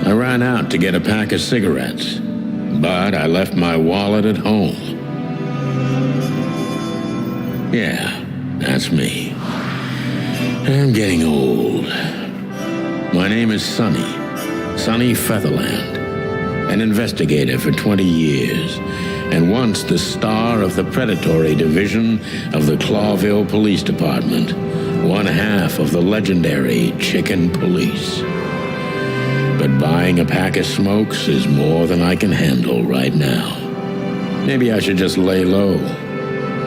I ran out to get a pack of cigarettes, but I left my wallet at home. Yeah, that's me. I'm getting old. My name is Sonny Featherland, an investigator for 20 years, and once the star of the predatory division of the Claudeville Police Department, one half of the legendary Chicken Police. But buying a pack of smokes is more than I can handle right now. Maybe I should just lay low.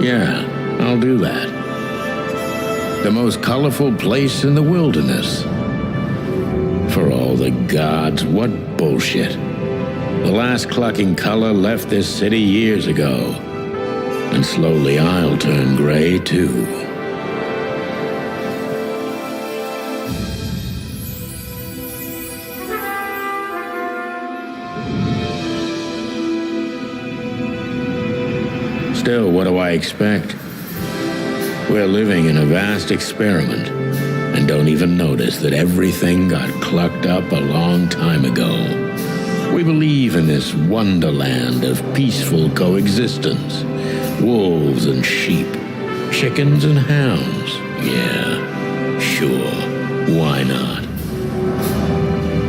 Yeah, I'll do that. The most colorful place in the wilderness. For all the gods, what bullshit. The last clucking color left this city years ago. And slowly I'll turn gray too. Still, what do I expect? We're living in a vast experiment, and don't even notice that everything got clucked up a long time ago. We believe in this wonderland of peaceful coexistence. Wolves and sheep, chickens and hounds. Yeah, sure, why not?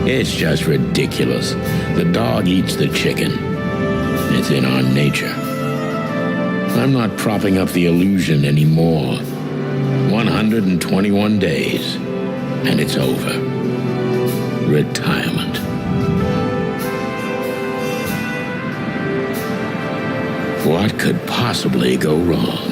It's just ridiculous. The dog eats the chicken. It's in our nature. I'm not propping up the illusion anymore. 121 days, and it's over. Retirement. What could possibly go wrong?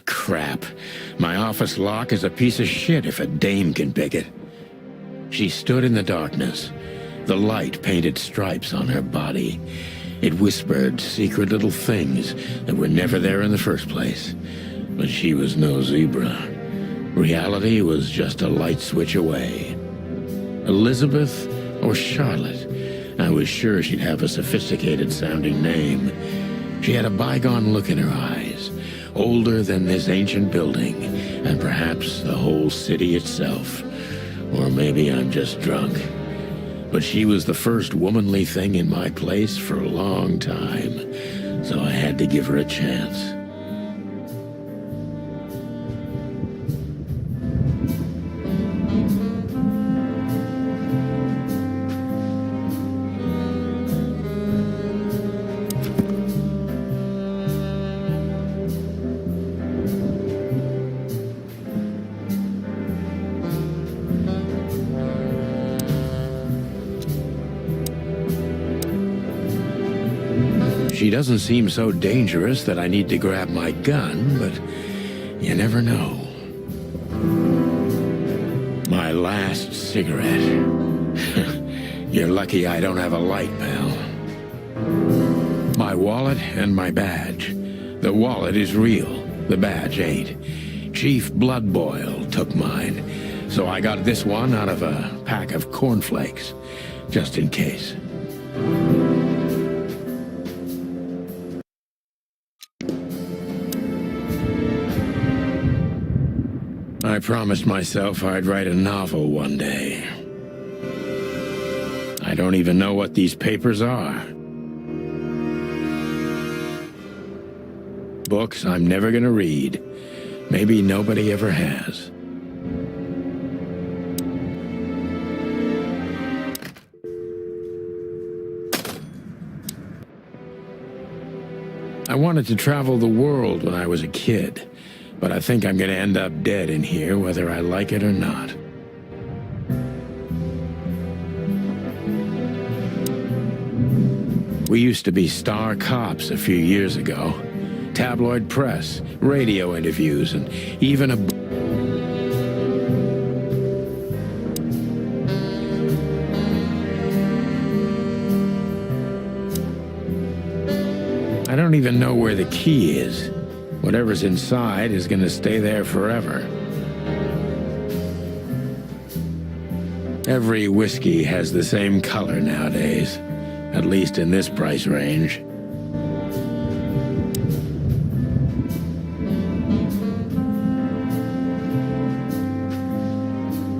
Crap. My office lock is a piece of shit if a dame can pick it. She stood in the darkness. The light painted stripes on her body. It whispered secret little things that were never there in the first place. But she was no zebra. Reality was just a light switch away. Elizabeth or Charlotte? I was sure she'd have a sophisticated-sounding name. She had a bygone look in her eyes. Older than this ancient building, and perhaps the whole city itself. Or maybe I'm just drunk. But she was the first womanly thing in my place for a long time, so I had to give her a chance. She doesn't seem so dangerous that I need to grab my gun, but you never know. My last cigarette. You're lucky I don't have a light, pal. My wallet and my badge. The wallet is real, the badge ain't. Chief Bloodboil took mine, so I got this one out of a pack of cornflakes, just in case. I promised myself I'd write a novel one day. I don't even know what these papers are. Books I'm never gonna read. Maybe nobody ever has. I wanted to travel the world when I was a kid. But I think I'm gonna end up dead in here, whether I like it or not. We used to be star cops a few years ago. Tabloid press, radio interviews, and even a... I don't even know where the key is. Whatever's inside is gonna stay there forever. Every whiskey has the same color nowadays, at least in this price range.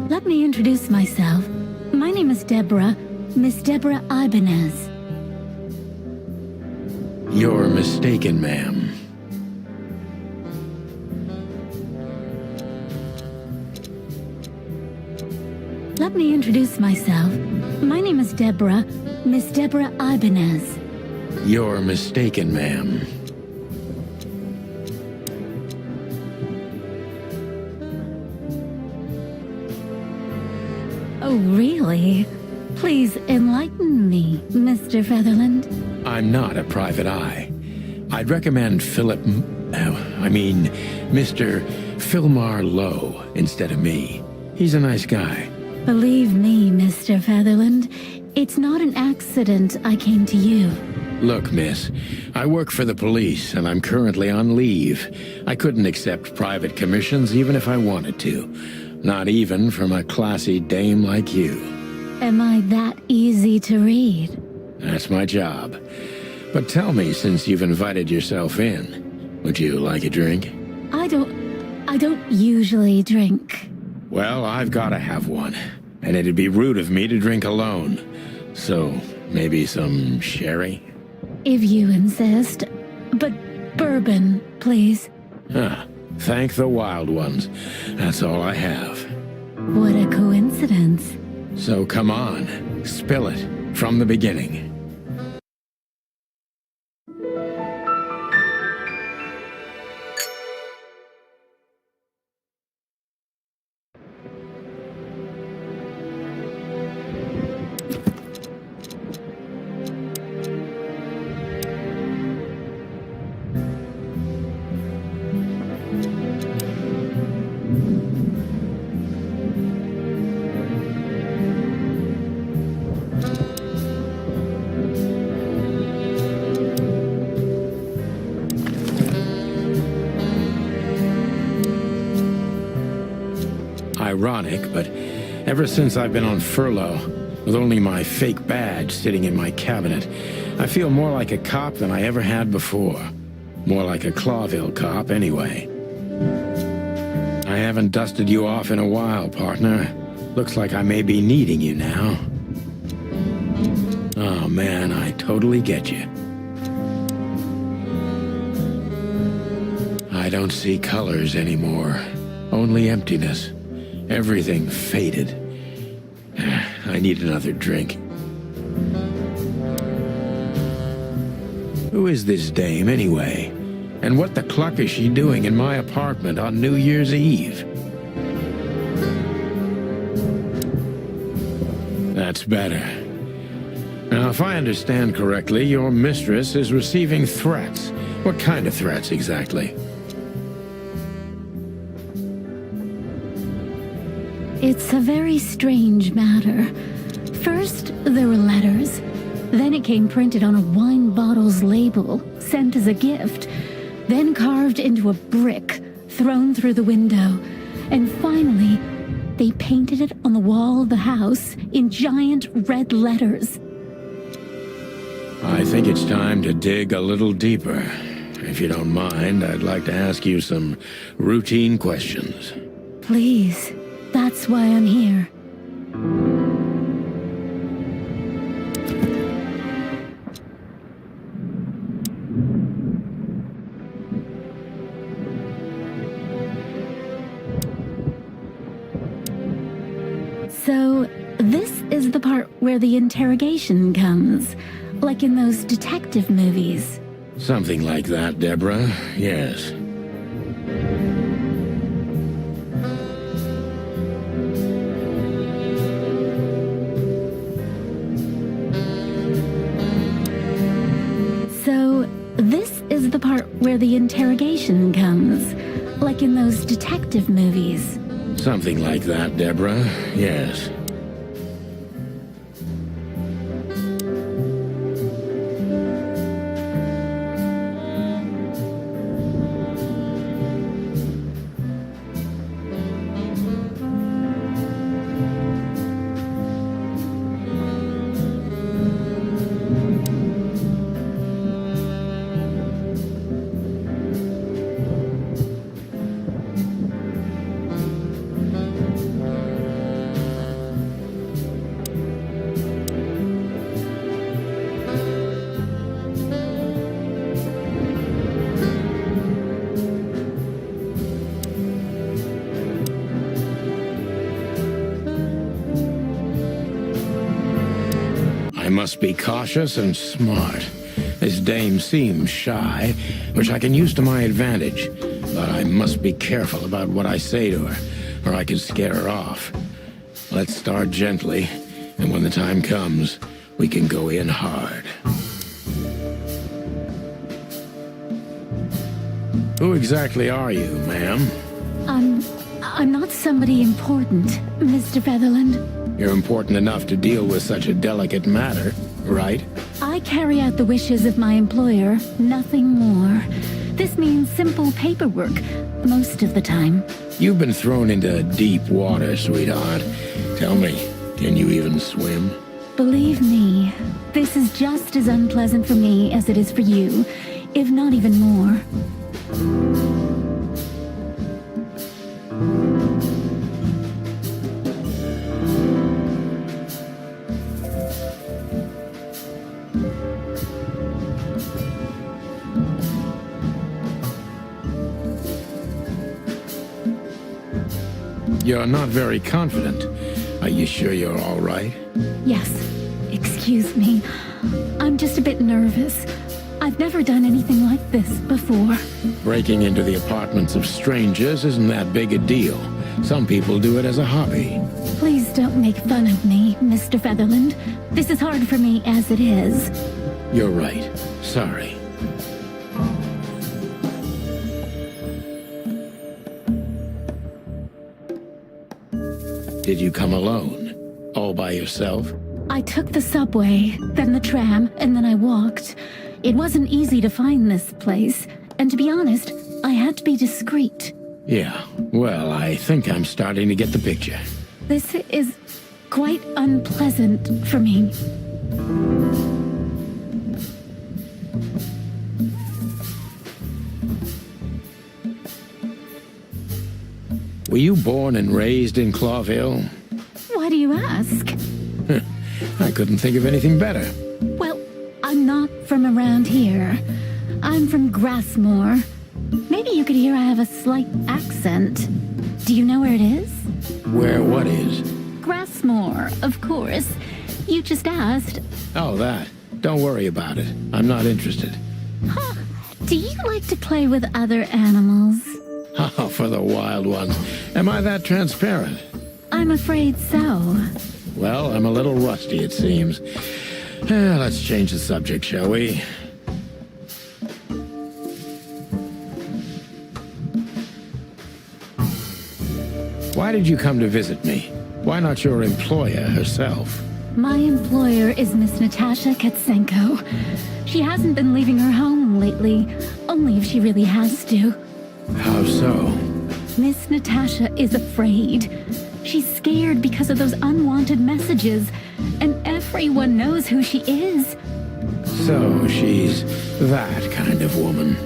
Let me introduce myself. My name is Deborah, Miss Deborah Ibanez. You're mistaken, ma'am. Let me introduce myself. My name is Deborah, Miss Deborah Ibanez. You're mistaken, ma'am. Oh, really? Please enlighten me, Mr. Featherland. I'm not a private eye. I'd recommend Mr. Philmar Lowe instead of me. He's a nice guy. Believe me, Mr. Featherland, it's not an accident I came to you. Look, miss, I work for the police, and I'm currently on leave. I couldn't accept private commissions even if I wanted to. Not even from a classy dame like you. Am I that easy to read? That's my job. But tell me, since you've invited yourself in, would you like a drink? I don't usually drink. Well, I've gotta have one, and it'd be rude of me to drink alone. So, maybe some sherry? If you insist. But bourbon, please. Thank the wild ones. That's all I have. What a coincidence. So come on, spill it from the beginning. Ironic, but ever since I've been on furlough, with only my fake badge sitting in my cabinet, I feel more like a cop than I ever had before. More like a Claudeville cop, anyway. I haven't dusted you off in a while, partner. Looks like I may be needing you now. Oh man, I totally get you. I don't see colors anymore. Only emptiness. Everything faded. I need another drink. Who is this dame, anyway? And what the cluck is she doing in my apartment on New Year's Eve? That's better. Now, if I understand correctly, your mistress is receiving threats. What kind of threats, exactly? It's a very strange matter. First, there were letters. Then it came printed on a wine bottle's label, sent as a gift. Then carved into a brick, thrown through the window. And finally, they painted it on the wall of the house in giant red letters. I think it's time to dig a little deeper. If you don't mind, I'd like to ask you some routine questions. Please. That's why I'm here. So, this is the part where the interrogation comes, like in those detective movies. Something like that, Deborah. Yes. part where the interrogation comes, like in those detective movies. Something like that, Deborah. Yes. I must be cautious and smart. This dame seems shy, which I can use to my advantage. But I must be careful about what I say to her, or I can scare her off. Let's start gently, and when the time comes, we can go in hard. Who exactly are you, ma'am? I'm not somebody important, Mr. Featherland. You're important enough to deal with such a delicate matter, right? I carry out the wishes of my employer, nothing more. This means simple paperwork, most of the time. You've been thrown into deep water, sweetheart. Tell me, can you even swim? Believe me, this is just as unpleasant for me as it is for you, if not even more. You're not very confident. Are you sure you're all right? Yes. Excuse me. I'm just a bit nervous. I've never done anything like this before. Breaking into the apartments of strangers isn't that big a deal. Some people do it as a hobby. Please don't make fun of me, Mr. Featherland. This is hard for me as it is. You're right. Sorry. Did you come alone? All by yourself? I took the subway, then the tram, and then I walked. It wasn't easy to find this place, and to be honest, I had to be discreet. Yeah, well, I think I'm starting to get the picture. This is quite unpleasant for me. Were you born and raised in Claudeville? Why do you ask? I couldn't think of anything better. Well, I'm not from around here. I'm from Grassmore. Maybe you could hear I have a slight accent. Do you know where it is? Where what is? Grassmore, of course. You just asked. Oh, that. Don't worry about it. I'm not interested. Huh. Do you like to play with other animals? Oh, for the wild ones. Am I that transparent? I'm afraid so. Well, I'm a little rusty, it seems. Let's change the subject, shall we? Why did you come to visit me? Why not your employer herself? My employer is Miss Natasha Katsenko. She hasn't been leaving her home lately, only if she really has to. How so? Miss Natasha is afraid. She's scared because of those unwanted messages, and everyone knows who she is. So she's that kind of woman.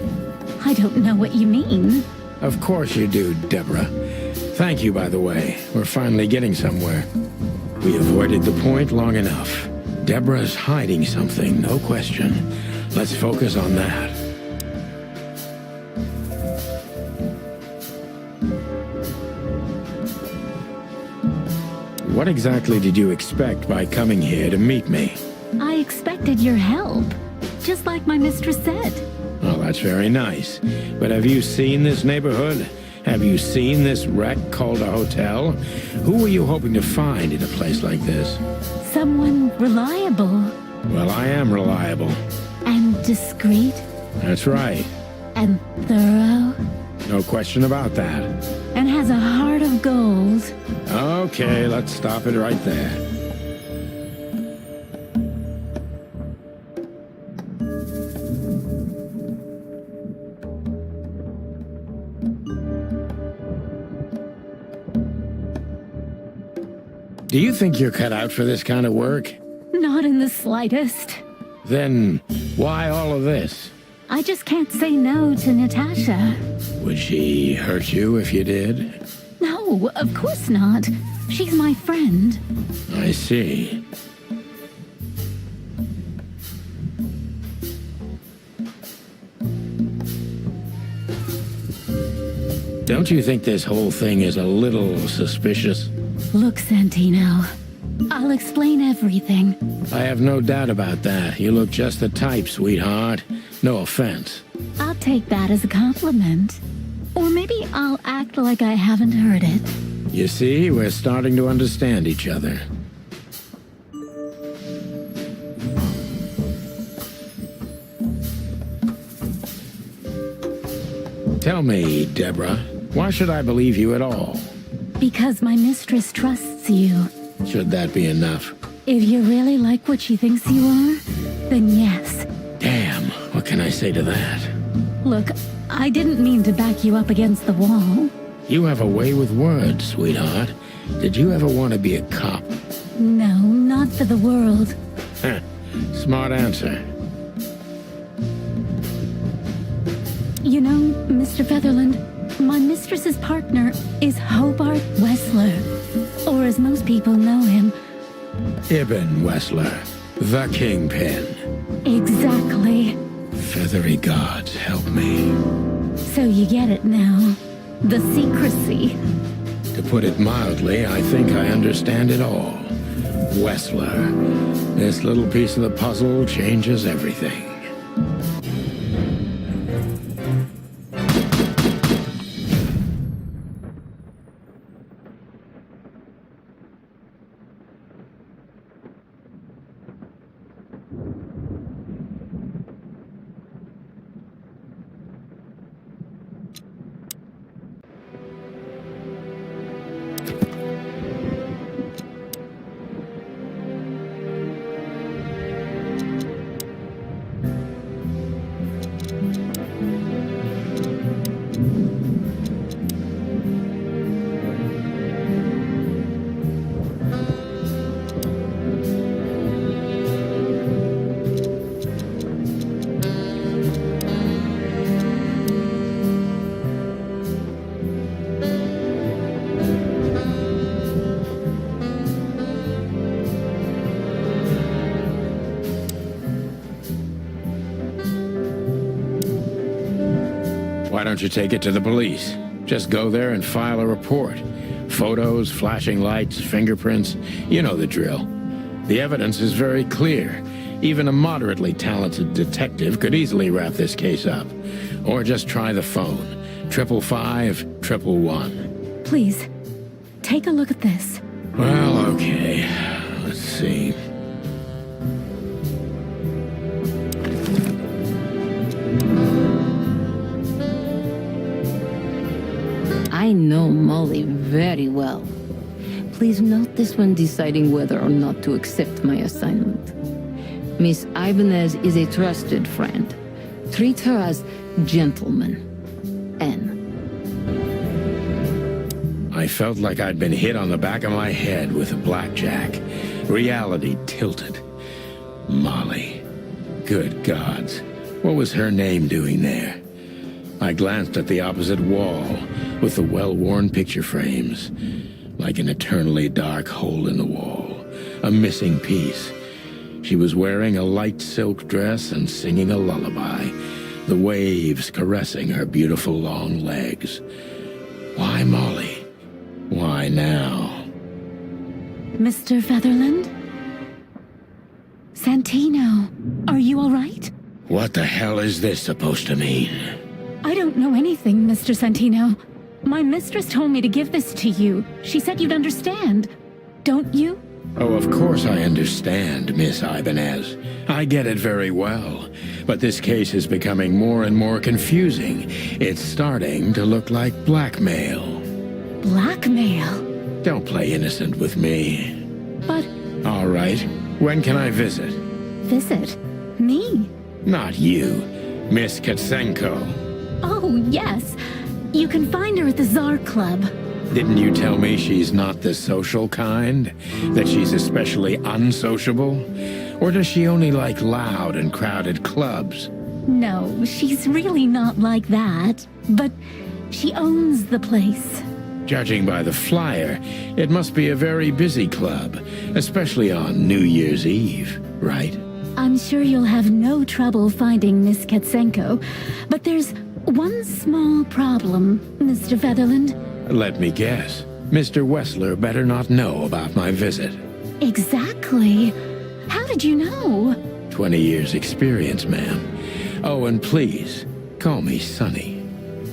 I don't know what you mean. Of course you do, Deborah. Thank you, by the way. We're finally getting somewhere. We avoided the point long enough. Deborah's hiding something, no question. Let's focus on that. What exactly did you expect by coming here to meet me? I expected your help, just like my mistress said. Well, that's very nice. But have you seen this neighborhood? Have you seen this wreck called a hotel? Who were you hoping to find in a place like this? Someone reliable. Well, I am reliable. And discreet. That's right. and thorough, No question about that. and has a heart of gold. Okay, let's stop it right there. Do you think you're cut out for this kind of work? Not in the slightest. Then why all of this? I just can't say no to Natasha. Would she hurt you if you did? No, of course not. She's my friend. I see. Don't you think this whole thing is a little suspicious? Look, Santino, I'll explain everything. I have no doubt about that. You look just the type, sweetheart. No offense. I'll take that as a compliment. Or maybe I'll act like I haven't heard it. You see, we're starting to understand each other. Tell me, Deborah, why should I believe you at all? Because my mistress trusts you. Should that be enough? If you really like what she thinks you are, then yes. Damn, what can I say to that? Look, I didn't mean to back you up against the wall. You have a way with words, sweetheart. Did you ever want to be a cop? No, not for the world. Heh, smart answer. You know, Mr. Featherland, my mistress's partner is Hobart Wessler. Or as most people know him. Ibn Wessler, the Kingpin. Exactly. Feathery gods, help me. So you get it now. The secrecy. To put it mildly, I think I understand it all. Wessler. This little piece of the puzzle changes everything. Why don't you take it to the police? Just go there and file a report. Photos, flashing lights, fingerprints, you know the drill. The evidence is very clear. Even a moderately talented detective could easily wrap this case up. Or just try the phone. 555-111. Please, take a look at this. Well, okay. Let's see. I know Molly very well. Please note this when deciding whether or not to accept my assignment. Miss Ibanez is a trusted friend. Treat her as gentleman. N. I felt like I'd been hit on the back of my head with a blackjack. Reality tilted. Molly. Good gods. What was her name doing there? I glanced at the opposite wall, with the well-worn picture frames, like an eternally dark hole in the wall, a missing piece. She was wearing a light silk dress and singing a lullaby, the waves caressing her beautiful long legs. Why Molly? Why now? Mr. Featherland? Santino, are you all right? What the hell is this supposed to mean? I don't know anything, Mr. Santino. My mistress told me to give this to you. She said you'd understand. Don't you? Oh, of course I understand, Miss Ibanez. I get it very well. But this case is becoming more and more confusing. It's starting to look like blackmail. Blackmail? Don't play innocent with me. But... All right. When can I visit? Visit? Me? Not you. Miss Katsenko. Oh, yes. You can find her at the Tsar Club. Didn't you tell me she's not the social kind? That she's especially unsociable? Or does she only like loud and crowded clubs? No, she's really not like that. But she owns the place. Judging by the flyer, it must be a very busy club, especially on New Year's Eve, right? I'm sure you'll have no trouble finding Miss Katsenko, but there's one small problem, Mr. Featherland. Let me guess. Mr. Wessler better not know about my visit. Exactly. How did you know? 20 years experience, ma'am. Oh, and please, call me Sonny.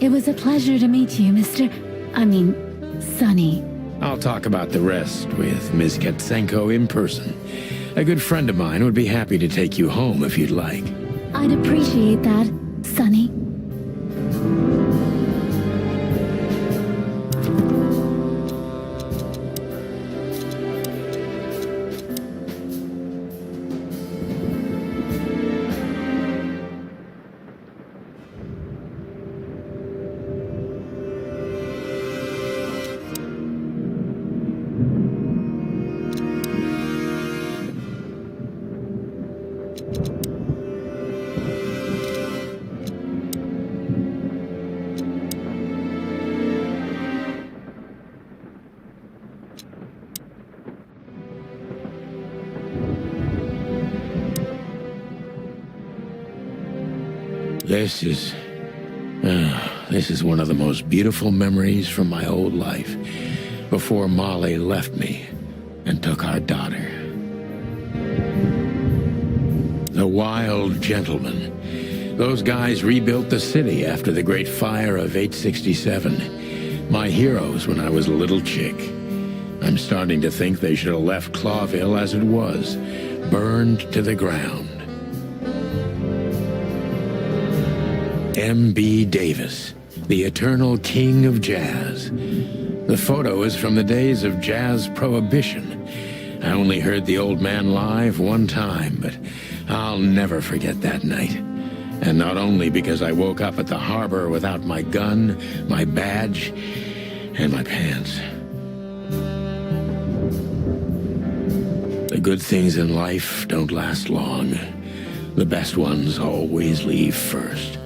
It was a pleasure to meet you, Sonny. I'll talk about the rest with Ms. Katsenko in person. A good friend of mine would be happy to take you home if you'd like. I'd appreciate that, Sonny. This is one of the most beautiful memories from my old life, before Molly left me and took our daughter. The Wild Gentlemen. Those guys rebuilt the city after the Great Fire of 867. My heroes when I was a little chick. I'm starting to think they should have left Claudeville as it was, burned to the ground. M.B. Davis, the eternal king of jazz. The photo is from the days of jazz prohibition. I only heard the old man live one time, but I'll never forget that night. And not only because I woke up at the harbor without my gun, my badge, and my pants. The good things in life don't last long. The best ones always leave first.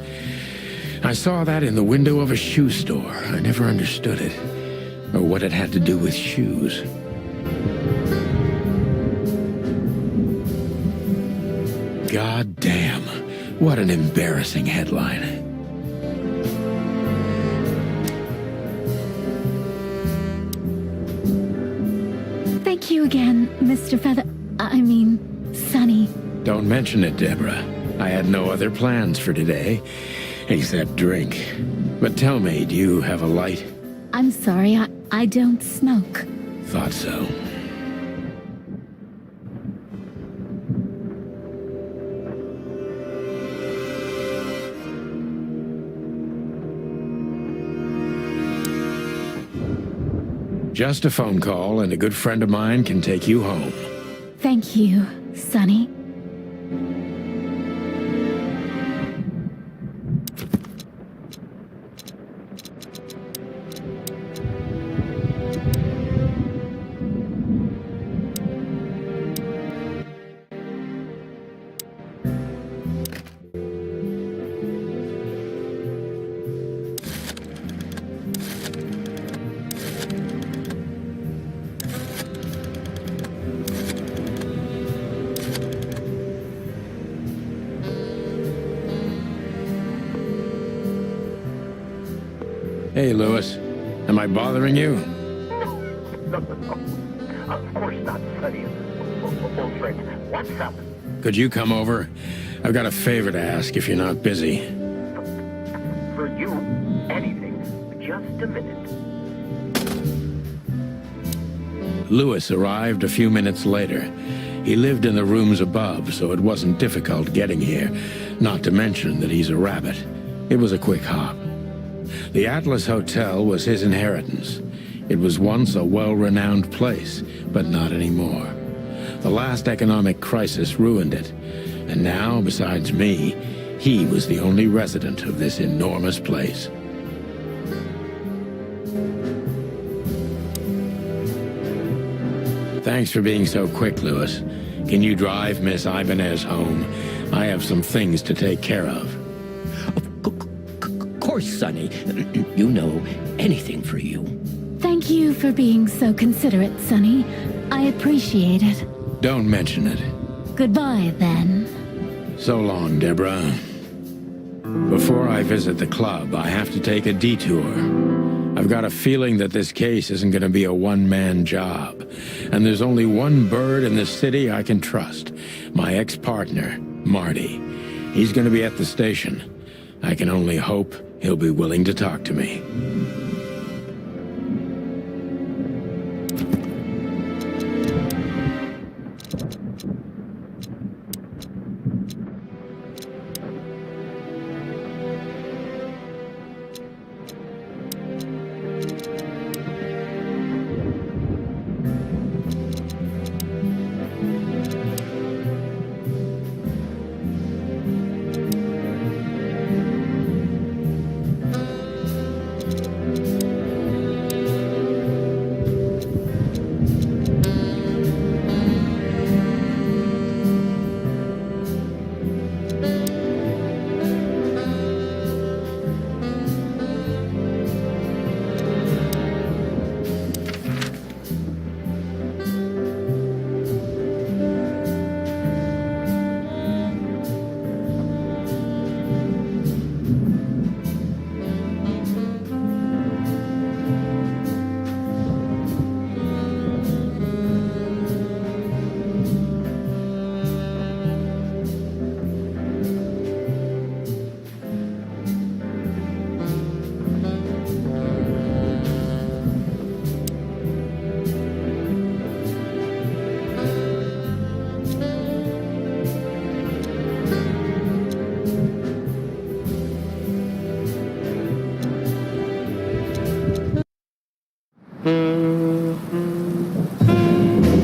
I saw that in the window of a shoe store. I never understood it, or what it had to do with shoes. God damn, what an embarrassing headline. Thank you again, Mr. Sonny. Don't mention it, Deborah. I had no other plans for today. Except drink. But tell me, do you have a light? I'm sorry, I don't smoke. Thought so. Just a phone call, and a good friend of mine can take you home. Thank you, Sonny. Hey, Lewis. Am I bothering you? No. Of course not, Sonny. Old friend, what's up? Could you come over? I've got a favor to ask if you're not busy. For you, anything. Just a minute. Lewis arrived a few minutes later. He lived in the rooms above, so it wasn't difficult getting here, not to mention that he's a rabbit. It was a quick hop. The Atlas Hotel was his inheritance. It was once a well-renowned place, but not anymore. The last economic crisis ruined it, and now, besides me, he was the only resident of this enormous place. Thanks for being so quick, Lewis. Can you drive Miss Ibanez home? I have some things to take care of. Of course, Sonny. You know, anything for you. Thank you for being so considerate, Sonny. I appreciate it. Don't mention it. Goodbye, then. So long, Deborah. Before I visit the club, I have to take a detour. I've got a feeling that this case isn't going to be a one-man job. And there's only one bird in this city I can trust. My ex-partner, Marty. He's going to be at the station. I can only hope he'll be willing to talk to me.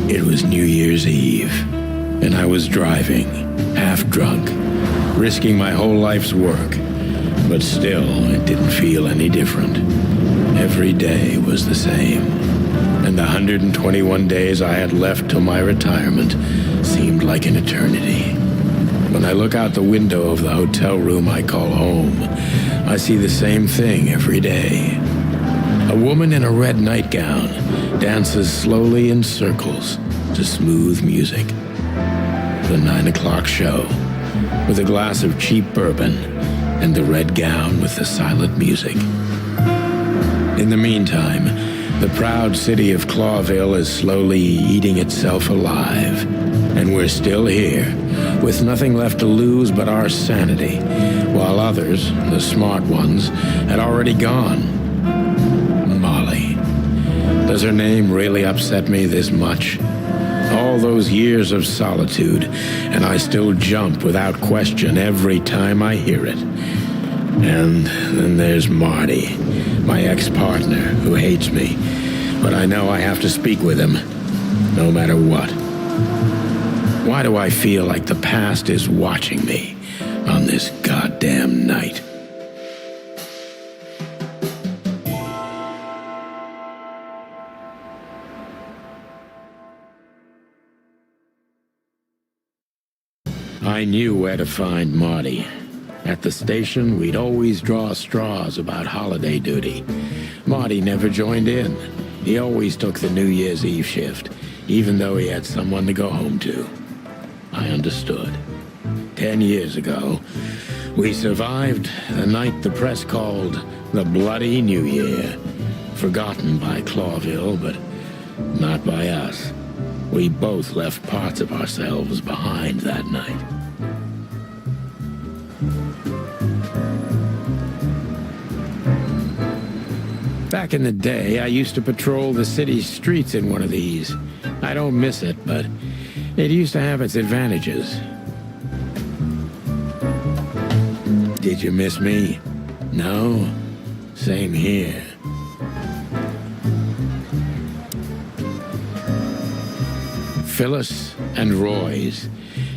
It was New Year's Eve, and I was driving, half drunk, risking my whole life's work. But still, it didn't feel any different. Every day was the same, and the 121 days I had left till my retirement seemed like an eternity. When I look out the window of the hotel room I call home, I see the same thing every day. A woman in a red nightgown dances slowly in circles to smooth music. The 9 o'clock show, with a glass of cheap bourbon and the red gown with the silent music. In the meantime, the proud city of Claudeville is slowly eating itself alive, and we're still here, with nothing left to lose but our sanity, while others, the smart ones, had already gone. Molly. Does her name really upset me this much? All those years of solitude, and I still jump without question every time I hear it. And then there's Marty, my ex-partner, who hates me, but I know I have to speak with him, no matter what. Why do I feel like the past is watching me on this goddamn night? I knew where to find Marty. At the station, we'd always draw straws about holiday duty. Marty never joined in. He always took the New Year's Eve shift, even though he had someone to go home to. I understood. 10 years ago, we survived the night the press called the Bloody New Year. Forgotten by Claudeville, but not by us. We both left parts of ourselves behind that night. Back in the day, I used to patrol the city's streets in one of these. I don't miss it, but it used to have its advantages. Did you miss me? No? Same here. Phyllis and Royce.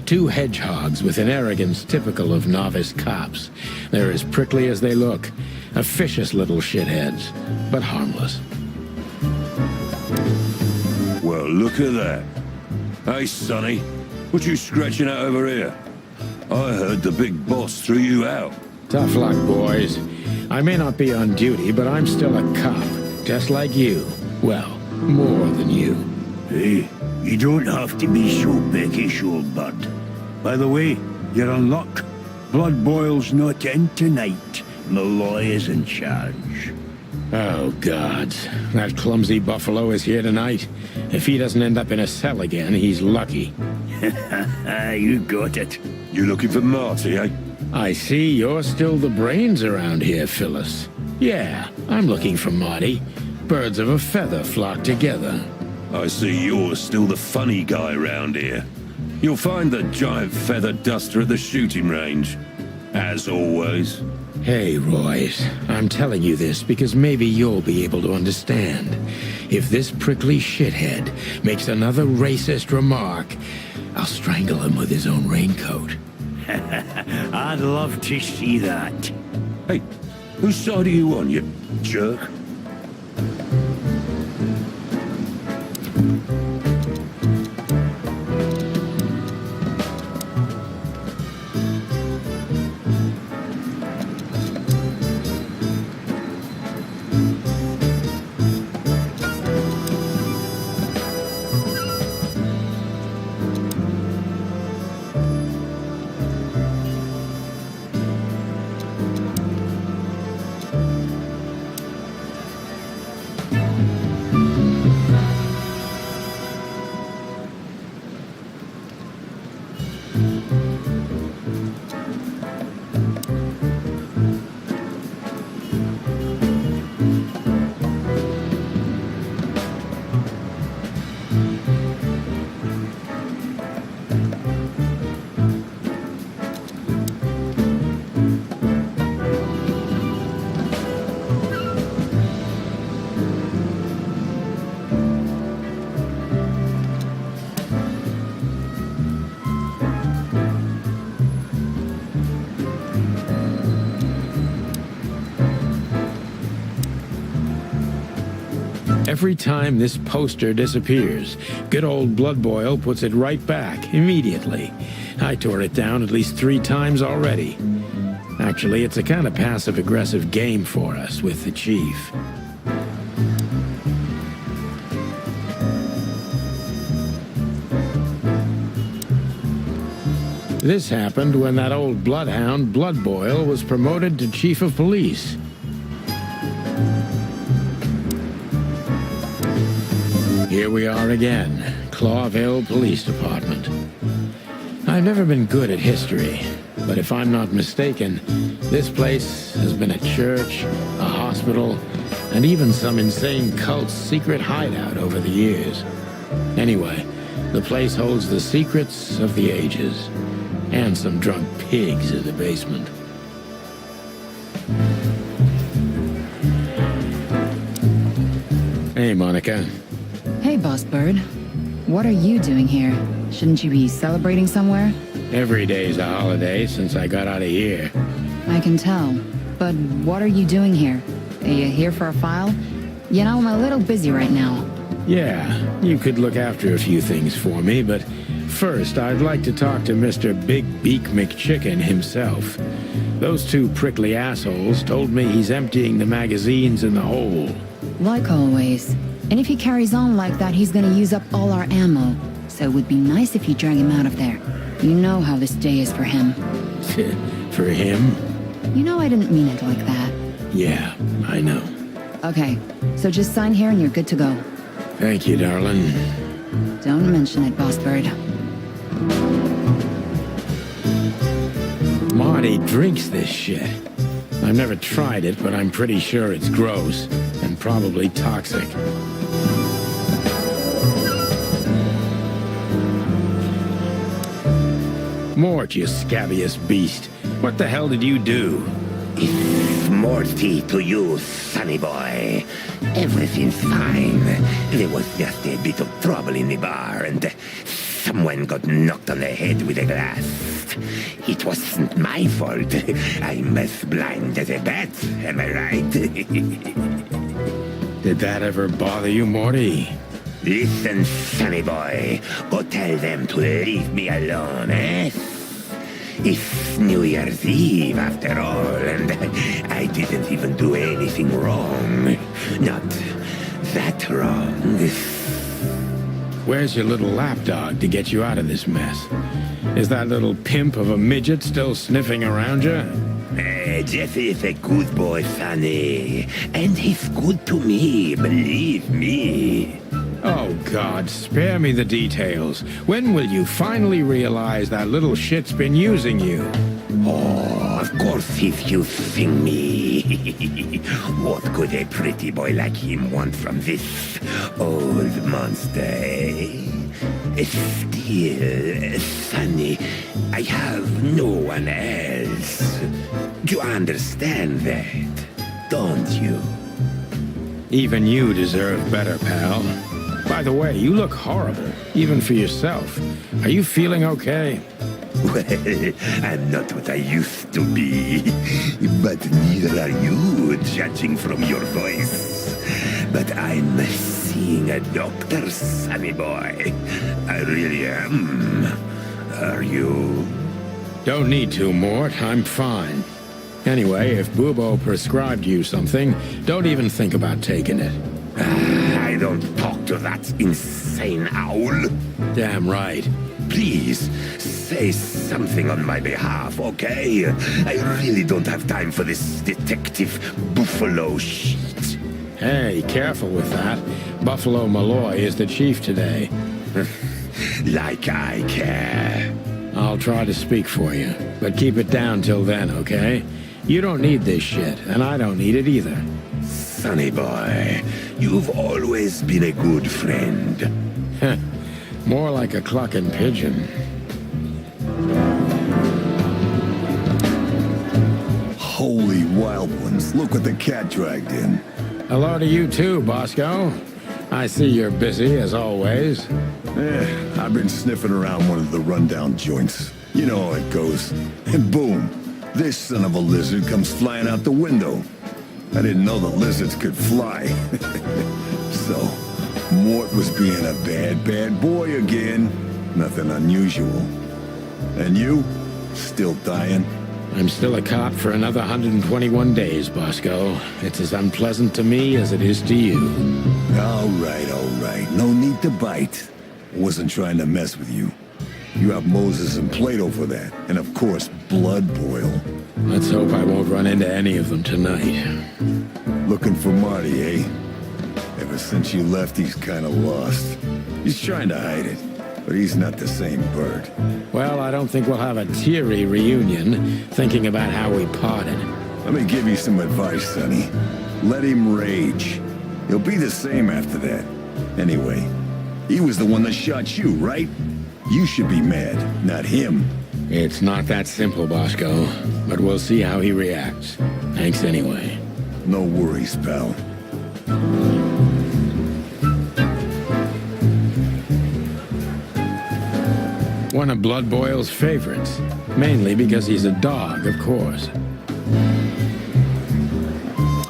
Two hedgehogs with an arrogance typical of novice cops. They're as prickly as they look. Officious little shitheads, but harmless. Well, look at that. Hey, Sonny, what you scratching at over here? I heard the big boss threw you out. Tough luck, boys. I may not be on duty, but I'm still a cop, just like you. Well, more than you. Hey, you don't have to be so peckish, old bud. By the way, you're in luck. Blood Boil's not in tonight. Malloy is in charge. Oh, gods. That clumsy buffalo is here tonight. If he doesn't end up in a cell again, he's lucky. You got it. You looking for Marty, eh? I see you're still the brains around here, Phyllis. Yeah, I'm looking for Marty. Birds of a feather flock together. I see you're still the funny guy around here. You'll find the giant feather duster at the shooting range. As always. Hey, Royce, I'm telling you this because maybe you'll be able to understand. If this prickly shithead makes another racist remark, I'll strangle him with his own raincoat. I'd love to see that. Hey, whose side are you on, you jerk? Every time this poster disappears, good old Blood Boil puts it right back, immediately. I tore it down at least 3 times already. Actually, it's a kind of passive-aggressive game for us with the chief. This happened when that old bloodhound, Blood Boil, was promoted to chief of police. Here we are again, Claudeville Police Department. I've never been good at history, but if I'm not mistaken, this place has been a church, a hospital, and even some insane cult's secret hideout over the years. Anyway, the place holds the secrets of the ages, and some drunk pigs in the basement. Hey, Monica. Hey, Boss Bird. What are you doing here? Shouldn't you be celebrating somewhere? Every day's a holiday since I got out of here. I can tell. But what are you doing here? Are you here for a file? You know, I'm a little busy right now. Yeah, you could look after a few things for me, but first I'd like to talk to Mr. Big Beak McChicken himself. Those 2 prickly assholes told me he's emptying the magazines in the hole. Like always. And if he carries on like that, he's gonna use up all our ammo. So it would be nice if you drag him out of there. You know how this day is for him. For him? You know I didn't mean it like that. Yeah, I know. Okay, so just sign here and you're good to go. Thank you, darling. Don't mention it, Boss Bird. Marty drinks this shit. I've never tried it, but I'm pretty sure it's gross. And and probably toxic. Mort, you scabious beast. What the hell did you do? It's Morty to you, sonny boy. Everything's fine. There was just a bit of trouble in the bar, and someone got knocked on the head with a glass. It wasn't my fault. I'm as blind as a bat, am I right? Did that ever bother you, Morty? Listen, sonny boy. Go tell them to leave me alone, eh? It's New Year's Eve, after all, and I didn't even do anything wrong. Not that wrong. Where's your little lapdog to get you out of this mess? Is that little pimp of a midget still sniffing around you? Jesse is a good boy, sonny. And he's good to me, believe me. Oh, God, spare me the details. When will you finally realize that little shit's been using you? Oh, of course he's using me. What could a pretty boy like him want from this old monster, eh? Still, sonny, I have no one else. You understand that, don't you? Even you deserve better, pal. By the way, you look horrible, even for yourself. Are you feeling okay? Well, I'm not what I used to be, but neither are you, judging from your voice. But I'm seeing a doctor, sonny boy. I really am. Are you? Don't need to, Mort. I'm fine. Anyway, if Bubo prescribed you something, don't even think about taking it. I don't talk to that insane owl. Damn right. Please, say something on my behalf, okay? I really don't have time for this detective buffalo shit. Hey, careful with that. Buffalo Malloy is the chief today. Like I care. I'll try to speak for you, but keep it down till then, okay? You don't need this shit, and I don't need it either. Sonny boy, you've always been a good friend. More like a clucking pigeon. Holy wild ones, look what the cat dragged in. Hello to you too, Bosco. I see you're busy, as always. I've been sniffing around one of the rundown joints. You know how it goes. And boom, this son of a lizard comes flying out the window. I didn't know the lizards could fly. So, Mort was being a bad boy again. Nothing unusual. And you? Still dying? I'm still a cop for another 121 days, Bosco. It's as unpleasant to me as it is to you. All right. No need to bite. I wasn't trying to mess with you. You have Moses and Plato for that. And of course, Blood Boil. Let's hope I won't run into any of them tonight. Looking for Marty, eh? Ever since you left, he's kinda lost. He's trying to hide it, but he's not the same bird. Well, I don't think we'll have a teary reunion, thinking about how we parted. Let me give you some advice, Sonny. Let him rage. He'll be the same after that. Anyway, he was the one that shot you, right? You should be mad, not him. It's not that simple, Bosco, but we'll see how he reacts. Thanks anyway. No worries, pal. One of Blood Boil's favorites, mainly because he's a dog, of course.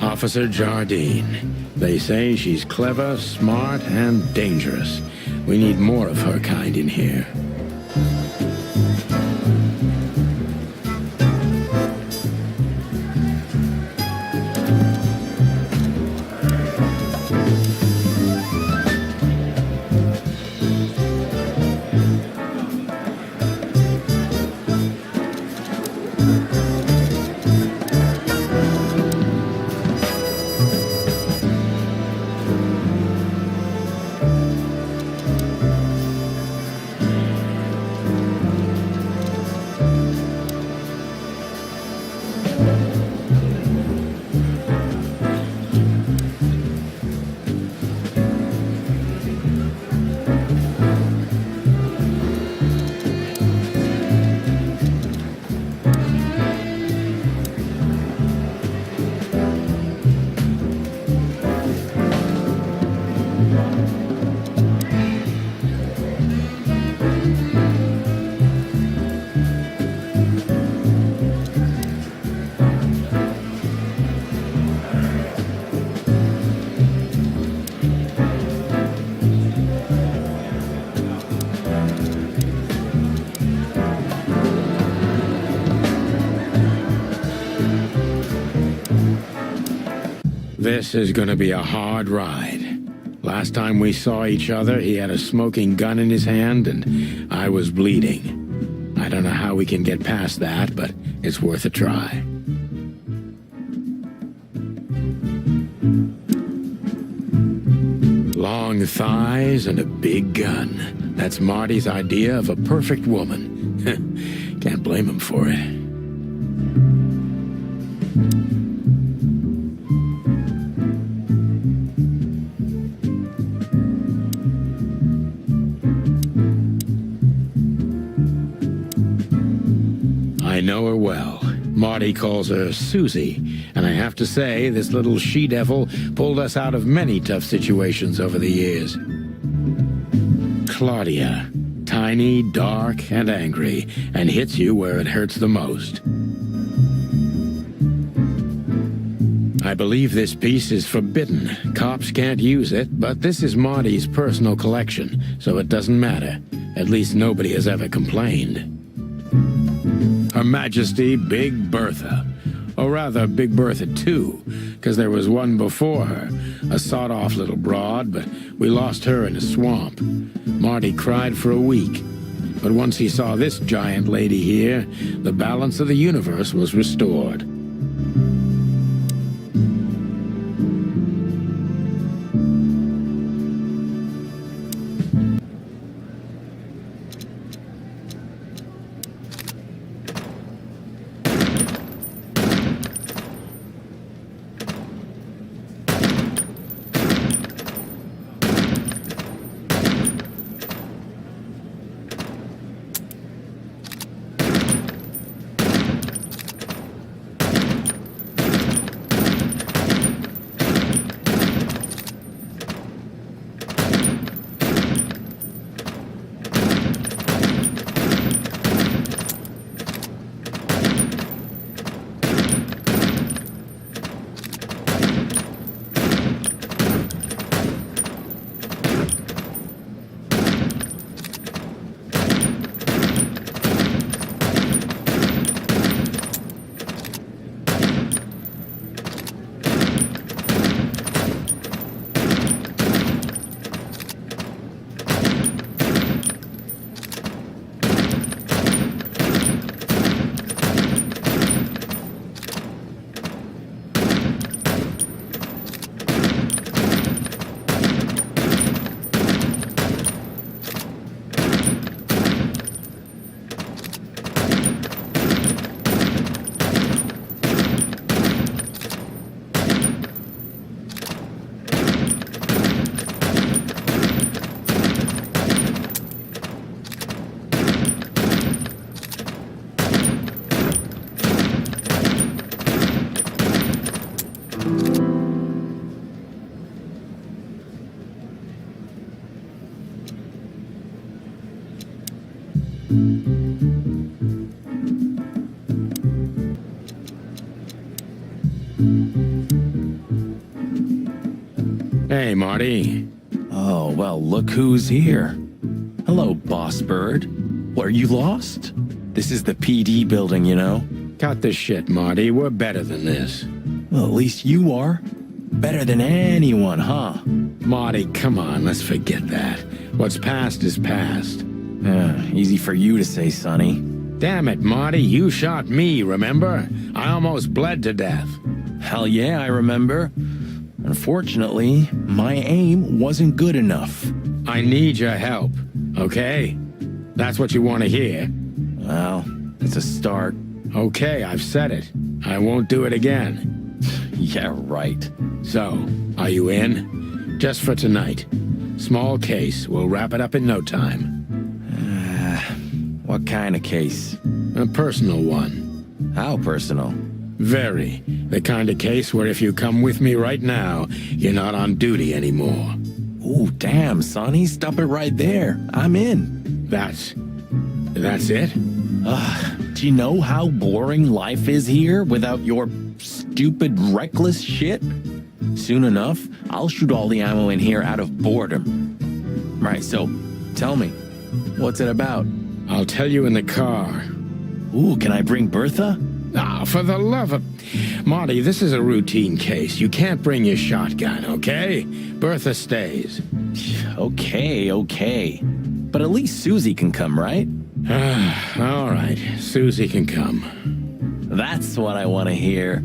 Officer Jardine. They say she's clever, smart, and dangerous. We need more of her kind in here. This is gonna be a hard ride. Last time we saw each other, he had a smoking gun in his hand, and I was bleeding. I don't know how we can get past that, but it's worth a try. Long thighs and a big gun. That's Marty's idea of a perfect woman. Can't blame him for it. I know her well. Marty calls her Susie, and I have to say, this little she-devil pulled us out of many tough situations over the years. Claudia, tiny, dark, and angry, and hits you where it hurts the most. I believe this piece is forbidden. Cops can't use it, but this is Marty's personal collection, so it doesn't matter. At least nobody has ever complained. Her Majesty Big Bertha. Or rather, Big Bertha 2, because there was one before her, a sawed-off little broad, but we lost her in a swamp. Marty cried for a week. But once he saw this giant lady here, the balance of the universe was restored. Hey, Marty. Oh, well, look who's here. Hello, Boss Bird. What, are you lost? This is the PD building, you know? Cut the shit, Marty. We're better than this. Well, at least you are. Better than anyone, huh? Marty, come on, let's forget that. What's past is past. Easy for you to say, Sonny. Damn it, Marty, you shot me, remember? I almost bled to death. Hell yeah, I remember. Unfortunately, my aim wasn't good enough. I need your help, okay? That's what you want to hear. Well, it's a start. Okay, I've said it. I won't do it again. Yeah, right. So, are you in? Just for tonight. Small case. We'll wrap it up in no time. What kind of case? A personal one. How personal? Very. The kind of case where if you come with me right now, you're not on duty anymore. Ooh, damn, Sonny. Stop it right there. I'm in. That's it? Do you know how boring life is here without your stupid, reckless shit? Soon enough, I'll shoot all the ammo in here out of boredom. Right, so, tell me, what's it about? I'll tell you in the car. Ooh, can I bring Bertha? Ah, for the love of... Marty, this is a routine case. You can't bring your shotgun, okay? Bertha stays. Okay. But at least Susie can come, right? All right, Susie can come. That's what I want to hear.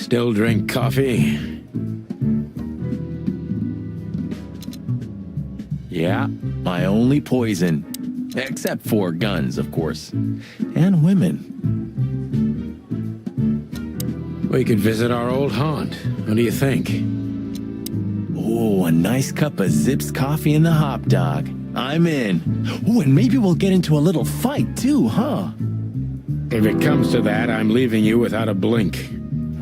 Still drink coffee? Yeah. My only poison. Except for guns, of course. And women. We could visit our old haunt. What do you think? Oh, a nice cup of Zips coffee and the hop dog. I'm in. Oh, and maybe we'll get into a little fight too, huh? If it comes to that, I'm leaving you without a blink.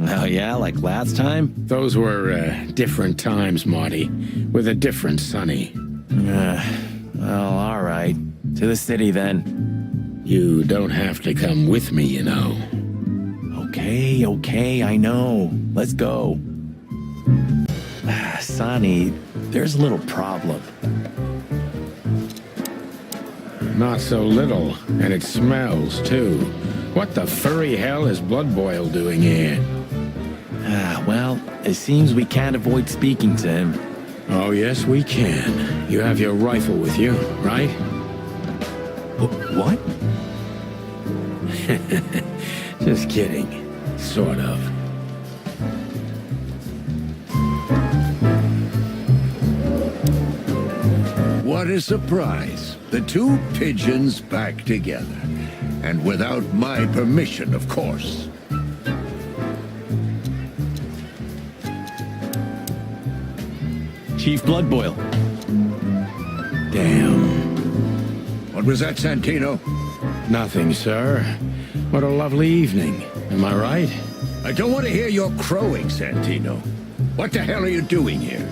Oh yeah, like last time? Those were different times, Marty, with a different Sonny. Well, all right. To the city then. You don't have to come with me, you know. Okay, I know. Let's go. Sonny, there's a little problem. Not so little, and it smells, too. What the furry hell is Blood Boil doing here? Well, it seems we can't avoid speaking to him. Oh, yes, we can. You have your rifle with you, right? What? Just kidding. Sort of. What a surprise. The two pigeons back together. And without my permission, of course. Chief Bloodboil. Damn. What was that, Santino? Nothing, sir. What a lovely evening. Am I right? I don't want to hear your crowing, Santino. What the hell are you doing here?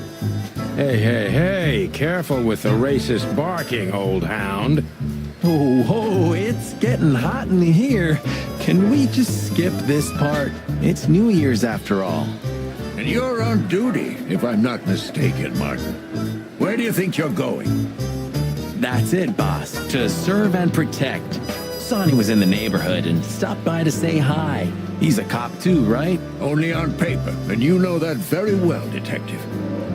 Hey, careful with the racist barking, old hound. Oh, it's getting hot in here. Can we just skip this part? It's New Year's after all. And you're on duty, if I'm not mistaken, Martin. Where do you think you're going? That's it, boss. To serve and protect. Sonny was in the neighborhood and stopped by to say hi. He's a cop too, right? Only on paper, and you know that very well, Detective.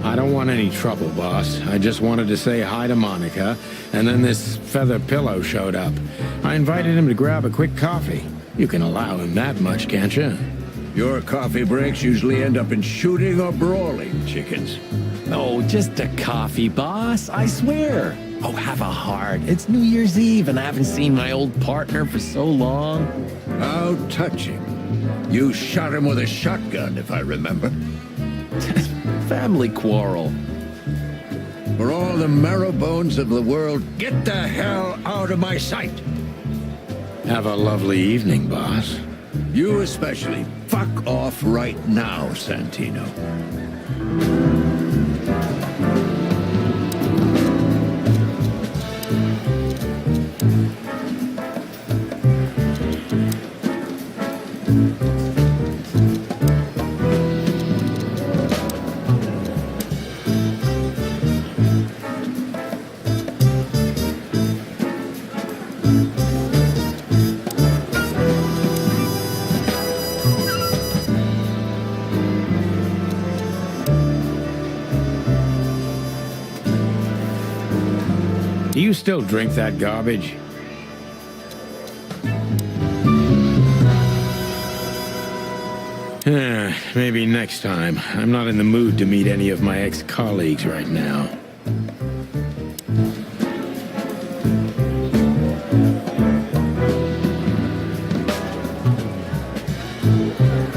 I don't want any trouble, boss. I just wanted to say hi to Monica, and then this feather pillow showed up. I invited him to grab a quick coffee. You can allow him that much, can't you? Your coffee breaks usually end up in shooting or brawling, chickens. Oh, just a coffee, boss. I swear. Oh, have a heart. It's New Year's Eve, and I haven't seen my old partner for so long. How touching. You shot him with a shotgun, if I remember. Family quarrel. For all the marrow bones of the world, get the hell out of my sight. Have a lovely evening, boss. You especially. Fuck off right now, Santino. Do you still drink that garbage? Maybe next time. I'm not in the mood to meet any of my ex-colleagues right now.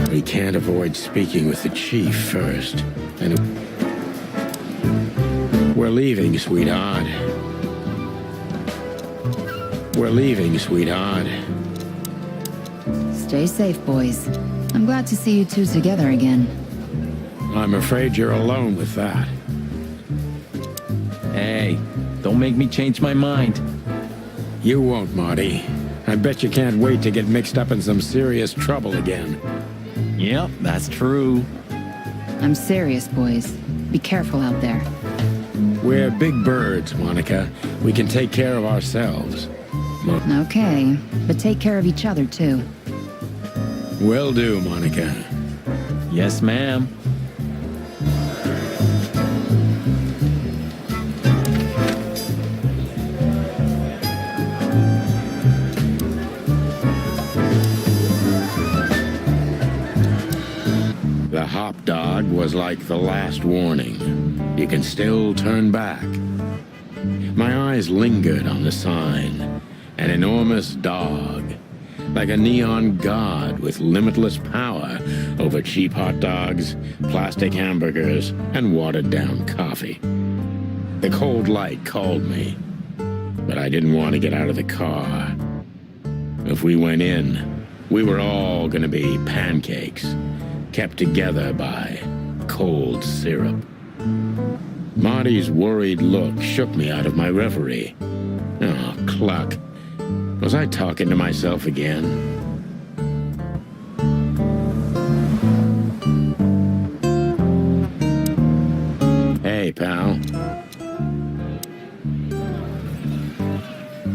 We can't avoid speaking with the chief first. And we're leaving, sweetheart. We're leaving, sweetheart. Stay safe, boys. I'm glad to see you two together again. I'm afraid you're alone with that. Hey, don't make me change my mind. You won't, Marty. I bet you can't wait to get mixed up in some serious trouble again. Yep, that's true. I'm serious, boys. Be careful out there. We're big birds, Monica. We can take care of ourselves. Okay, but take care of each other, too. Will do, Monica. Yes, ma'am. The hop dog was like the last warning. You can still turn back. My eyes lingered on the sign. An enormous dog, like a neon god with limitless power over cheap hot dogs, plastic hamburgers, and watered-down coffee. The cold light called me, but I didn't want to get out of the car. If we went in, we were all going to be pancakes, kept together by cold syrup. Marty's worried look shook me out of my reverie. Oh, cluck. Was I talking to myself again? Hey, pal.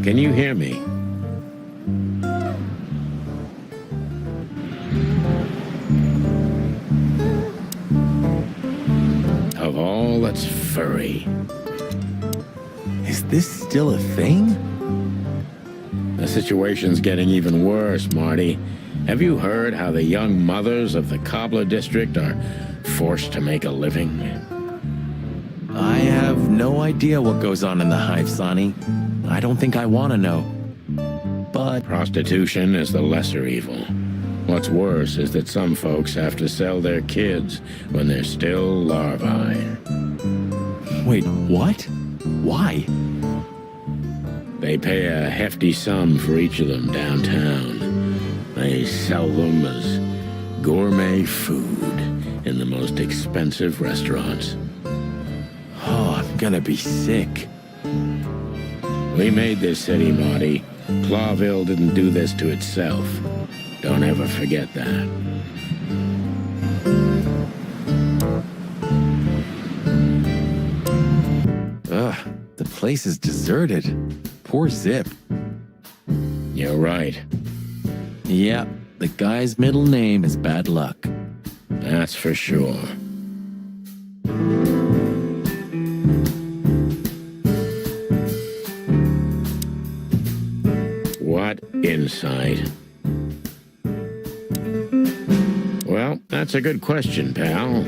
Can you hear me? Of all that's furry. Is this still a thing? The situation's getting even worse, Marty. Have you heard how the young mothers of the Cobbler District are forced to make a living? I have no idea what goes on in the hive, Sonny. I don't think I want to know. But prostitution is the lesser evil. What's worse is that some folks have to sell their kids when they're still larvae. Wait, what? Why? They pay a hefty sum for each of them downtown. They sell them as gourmet food in the most expensive restaurants. Oh, I'm gonna be sick. We made this city, Marty. Claudeville didn't do this to itself. Don't ever forget that. Ugh, the place is deserted. Poor Zip. You're right. Yep, the guy's middle name is Bad Luck. That's for sure. What insight? Well, that's a good question, pal.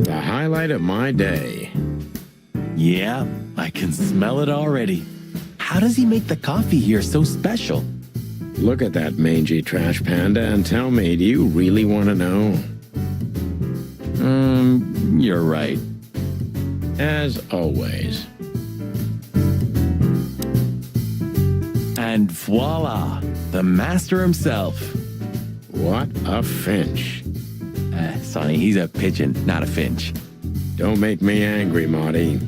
The highlight of my day. Yeah, I can smell it already. How does he make the coffee here so special? Look at that mangy trash panda and tell me, do you really want to know? You're right. As always. And voila, the master himself. What a finch. Sonny, he's a pigeon, not a finch. Don't make me angry, Marty.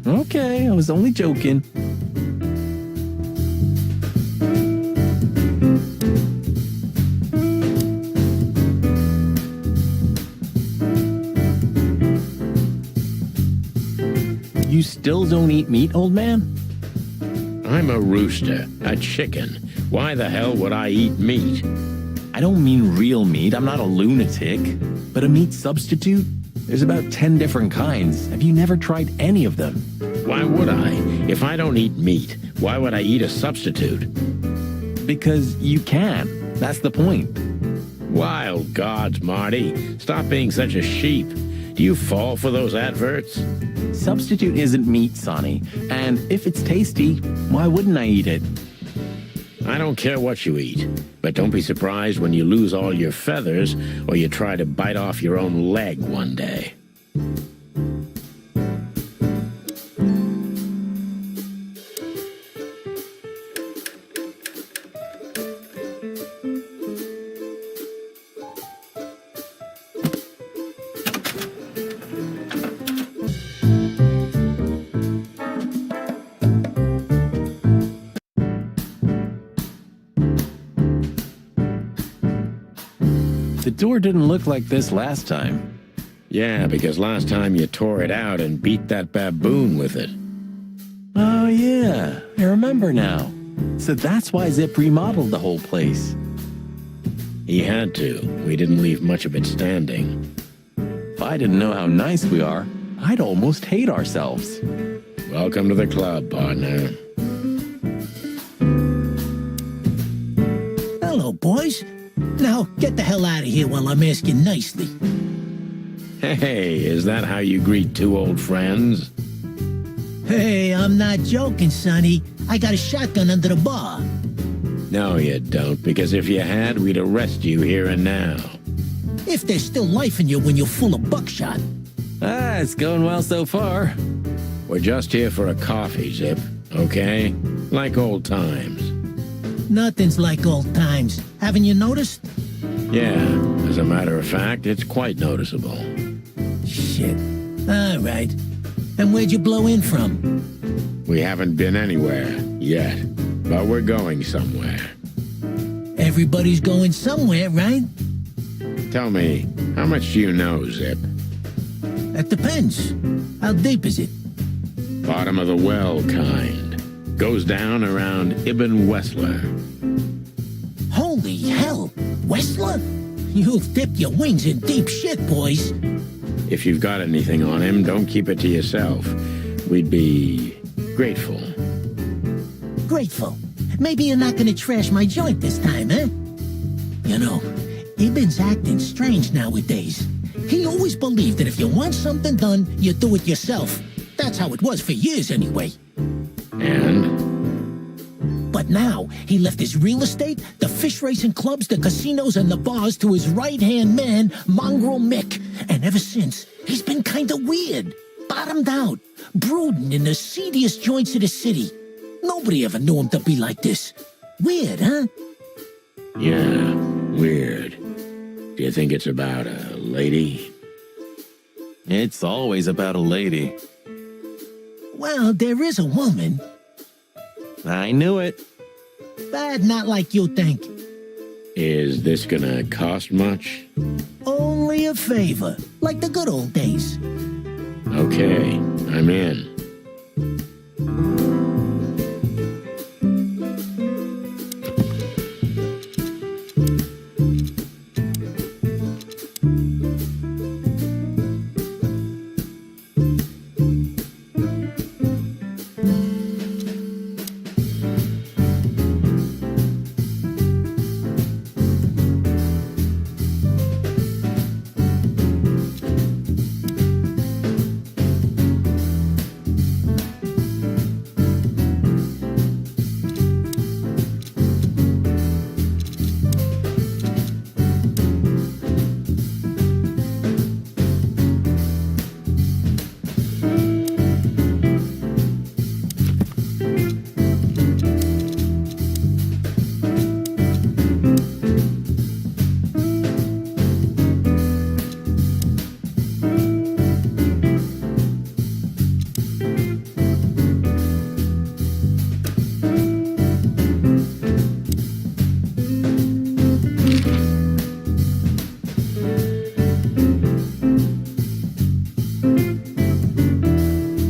Okay, I was only joking. You still don't eat meat, old man? I'm a rooster, a chicken. Why the hell would I eat meat? I don't mean real meat. I'm not a lunatic. But a meat substitute? There's about 10 different kinds. Have you never tried any of them? Why would I? If I don't eat meat, why would I eat a substitute? Because you can. That's the point. Wild gods, Marty. Stop being such a sheep. Do you fall for those adverts? Substitute isn't meat, Sonny. And if it's tasty, why wouldn't I eat it? I don't care what you eat, but don't be surprised when you lose all your feathers or you try to bite off your own leg one day. The door didn't look like this last time. Yeah, because last time you tore it out and beat that baboon with it. Oh yeah, I remember now. So that's why Zip remodeled the whole place. He had to. We didn't leave much of it standing. If I didn't know how nice we are, I'd almost hate ourselves. Welcome to the club, partner. Hello, boys. Now, get the hell out of here while I'm asking nicely. Hey, is that how you greet two old friends? Hey, I'm not joking, Sonny. I got a shotgun under the bar. No, you don't, because if you had, we'd arrest you here and now. If there's still life in you when you're full of buckshot. Ah, it's going well so far. We're just here for a coffee, Zip, okay? Like old times. Nothing's like old times. Haven't you noticed? Yeah, as a matter of fact, it's quite noticeable. Shit. All right. And where'd you blow in from? We haven't been anywhere yet, but we're going somewhere. Everybody's going somewhere, right? Tell me, how much do you know, Zip? That depends. How deep is it? Bottom of the well kind. Goes down around Ibn Wessler. Holy hell! Wessler? You've dipped your wings in deep shit, boys. If you've got anything on him, don't keep it to yourself. We'd be grateful. Grateful. Maybe you're not gonna trash my joint this time, eh? You know, Ibn's acting strange nowadays. He always believed that if you want something done, you do it yourself. That's how it was for years anyway. And? But now, he left his real estate, the fish racing clubs, the casinos, and the bars to his right-hand man, Mongrel Mick. And ever since, he's been kinda weird. Bottomed out, brooding in the seediest joints of the city. Nobody ever knew him to be like this. Weird, huh? Yeah, weird. Do you think it's about a lady? It's always about a lady. Well, there is a woman. I knew it. But not like you think. Is this gonna cost much? Only a favor, like the good old days. Okay, I'm in.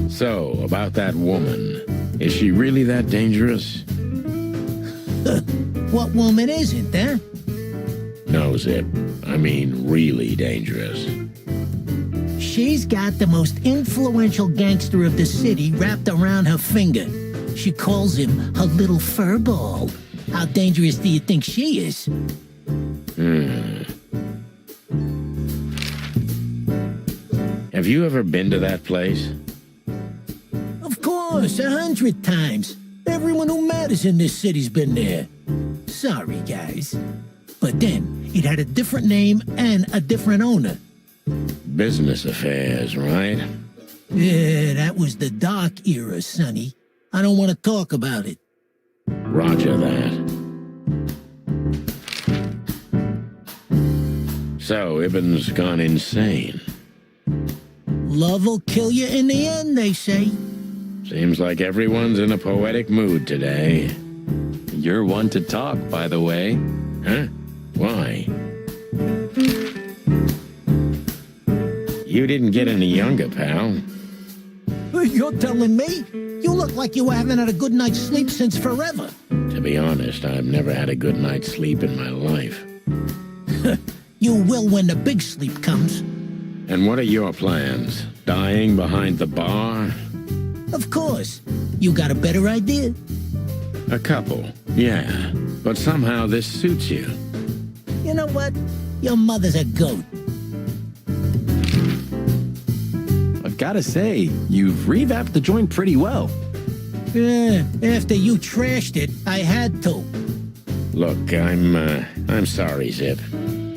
So, about that woman. Is she really that dangerous? What woman isn't, huh? No, Zip. I mean, really dangerous. She's got the most influential gangster of the city wrapped around her finger. She calls him her little furball. How dangerous do you think she is? Have you ever been to that place? Of course, 100 times. Everyone who matters in this city's been there. Sorry, guys. But then, it had a different name and a different owner. Business affairs, right? Yeah, that was the dark era, Sonny. I don't want to talk about it. Roger that. So, Ibn's gone insane. Love will kill you in the end, they say. Seems like everyone's in a poetic mood today. You're one to talk, by the way. Huh? Why? You didn't get any younger, pal. You're telling me? You look like you haven't had a good night's sleep since forever. To be honest, I've never had a good night's sleep in my life. You will when the big sleep comes. And what are your plans? Dying behind the bar? Of course. You got a better idea? A couple, yeah. But somehow this suits you. You know what? Your mother's a goat. Gotta say, you've revamped the joint pretty well. After you trashed it, I had to. Look, I'm sorry, Zip.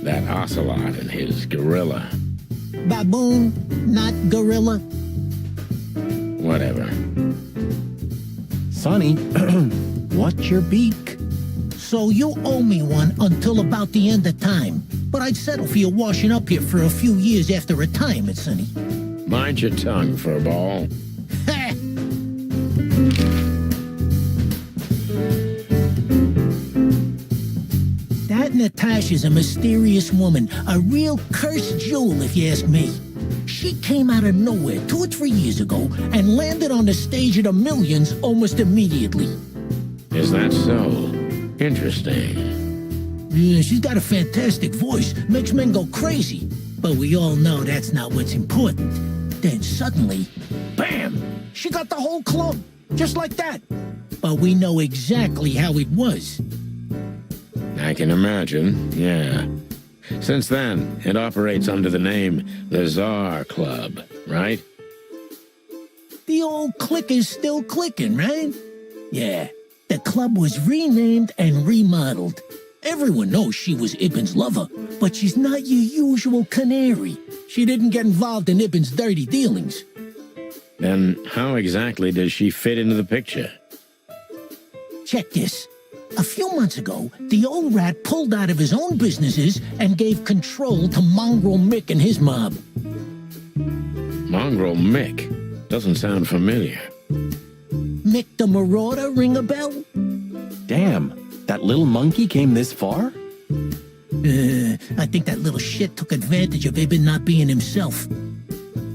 That ocelot and his gorilla. Baboon, not gorilla. Whatever. Sonny, what's your beak? So you owe me one until about the end of time. But I'd settle for you washing up here for a few years after retirement, Sonny. Mind your tongue, furball. Ha! That Natasha's a mysterious woman, a real cursed jewel if you ask me. She came out of nowhere 2 or 3 years ago and landed on the stage of the millions almost immediately. Is that so? Interesting. Yeah, she's got a fantastic voice, makes men go crazy. But we all know that's not what's important. Then suddenly, bam! She got the whole club, just like that. But we know exactly how it was. I can imagine, yeah. Since then, it operates under the name the Czar Club, right? The old click is still clicking, right? Yeah, the club was renamed and remodeled. Everyone knows she was Ibn's lover, but she's not your usual canary. She didn't get involved in Ibn's dirty dealings. Then how exactly does she fit into the picture? Check this. A few months ago, the old rat pulled out of his own businesses and gave control to Mongrel Mick and his mob. Mongrel Mick? Doesn't sound familiar. Mick the Marauder ring a bell? Damn, that little monkey came this far? I think that little shit took advantage of Ibn not being himself.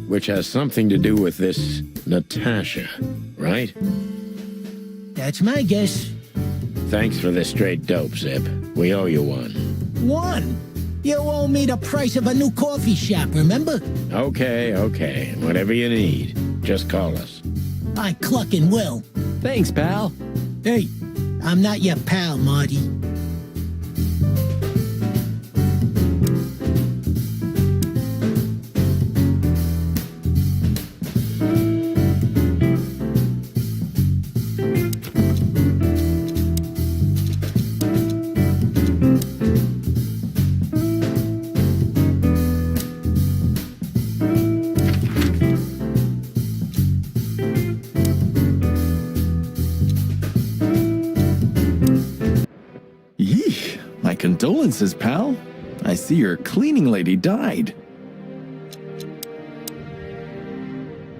Which has something to do with this Natasha, right? That's my guess. Thanks for this straight dope, Zip. We owe you one. One? You owe me the price of a new coffee shop, remember? Okay. Whatever you need. Just call us. I clucking will. Thanks, pal. Hey, I'm not your pal, Marty. Condolences, pal. I see your cleaning lady died.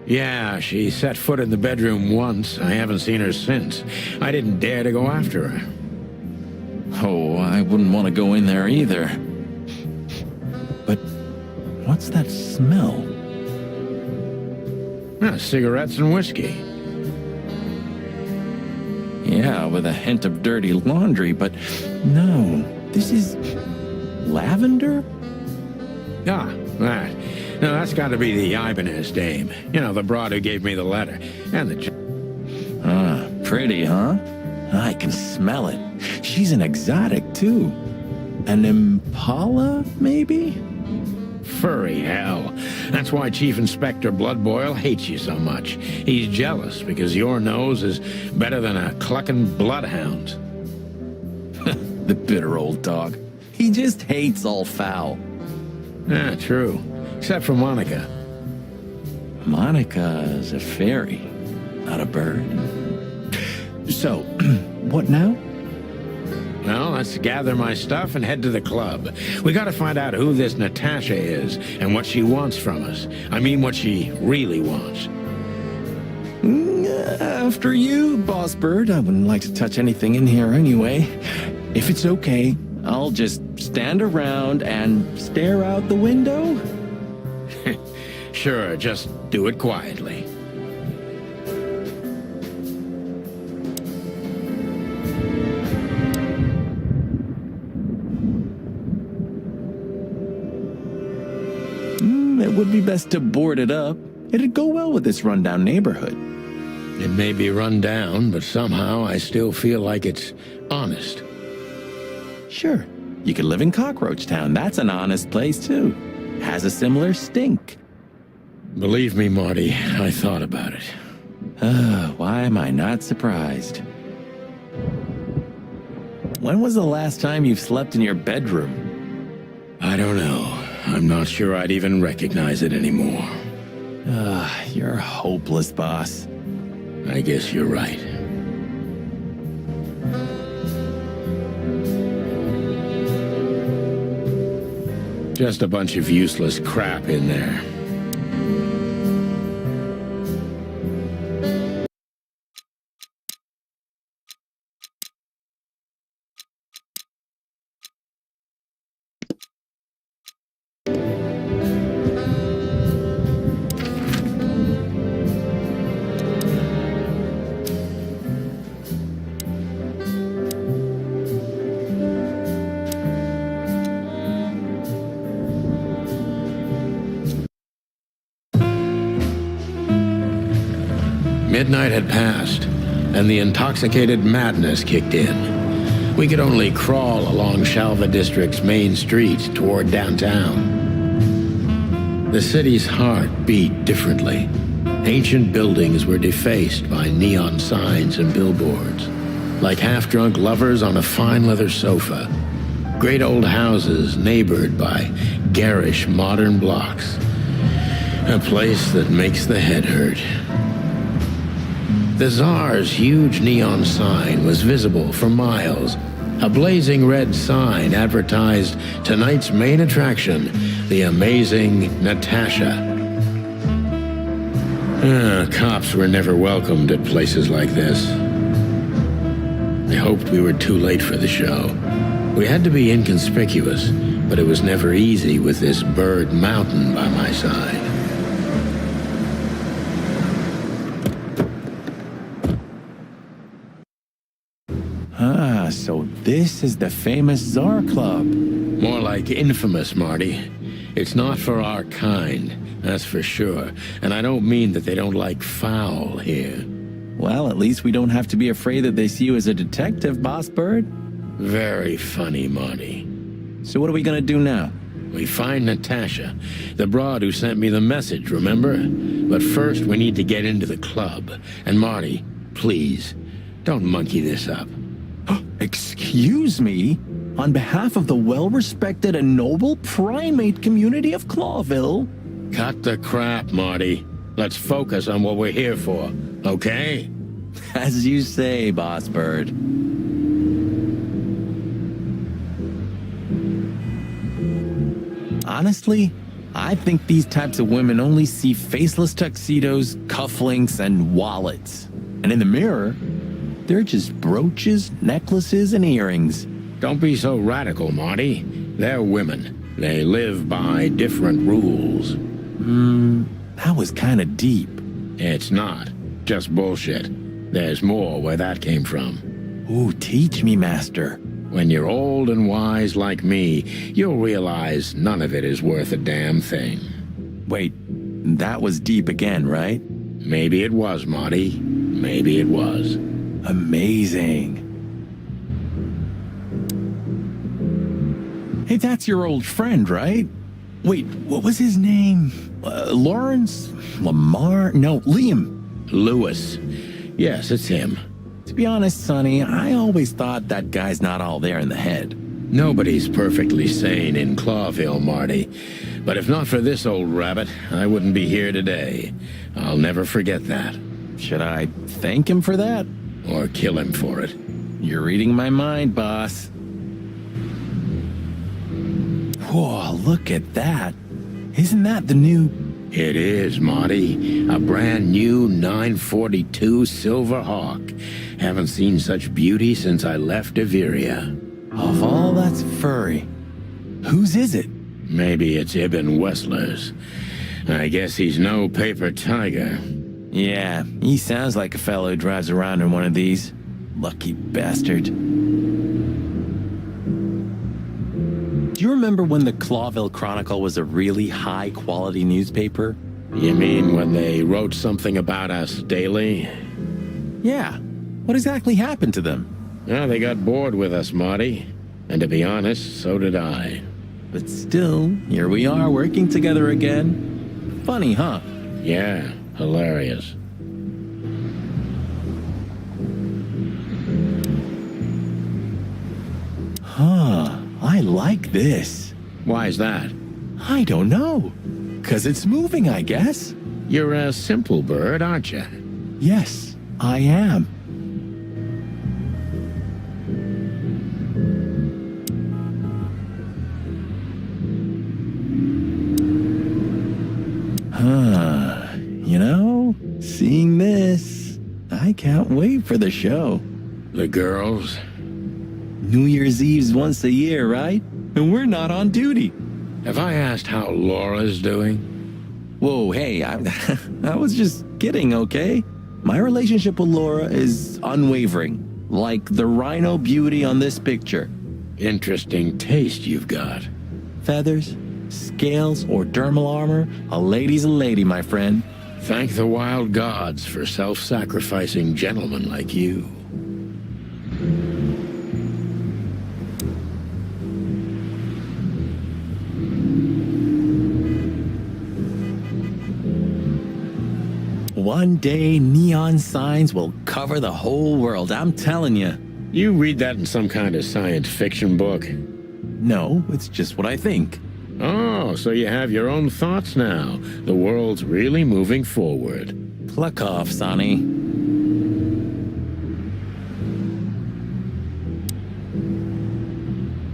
Yeah, she set foot in the bedroom once. I haven't seen her since. I didn't dare to go after her. Oh, I wouldn't want to go in there either. But what's that smell? Cigarettes and whiskey. Yeah, with a hint of dirty laundry, but no. This is lavender? That. No, that's got to be the Ibanez dame. You know, the broad who gave me the letter. And the... Pretty, huh? I can smell it. She's an exotic, too. An impala, maybe? Furry hell. That's why Chief Inspector Bloodboil hates you so much. He's jealous because your nose is better than a clucking bloodhound. The bitter old dog. He just hates all foul. Yeah, true. Except for Monica. Monica's a fairy, not a bird. So, what now? Well, let's gather my stuff and head to the club. We gotta find out who this Natasha is and what she wants from us. I mean, what she really wants. After you, Boss Bird. I wouldn't like to touch anything in here anyway. If it's okay, I'll just stand around and stare out the window? Sure, just do it quietly. It would be best to board it up. It'd go well with this rundown neighborhood. It may be run down, but somehow I still feel like it's honest. Sure, you could live in Cockroach Town. That's an honest place, too. Has a similar stink. Believe me, Marty, I thought about it. Why am I not surprised? When was the last time you've slept in your bedroom? I don't know. I'm not sure I'd even recognize it anymore. You're hopeless, boss. I guess you're right. Just a bunch of useless crap in there. Midnight had passed, and the intoxicated madness kicked in. We could only crawl along Shalva District's main street toward downtown. The city's heart beat differently. Ancient buildings were defaced by neon signs and billboards, like half-drunk lovers on a fine leather sofa. Great old houses neighbored by garish modern blocks. A place that makes the head hurt. The Tsar's huge neon sign was visible for miles. A blazing red sign advertised tonight's main attraction, the amazing Natasha. Cops were never welcomed at places like this. I hoped we were too late for the show. We had to be inconspicuous, but it was never easy with this bird mountain by my side. So this is the famous Tsar Club. More like infamous, Marty. It's not for our kind, that's for sure. And I don't mean that they don't like foul here. Well, at least we don't have to be afraid that they see you as a detective, Boss Bird. Very funny, Marty. So what are we gonna do now? We find Natasha, the broad who sent me the message, remember? But first we need to get into the club. And Marty, please, don't monkey this up. Excuse me? On behalf of the well-respected and noble primate community of Claudeville? Cut the crap, Marty. Let's focus on what we're here for, okay? As you say, Boss Bird. Honestly, I think these types of women only see faceless tuxedos, cufflinks, and wallets. And in the mirror, they're just brooches, necklaces, and earrings. Don't be so radical, Marty. They're women. They live by different rules. That was kind of deep. It's not. Just bullshit. There's more where that came from. Ooh, teach me, Master. When you're old and wise like me, you'll realize none of it is worth a damn thing. Wait, that was deep again, right? Maybe it was, Marty. Maybe it was. Amazing. Hey, that's your old friend, right? Wait, what was his name? Lawrence? Lamar? No, Liam. Lewis. Yes, it's him. To be honest, Sonny, I always thought that guy's not all there in the head. Nobody's perfectly sane in Clawville, Marty. But if not for this old rabbit, I wouldn't be here today. I'll never forget that. Should I thank him for that? Or kill him for it. You're reading my mind, boss. Whoa, look at that. Isn't that the new... It is, Marty. A brand new 942 Silver Hawk. Haven't seen such beauty since I left Averia. Of all that's furry, whose is it? Maybe it's Ibn Wessler's. I guess he's no paper tiger. Yeah, he sounds like a fellow who drives around in one of these. Lucky bastard. Do you remember when the Claudeville Chronicle was a really high-quality newspaper? You mean when they wrote something about us daily? Yeah. What exactly happened to them? Well, they got bored with us, Marty. And to be honest, so did I. But still, here we are working together again. Funny, huh? Yeah, hilarious. Huh, I like this. Why is that? I don't know. 'Cause it's moving, I guess. You're a simple bird, aren't you? Yes, I am. You know, seeing this, I can't wait for the show. The girls? New Year's Eve's once a year, right? And we're not on duty. Have I asked how Laura's doing? Whoa, hey, I was just kidding, okay? My relationship with Laura is unwavering, like the rhino beauty on this picture. Interesting taste you've got. Feathers, scales, or dermal armor, a lady's a lady, my friend. Thank the wild gods for self-sacrificing gentlemen like you. One day, neon signs will cover the whole world, I'm telling you. You read that in some kind of science fiction book? No, it's just what I think. Oh, so you have your own thoughts now. The world's really moving forward. Pluck off, Sonny.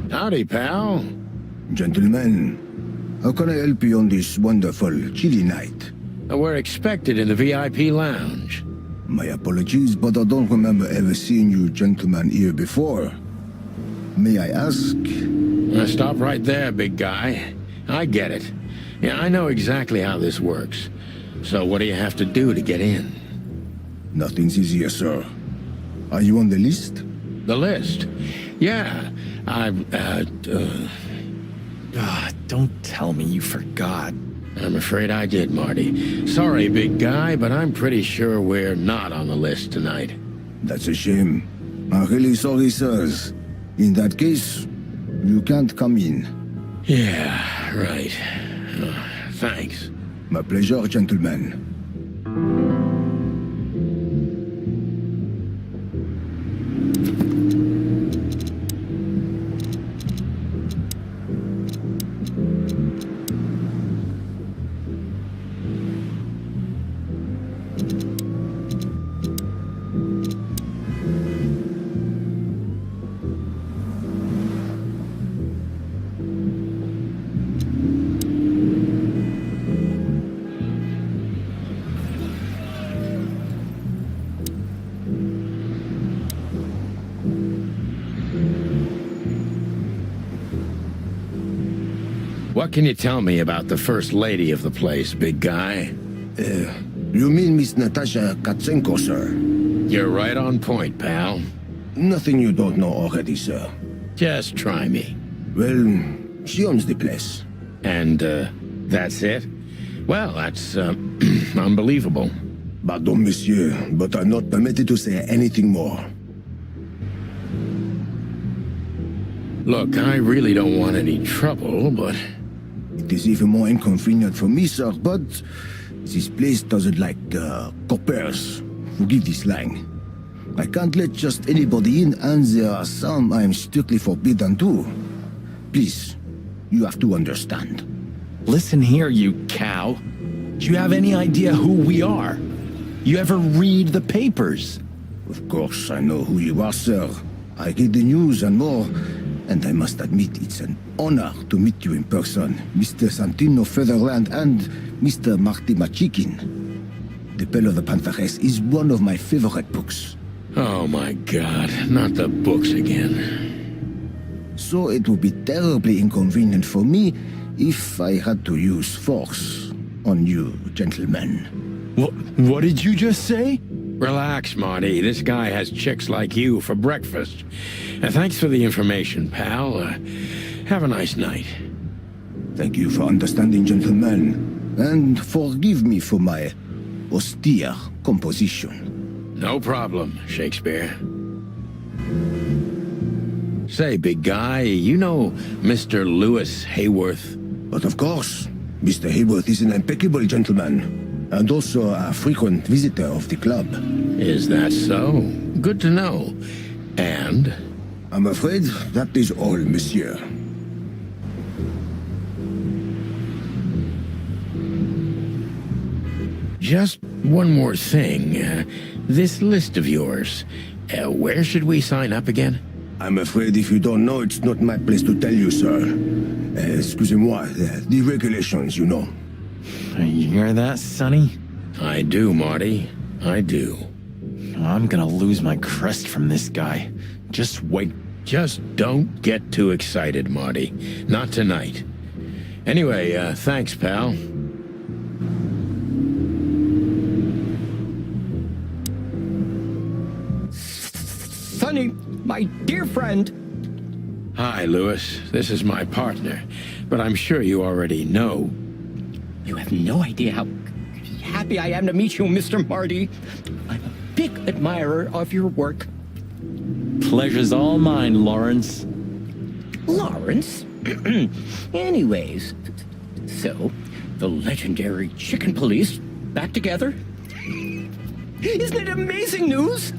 Howdy, pal. Gentlemen, how can I help you on this wonderful, chilly night? We're expected in the VIP lounge. My apologies, but I don't remember ever seeing you gentlemen here before. May I ask? Stop right there, big guy. I get it. Yeah, I know exactly how this works. So what do you have to do to get in? Nothing's easier, sir. Are you on the list? The list? Yeah, don't tell me you forgot. I'm afraid I did, Marty. Sorry, big guy, but I'm pretty sure we're not on the list tonight. That's a shame. I'm really sorry, sirs. In that case, you can't come in. Yeah, right. Thanks. My pleasure, gentlemen. What can you tell me about the first lady of the place, big guy? You mean Miss Natasha Katsenko, sir? You're right on point, pal. Nothing you don't know already, sir. Just try me. Well, she owns the place. And, that's it? Well, that's, unbelievable. Pardon, monsieur, but I'm not permitted to say anything more. Look, I really don't want any trouble, but... It is even more inconvenient for me, sir, but this place doesn't like, coppers. Forgive this slang. I can't let just anybody in, and there are some I am strictly forbidden to. Please, you have to understand. Listen here, you cow. Do you have any idea who we are? You ever read the papers? Of course, I know who you are, sir. I read the news and more. And I must admit, it's an honor to meet you in person, Mr. Santino Featherland and Mr. Marty Machikin. The Bell of the Pantheress is one of my favorite books. Oh my God, not the books again. So it would be terribly inconvenient for me if I had to use force on you, gentlemen. What did you just say? Relax, Marty. This guy has chicks like you for breakfast. Thanks for the information, pal. Have a nice night. Thank you for understanding, gentlemen. And forgive me for my austere composition. No problem, Shakespeare. Say, big guy, you know Mr. Lewis Hayworth? But of course, Mr. Hayworth is an impeccable gentleman. and also a frequent visitor of the club. Is that so? Good to know. And? I'm afraid that is all, monsieur. Just one more thing. This list of yours, where should we sign up again? I'm afraid if you don't know, it's not my place to tell you, sir. Excusez-moi, the regulations, you know. You hear that, Sonny? I do, Marty. I do. I'm gonna lose my crest from this guy. Just wait. Just don't get too excited, Marty. Not tonight. Anyway, thanks, pal. Sonny, my dear friend. Hi, Lewis. This is my partner, but I'm sure you already know. You have no idea how happy I am to meet you, Mr. Marty. I'm a big admirer of your work. Pleasure's all mine, Lawrence. Lawrence? Anyways, so, the legendary Chicken Police back together? Isn't it amazing news?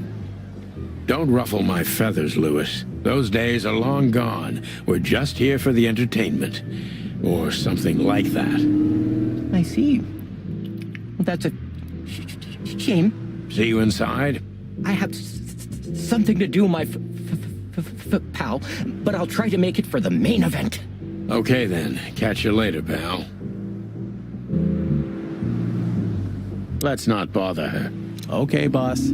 Don't ruffle my feathers, Lewis. Those days are long gone. We're just here for the entertainment. Or something like that. I see. That's a shame. See you inside? I have something to do, my pal, but I'll try to make it for the main event. Okay then. Catch you later, pal. Let's not bother her. Okay, boss.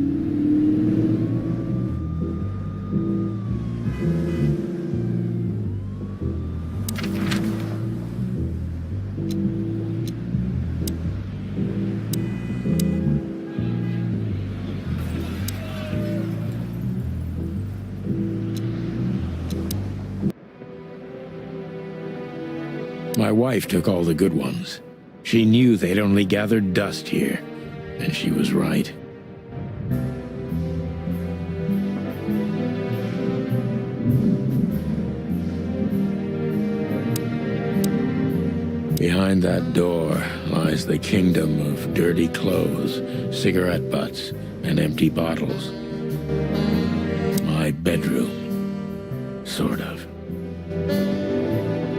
My wife took all the good ones. She knew they'd only gathered dust here, and she was right. Behind that door lies the kingdom of dirty clothes, cigarette butts, and empty bottles. My bedroom, sort of.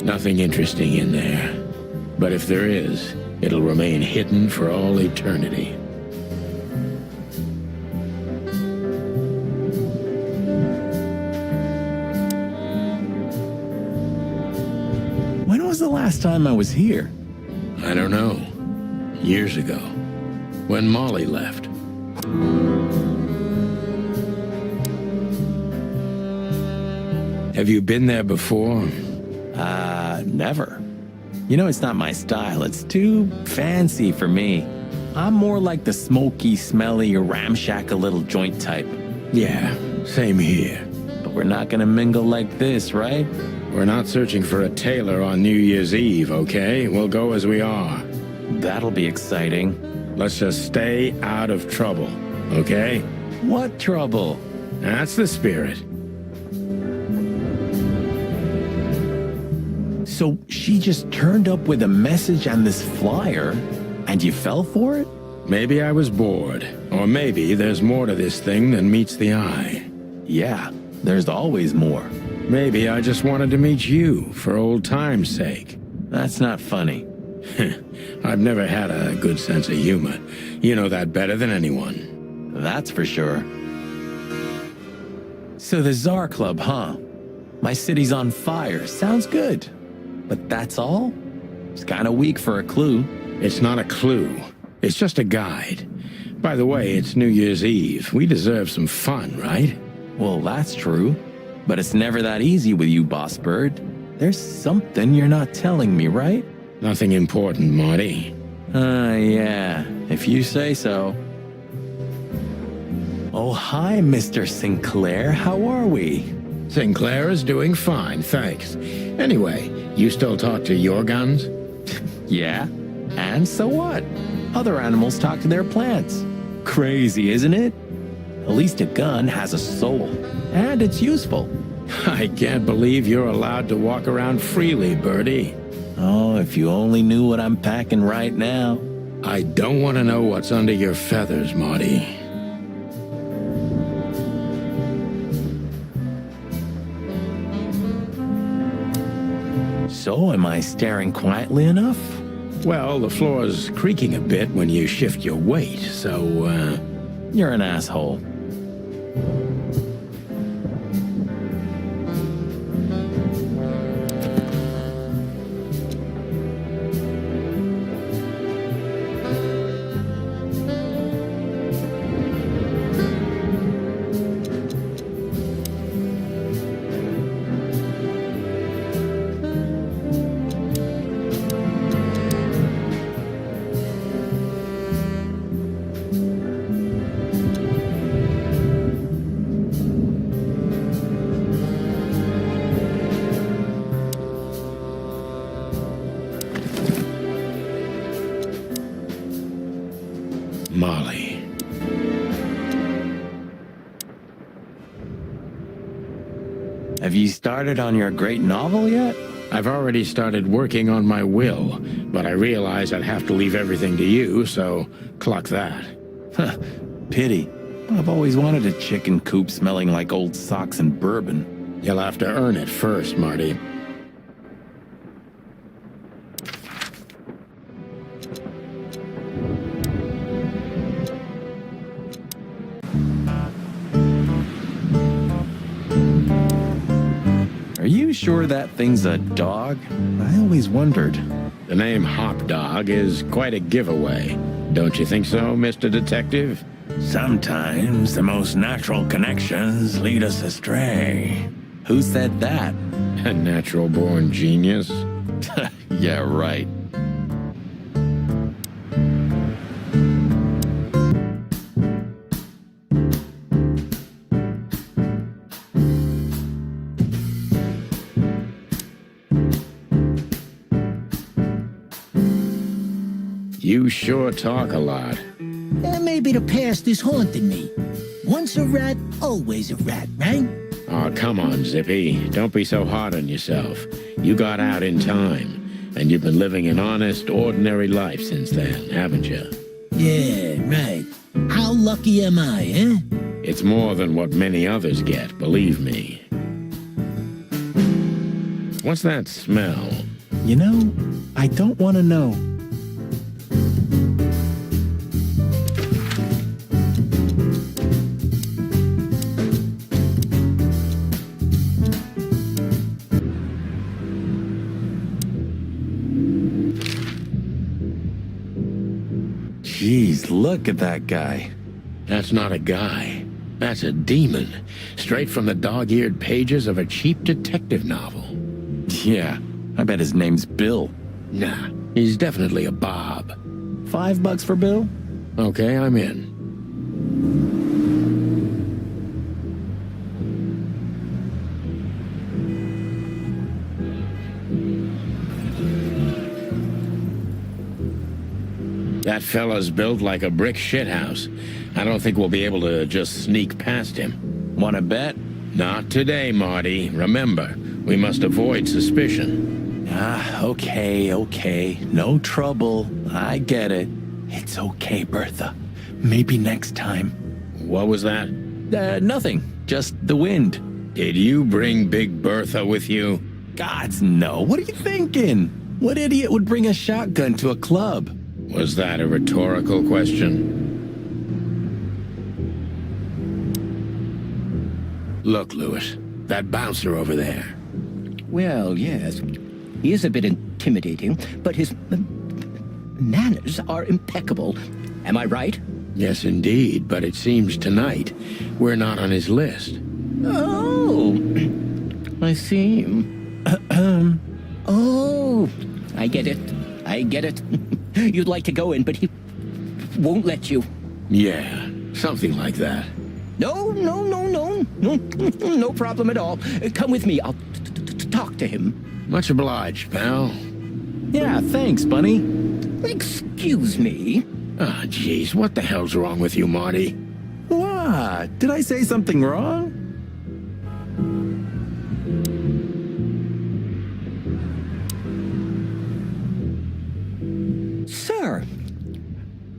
Nothing interesting in there. But if there is, it'll remain hidden for all eternity. When was the last time I was here? I don't know. Years ago. When Molly left. Have you been there before? Never. You know, it's not my style. It's too fancy for me. I'm more like the smoky, smelly, ramshackle little joint type. Yeah, same here. But we're not gonna mingle like this, right? We're not searching for a tailor on New Year's Eve, okay? We'll go as we are. That'll be exciting. Let's just stay out of trouble, okay? What trouble? That's the spirit. So she just turned up with a message and this flyer, and you fell for it? Maybe I was bored. Or maybe there's more to this thing than meets the eye. Yeah, there's always more. Maybe I just wanted to meet you for old time's sake. That's not funny. I've never had a good sense of humor. You know that better than anyone. That's for sure. So the Tsar Club, huh? My city's on fire. Sounds good. But that's all? It's kind of weak for a clue. It's not a clue. It's just a guide. By the way, it's New Year's Eve. We deserve some fun, right? Well, that's true. But it's never that easy with you, Boss Bird. There's something you're not telling me, right? Nothing important, Marty. Yeah. If you say so. Oh, hi, Mr. Sinclair. How are we? Sinclair is doing fine, thanks. Anyway, you still talk to your guns? Yeah. And so what? Other animals talk to their plants. Crazy, isn't it? At least a gun has a soul. And it's useful. I can't believe you're allowed to walk around freely, Birdie. Oh, if you only knew what I'm packing right now. I don't want to know what's under your feathers, Marty. So, am I staring quietly enough? Well, the floor's creaking a bit when you shift your weight, so, You're an asshole. Molly. Have you started on your great novel yet? I've already started working on my will, but I realize I'd have to leave everything to you, so cluck that. Huh, pity. I've always wanted a chicken coop smelling like old socks and bourbon. You'll have to earn it first, Marty. Are you sure that thing's a dog? I always wondered. The name Hop Dog is quite a giveaway. Don't you think so, Mr. Detective? Sometimes the most natural connections lead us astray. Who said that? A natural-born genius? Yeah, right. You sure talk a lot. Maybe the past is haunting me. Once a rat, always a rat, right? Oh, come on, Zippy. Don't be so hard on yourself. You got out in time, and you've been living an honest, ordinary life since then, haven't you? Yeah, right. How lucky am I, eh? It's more than what many others get, believe me. What's that smell? You know, I don't want to know. Jeez, look at that guy. That's not a guy. That's a demon. Straight from the dog-eared pages of a cheap detective novel. Yeah, I bet his name's Bill. Nah, he's definitely a Bob. $5 for Bill? Okay, I'm in. That fella's built like a brick shithouse. I don't think we'll be able to just sneak past him. Wanna bet? Not today, Marty. Remember, we must avoid suspicion. Okay. No trouble. I get it. It's okay, Bertha. Maybe next time. What was that? Nothing. Just the wind. Did you bring Big Bertha with you? Gods, no. What are you thinking? What idiot would bring a shotgun to a club? Was that a rhetorical question? Look, Lewis, that bouncer over there. Well, yes. He is a bit intimidating, but his manners are impeccable. Am I right? Yes, indeed, but it seems tonight we're not on his list. Oh, I see. Oh, I get it. You'd like to go in, but he won't let you. Yeah, something like that. No problem at all. Come with me. I'll talk to him. Much obliged, pal. Yeah, thanks, Bunny. Excuse me. Ah, jeez, what the hell's wrong with you, Marty? What? Did I say something wrong? Sir,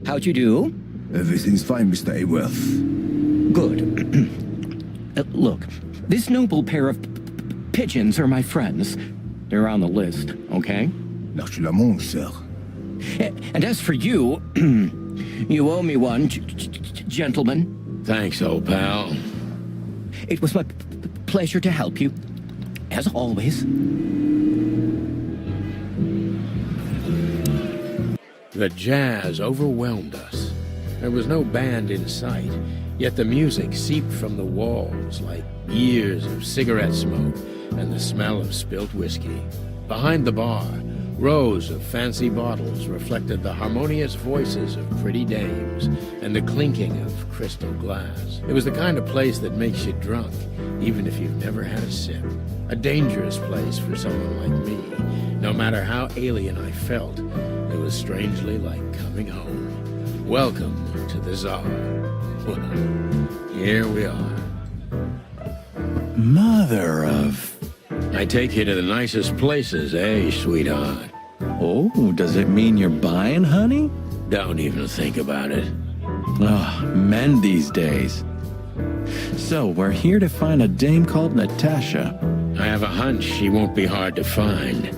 How'd you do? Everything's fine, Mr. Aworth. Good. Look, this noble pair of pigeons are my friends. They're on the list, okay? L'archulamont, sir. And as for you, you owe me one, gentlemen. Thanks, old pal. It was my pleasure to help you, as always. The jazz overwhelmed us. There was no band in sight, yet the music seeped from the walls like years of cigarette smoke and the smell of spilt whiskey. Behind the bar, rows of fancy bottles reflected the harmonious voices of pretty dames and the clinking of crystal glass. It was the kind of place that makes you drunk, even if you've never had a sip. A dangerous place for someone like me. No matter how alien I felt, it was strangely like coming home. Welcome to the Tsar. Well, here we are. Mother of... I take you to the nicest places, eh, sweetheart? Oh, does it mean you're buying, honey? Don't even think about it. Ah, men these days. So, we're here to find a dame called Natasha. I have a hunch she won't be hard to find.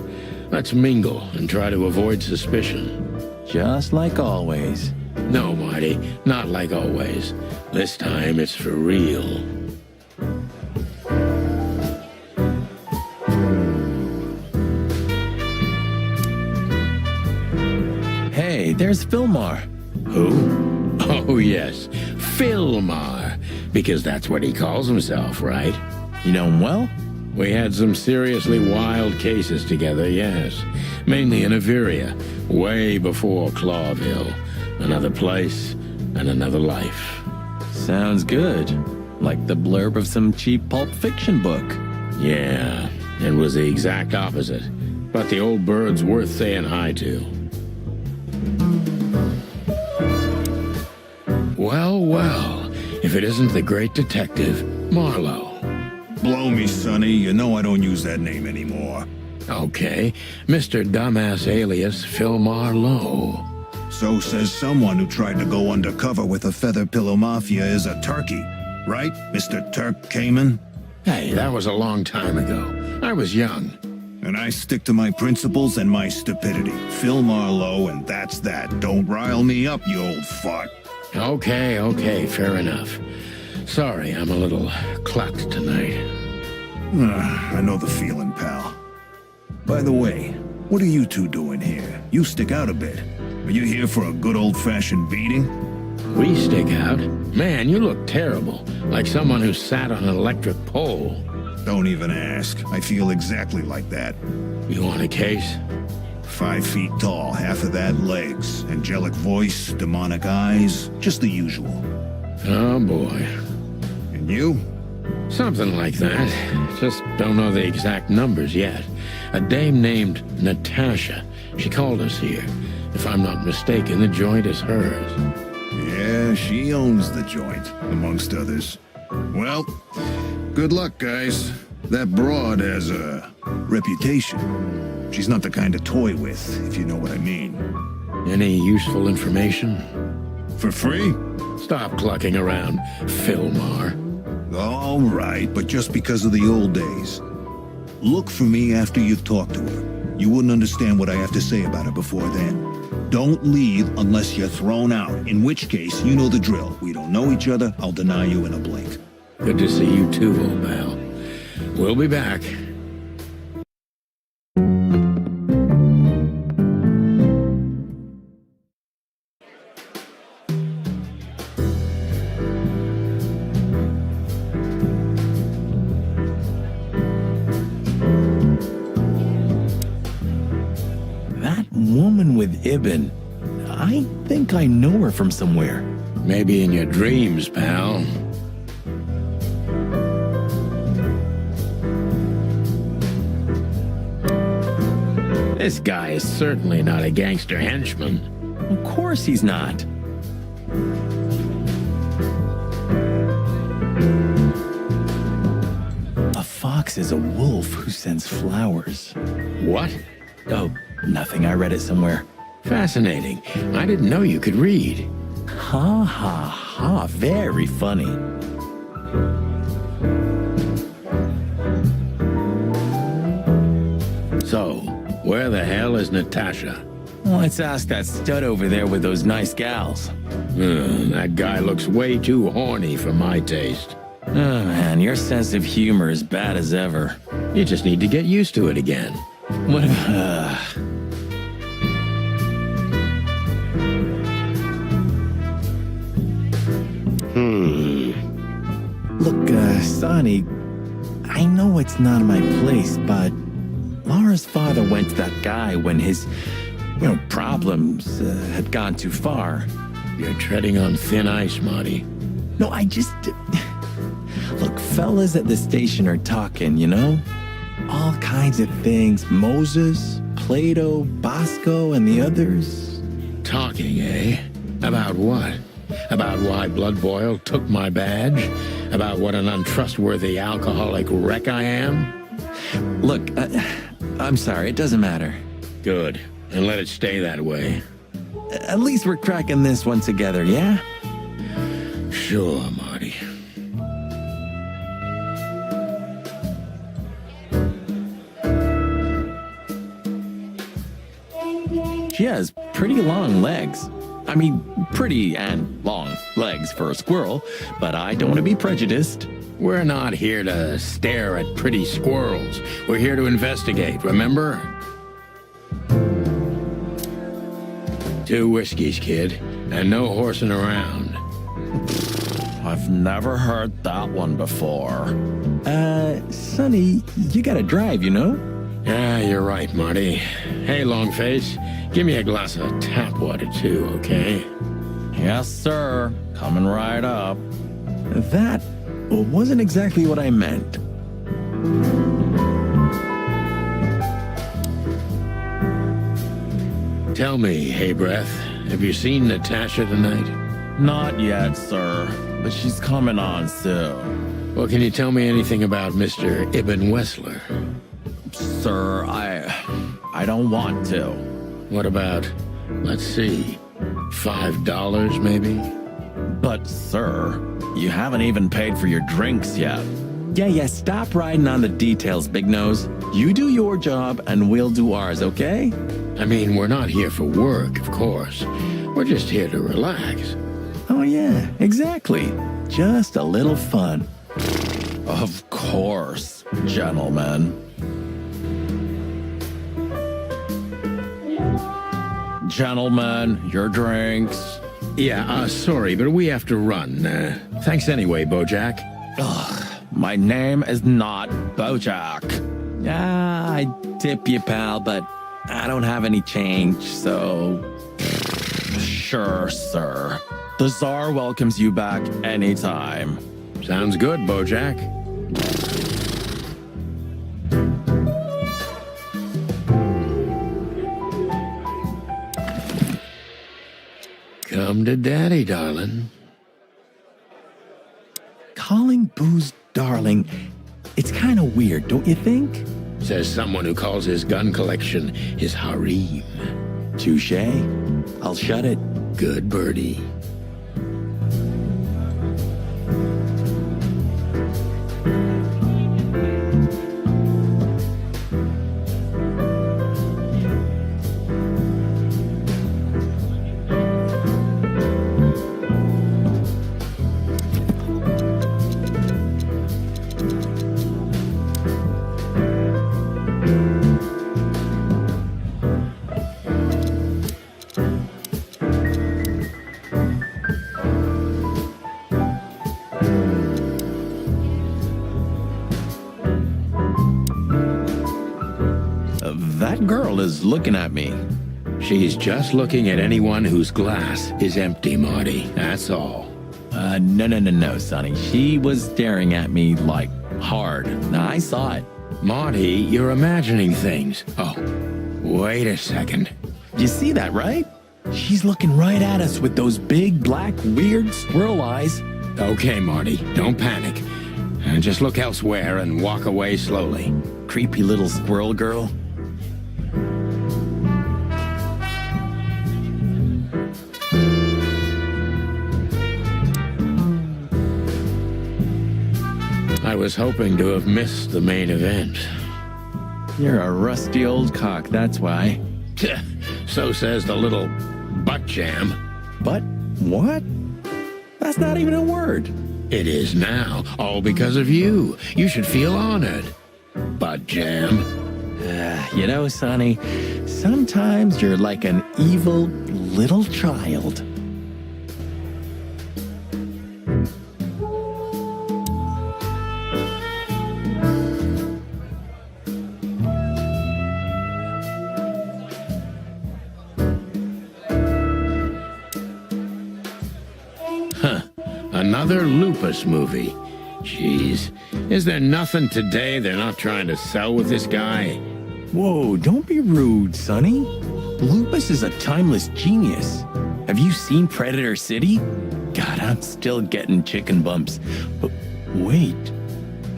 Let's mingle and try to avoid suspicion. Just like always. No, Marty, not like always. This time it's for real. Hey, there's Filmar. Who? Oh, yes, Filmar. Because that's what he calls himself, right? You know him well? We had some seriously wild cases together, yes. Mainly in Averia, way before Claudeville. Another place and another life. Sounds good. Like the blurb of some cheap pulp fiction book. Yeah, it was the exact opposite. But the old bird's worth saying hi to. Well, well, if it isn't the great detective, Marlowe. Blow me, Sonny. You know I don't use that name anymore. Okay, Mr. Dumbass alias Filmar Lowe. So says someone who tried to go undercover with a feather pillow mafia is a turkey. Right, Mr. Turk Cayman? Hey, that was a long time ago. I was young. And I stick to my principles and my stupidity. Phil Marlowe, and that's that. Don't rile me up, you old fart. Okay, fair enough. Sorry, I'm a little clucked tonight. I know the feeling, pal. By the way, what are you two doing here? You stick out a bit. Are you here for a good old-fashioned beating? We stick out? Man, you look terrible. Like someone who sat on an electric pole. Don't even ask. I feel exactly like that. You want a case? 5 feet tall, half of that legs. Angelic voice, demonic eyes. Just the usual. Oh, boy. And you? Something like that. Just don't know the exact numbers yet. A dame named Natasha. She called us here. If I'm not mistaken, the joint is hers. Yeah, she owns the joint, amongst others. Well, good luck, guys. That broad has a reputation. She's not the kind to toy with, if you know what I mean. Any useful information? For free? Stop clucking around, Filmar. All right, but just because of the old days. Look for me after you've talked to her. You wouldn't understand what I have to say about her before then. Don't leave unless you're thrown out, in which case, you know the drill. We don't know each other, I'll deny you in a blink. Good to see you too, old pal. We'll be back. Woman with Ibn. I think I know her from somewhere. Maybe in your dreams, pal. This guy is certainly not a gangster henchman. Of course he's not. A fox is a wolf who sends flowers. What? Oh, nothing. I read it somewhere. Fascinating. I didn't know you could read. Ha ha ha, very funny. So, where the hell is Natasha? Let's ask that stud over there with those nice gals. That guy looks way too horny for my taste. Oh man, your sense of humor is bad as ever. You just need to get used to it again. What Look, Sonny, I know it's not my place, but Laura's father went to that guy when his, problems had gone too far. You're treading on thin ice, Marty. No, I just... Look, fellas at the station are talking, All kinds of things. Moses, Plato, Bosco, and the others. Talking, eh? About what? About why Blood Boil took my badge? About what an untrustworthy alcoholic wreck I am? Look, I'm sorry, it doesn't matter. Good, and let it stay that way. At least we're cracking this one together, yeah? Sure, Marty. She has pretty long legs. I mean, pretty and long legs for a squirrel, but I don't want to be prejudiced. We're not here to stare at pretty squirrels. We're here to investigate, remember? 2 whiskeys, kid, and no horsing around. I've never heard that one before. Sonny, you gotta drive, Yeah, you're right, Marty. Hey, Longface, give me a glass of tap water, too, okay? Yes, sir. Coming right up. That wasn't exactly what I meant. Tell me, Hey Breath, have you seen Natasha tonight? Not yet, sir, but she's coming on soon. Well, can you tell me anything about Mr. Ibn Wessler? Sir, I don't want to. What about, let's see, $5 maybe? But, sir, you haven't even paid for your drinks yet. Yeah, stop riding on the details, Big Nose. You do your job, and we'll do ours, okay? I mean, we're not here for work, of course. We're just here to relax. Oh, yeah, exactly. Just a little fun. Of course, gentlemen. Gentlemen, your drinks. Yeah, sorry, but we have to run. Thanks anyway, Bojack. Ugh, my name is not Bojack. I tip you, pal, but I don't have any change, so... Sure, sir. The Tsar welcomes you back anytime. Sounds good, Bojack. Come to daddy, darling. Calling booze darling, it's kind of weird, don't you think? Says someone who calls his gun collection his harem. Touché. I'll shut it. Good birdie. That girl is looking at me. She's just looking at anyone whose glass is empty, Marty. That's all. No, Sonny. She was staring at me, like, hard. I saw it. Marty, you're imagining things. Oh, wait a second. You see that, right? She's looking right at us with those big, black, weird squirrel eyes. Okay, Marty, don't panic. Just look elsewhere and walk away slowly. Creepy little squirrel girl. I was hoping to have missed the main event. You're a rusty old cock, that's why. So says the little butt jam. But what? That's not even a word. It is now, all because of you. You should feel honored. Butt jam. You know, Sonny, sometimes you're like an evil little child. Another Lupus movie. Jeez. Is there nothing today they're not trying to sell with this guy? Whoa, don't be rude, Sonny. Lupus is a timeless genius. Have you seen Predator City? God, I'm still getting chicken bumps. But wait,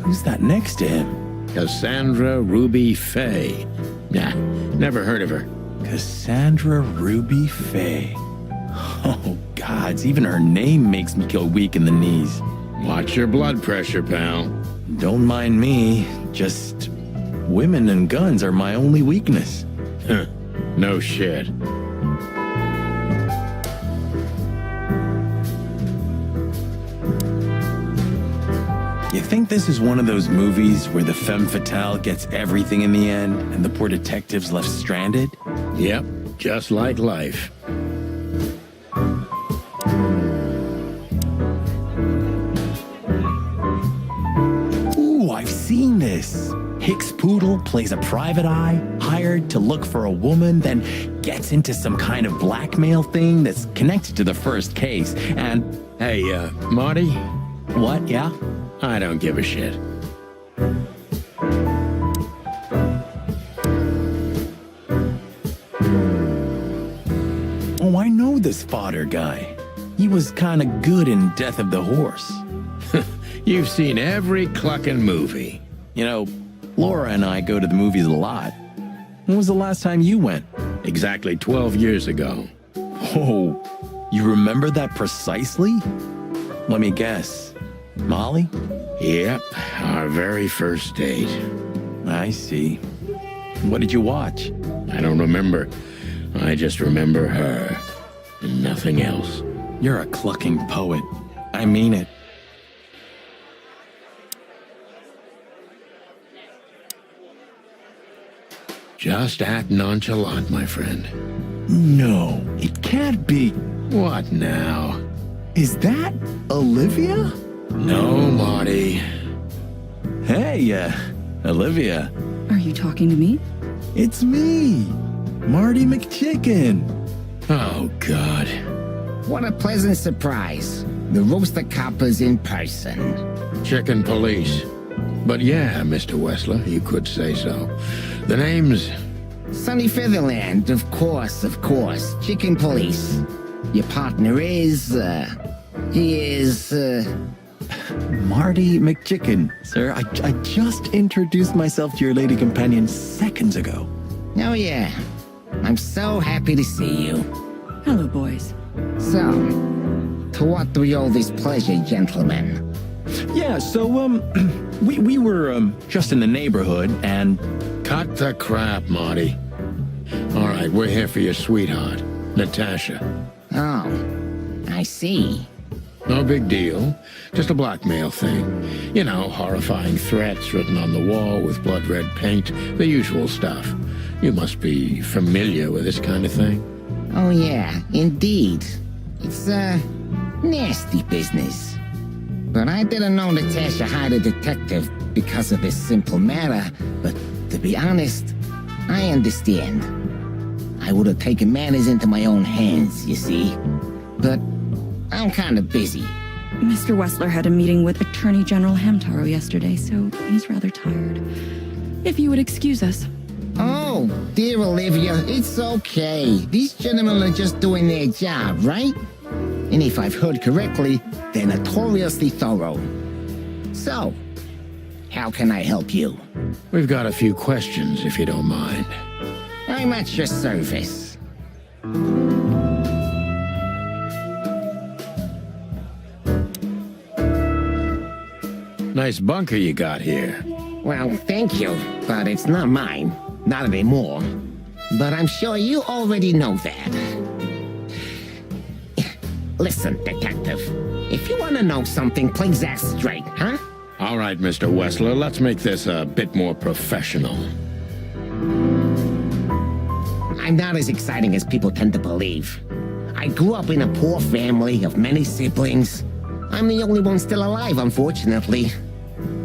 who's that next to him? Cassandra Ruby Faye. Nah, never heard of her. Cassandra Ruby Faye. Oh, gods, even her name makes me go weak in the knees. Watch your blood pressure, pal. Don't mind me, just women and guns are my only weakness. No shit. You think this is one of those movies where the femme fatale gets everything in the end and the poor detective's left stranded? Yep, just like life. Ooh, I've seen this. Hicks Poodle plays a private eye, hired to look for a woman, then gets into some kind of blackmail thing that's connected to the first case, and... Hey, Marty? What, yeah? I don't give a shit. Oh, I know this fodder guy. He was kinda good in Death of the Horse. You've seen every clucking movie. You know, Laura and I go to the movies a lot. When was the last time you went? Exactly 12 years ago. Oh, you remember that precisely? Let me guess. Molly? Yep, our very first date. I see. What did you watch? I don't remember. I just remember her. And nothing else. You're a clucking poet. I mean it. Just act nonchalant, my friend. No, it can't be. What now? Is that Olivia? No, Marty. Hey, Olivia. Are you talking to me? It's me, Marty McChicken. Oh, God. What a pleasant surprise. The roaster copper's in person. Chicken police. But yeah, Mr. Wessler, you could say so. The name's... Sunny Featherland, of course. Chicken police. Your partner is, he is, Marty McChicken, sir. I just introduced myself to your lady companion seconds ago. Oh, yeah. I'm so happy to see you. Hello, boys. So, to what do we owe this pleasure, gentlemen? Yeah, so, we were, just in the neighborhood, and... Cut the crap, Marty. All right, we're here for your sweetheart, Natasha. Oh, I see. No big deal. Just a blackmail thing. You know, horrifying threats written on the wall with blood red paint, the usual stuff. You must be familiar with this kind of thing. Oh, yeah, indeed. It's, nasty business. But I didn't know Natasha hired a detective because of this simple matter, but to be honest, I understand. I would have taken matters into my own hands, you see. But I'm kind of busy. Mr. Wessler had a meeting with Attorney General Hamtaro yesterday, so he's rather tired. If you would excuse us. Oh, dear Olivia, it's okay. These gentlemen are just doing their job, right? And if I've heard correctly, they're notoriously thorough. So, how can I help you? We've got a few questions, if you don't mind. I'm at your service. Nice bunker you got here. Well, thank you, but it's not mine. Not anymore. But I'm sure you already know that. Listen, detective. If you want to know something, please ask straight, huh? All right, Mr. Wessler, let's make this a bit more professional. I'm not as exciting as people tend to believe. I grew up in a poor family of many siblings. I'm the only one still alive, unfortunately.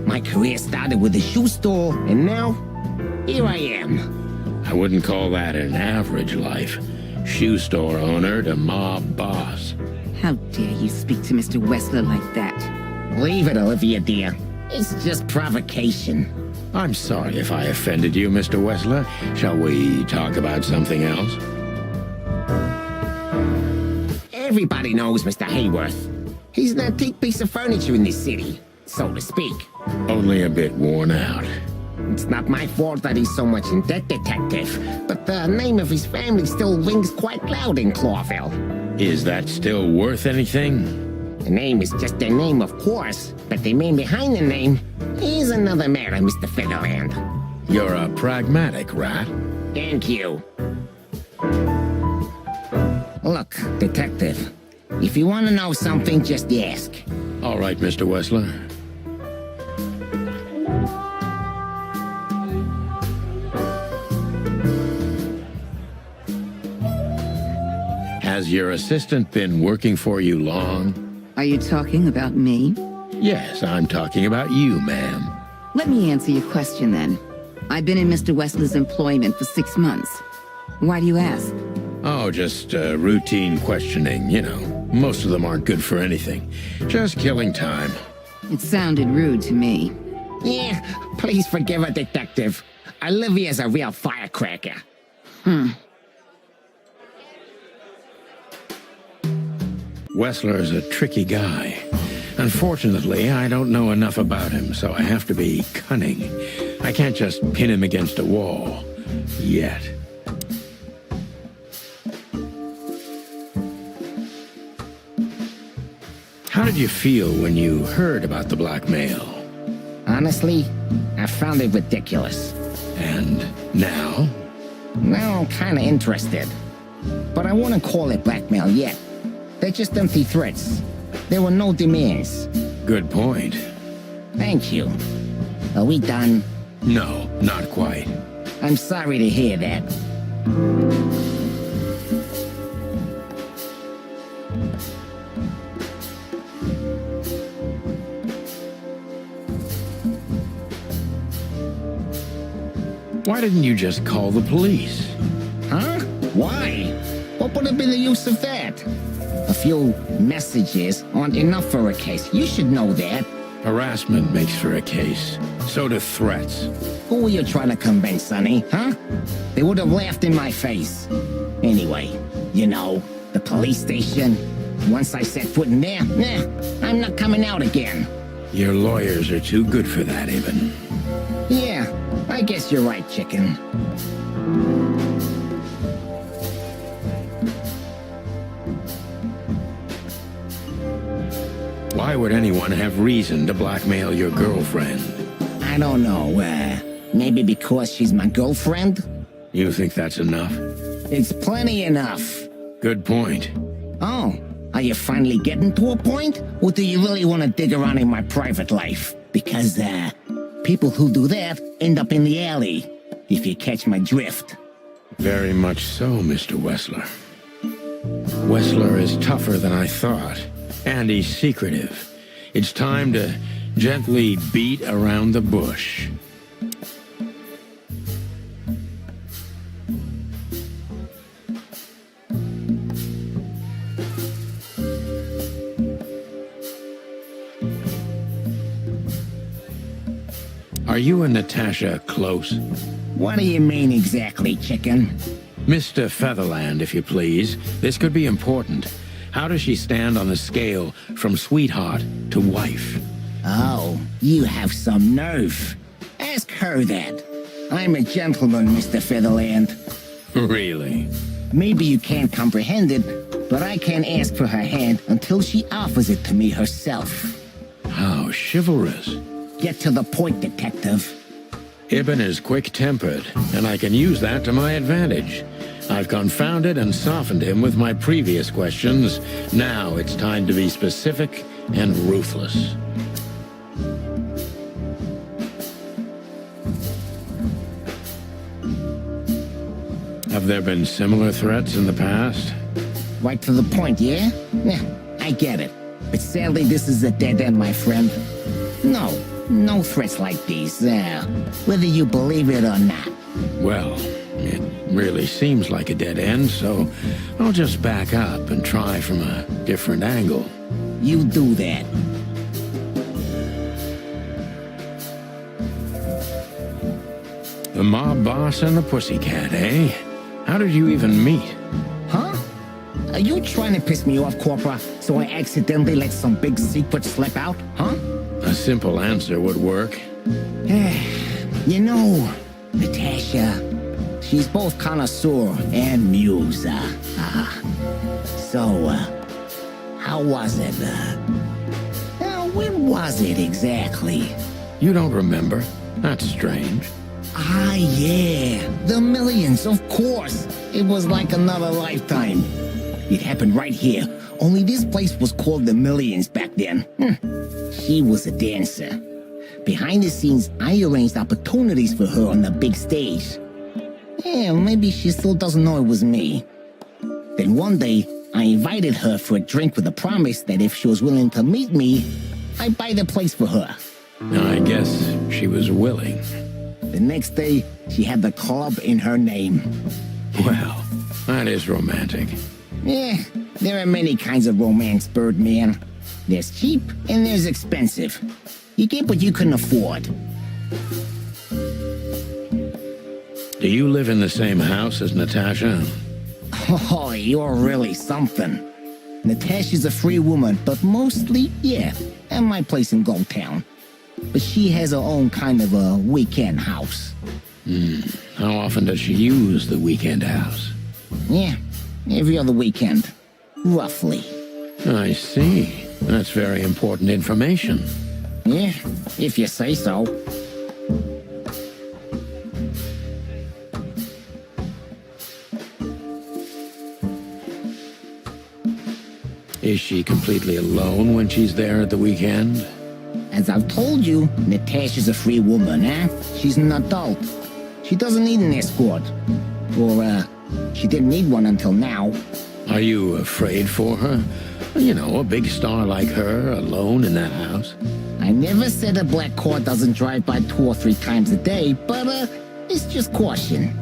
My career started with a shoe store, and now, here I am. I wouldn't call that an average life. Shoe store owner to mob boss. How dare you speak to Mr. Wessler like that? Leave it, Olivia, dear. It's just provocation. I'm sorry if I offended you, Mr. Wessler. Shall we talk about something else? Everybody knows Mr. Hayworth. He's an antique piece of furniture in this city, so to speak. Only a bit worn out. It's not my fault that he's so much in debt, detective, but the name of his family still rings quite loud in Clawville. Is that still worth anything? The name is just their name, of course, but the man behind the name is another matter, Mr. Featherland. You're a pragmatic rat. Thank you. Look, detective, if you want to know something, just ask. All right, Mr. Wessler. Has your assistant been working for you long? Are you talking about me? Yes, I'm talking about you, ma'am. Let me answer your question then. I've been in Mr. Wessler's employment for 6 months. Why do you ask? Oh, just routine questioning, you know. Most of them aren't good for anything. Just killing time. It sounded rude to me. Yeah, please forgive a detective. Olivia's a real firecracker. Wessler's a tricky guy. Unfortunately, I don't know enough about him, so I have to be cunning. I can't just pin him against a wall. Yet. How did you feel when you heard about the blackmail? Honestly, I found it ridiculous. And now? Now I'm kinda interested. But I wouldn't call it blackmail yet. They're just empty threats. There were no demands. Good point. Thank you. Are we done? No, not quite. I'm sorry to hear that. Why didn't you just call the police? Huh? Why? What would have been the use of that? A few messages aren't enough for a case. You should know that. Harassment makes for a case. So do threats. Who were you trying to convince, Sonny? Huh? They would have laughed in my face. Anyway, you know, the police station. Once I set foot in there, I'm not coming out again. Your lawyers are too good for that, even. Yeah, I guess you're right, chicken. Why would anyone have reason to blackmail your girlfriend? I don't know, maybe because she's my girlfriend? You think that's enough? It's plenty enough. Good point. Oh, are you finally getting to a point? Or do you really want to dig around in my private life? Because, people who do that end up in the alley, if you catch my drift. Very much so, Mr. Wessler. Wessler is tougher than I thought, and he's secretive. It's time to gently beat around the bush. Are you and Natasha close? What do you mean exactly, chicken? Mr. Featherland, if you please. This could be important. How does she stand on the scale from sweetheart to wife? Oh, you have some nerve. Ask her that. I'm a gentleman, Mr. Featherland. Really? Maybe you can't comprehend it, but I can't ask for her hand until she offers it to me herself. How chivalrous. Get to the point, Detective. Ibn is quick-tempered, and I can use that to my advantage. I've confounded and softened him with my previous questions. Now it's time to be specific and ruthless. Have there been similar threats in the past? Right to the point, yeah? Yeah, I get it. But sadly, this is a dead end, my friend. No threats like these, whether you believe it or not. Well, it really seems like a dead end, so I'll just back up and try from a different angle. You do that. The mob boss and the pussycat, eh? How did you even meet? Huh? Are you trying to piss me off, Corpora, so I accidentally let some big secret slip out, huh? A simple answer would work. You know, Natasha, she's both connoisseur and muse. So, how was it? When was it exactly? You don't remember? That's strange. Ah, yeah. The Millions, of course. It was like another lifetime. It happened right here. Only this place was called the Millions back then. She was a dancer. Behind the scenes, I arranged opportunities for her on the big stage. Yeah, maybe she still doesn't know it was me. Then one day, I invited her for a drink with a promise that if she was willing to meet me, I'd buy the place for her. I guess she was willing. The next day, she had the club in her name. Well, that is romantic. Yeah, there are many kinds of romance, Birdman. There's cheap and there's expensive. You get what you can afford. Do you live in the same house as Natasha? Oh, you're really something. Natasha's a free woman, but mostly, yeah, at my place in Goldtown. But she has her own kind of a weekend house. How often does she use the weekend house? Yeah, every other weekend. Roughly. I see. That's very important information. Yeah, if you say so. Is she completely alone when she's there at the weekend? As I've told you, Natasha's a free woman, eh? She's an adult. She doesn't need an escort. Or, she didn't need one until now. Are you afraid for her? You know, a big star like her, alone in that house. I never said a black car doesn't drive by 2 or 3 times a day, but, it's just caution.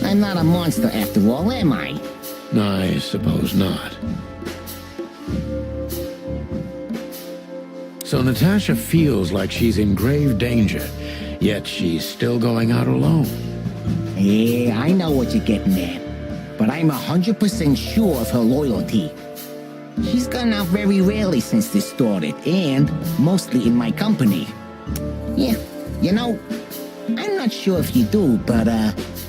I'm not a monster after all, am I? I suppose not. So Natasha feels like she's in grave danger, yet she's still going out alone. Yeah, I know what you're getting at. But I'm 100% sure of her loyalty. She's gone out very rarely since this started, and mostly in my company. Yeah, you know, I'm not sure if you do, but,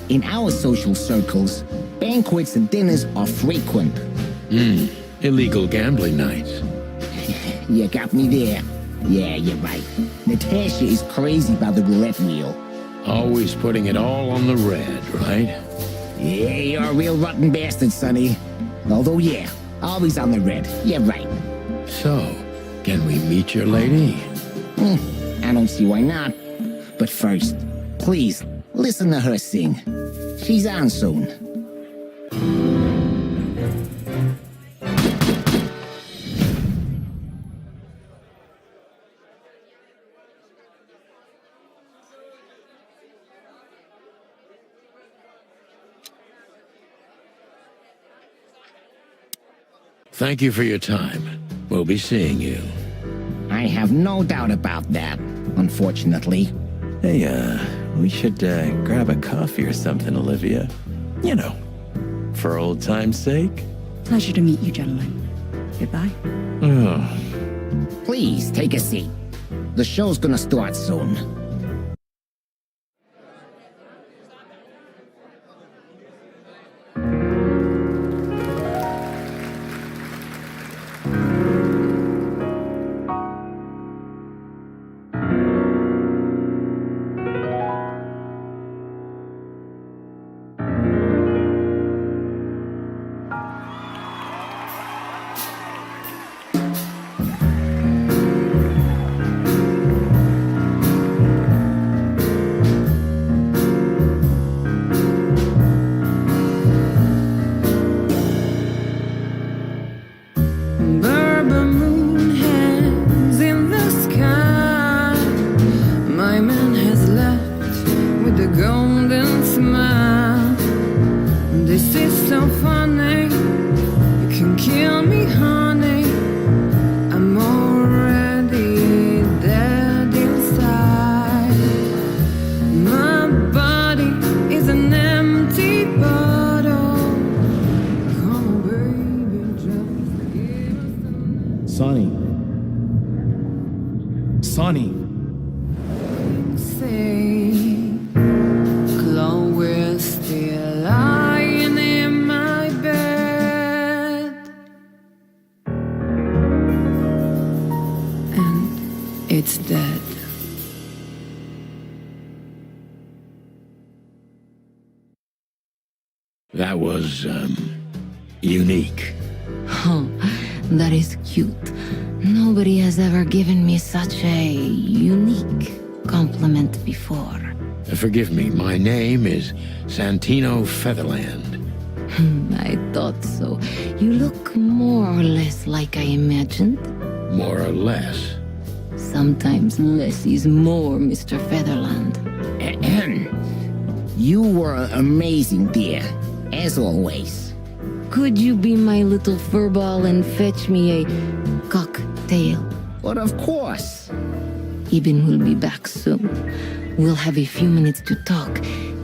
in our social circles, banquets and dinners are frequent. Illegal gambling nights. You got me there. Yeah, you're right. Natasha is crazy about the roulette wheel. Always putting it all on the red, right? Yeah, you're a real rotten bastard, Sonny. Although, yeah, always on the red. Yeah, right. So, can we meet your lady? I don't see why not. But first, please, listen to her sing. She's on soon. Thank you for your time. We'll be seeing you. I have no doubt about that, unfortunately. Hey, we should grab a coffee or something, Olivia. You know, for old time's sake. Pleasure to meet you, gentlemen. Goodbye. Please, take a seat. The show's gonna start soon. say, Chloe, we're still lying in my bed, and it's dead. That was, unique. Oh, that is cute. Nobody has ever given me such a unique compliment before. Forgive me, my name is Santino Featherland. I thought so. You look more or less like I imagined. More or less. Sometimes less is more, Mr. Featherland. You were amazing, dear, as always. Could you be my little furball and fetch me a cocktail? But of course. Ibn will be back soon. We'll have a few minutes to talk.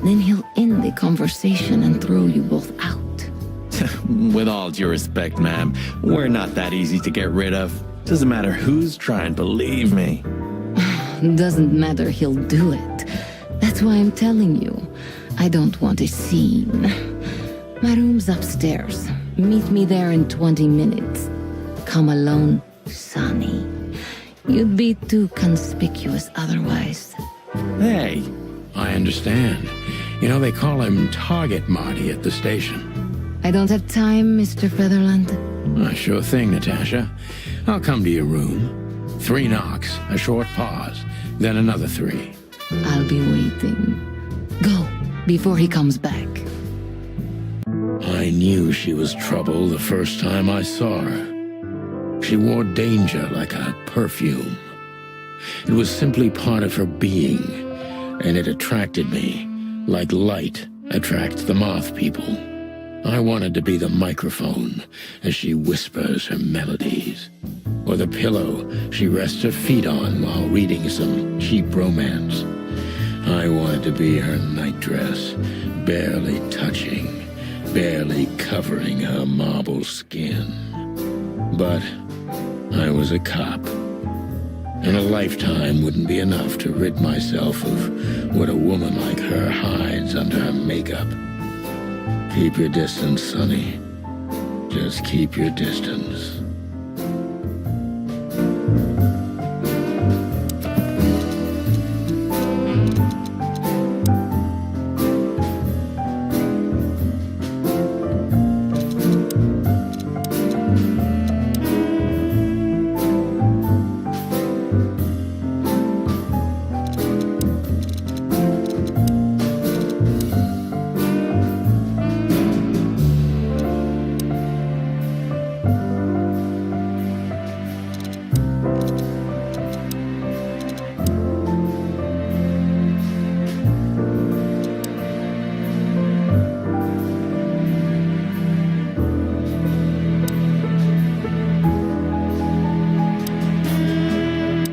Then he'll end the conversation and throw you both out. With all due respect, ma'am, we're not that easy to get rid of. Doesn't matter who's trying, believe me. Doesn't matter, he'll do it. That's why I'm telling you. I don't want a scene. My room's upstairs. Meet me there in 20 minutes. Come alone, Sonny. You'd be too conspicuous otherwise. Hey. I understand. You know, they call him Target Marty at the station. I don't have time, Mr. Featherland. Sure thing, Natasha. I'll come to your room. 3 knocks, a short pause, then another 3. I'll be waiting. Go, before he comes back. I knew she was trouble the first time I saw her. She wore danger like a perfume. It was simply part of her being, and it attracted me, like light attracts the moth people. I wanted to be the microphone as she whispers her melodies, or the pillow she rests her feet on while reading some cheap romance. I wanted to be her nightdress, barely touching, barely covering her marble skin. But I was a cop, and a lifetime wouldn't be enough to rid myself of what a woman like her hides under her makeup. Keep your distance, Sonny. Just keep your distance.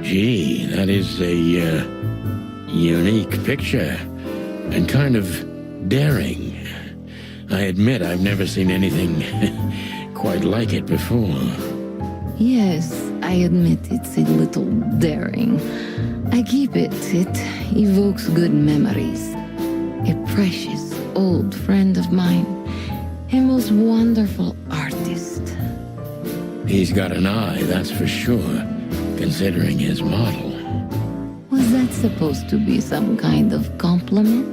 Gee, that is a, unique picture, and kind of daring. I admit I've never seen anything quite like it before. Yes, I admit it's a little daring. I keep it. It evokes good memories. A precious old friend of mine. A most wonderful artist. He's got an eye, that's for sure, considering his model. Was that supposed to be some kind of compliment?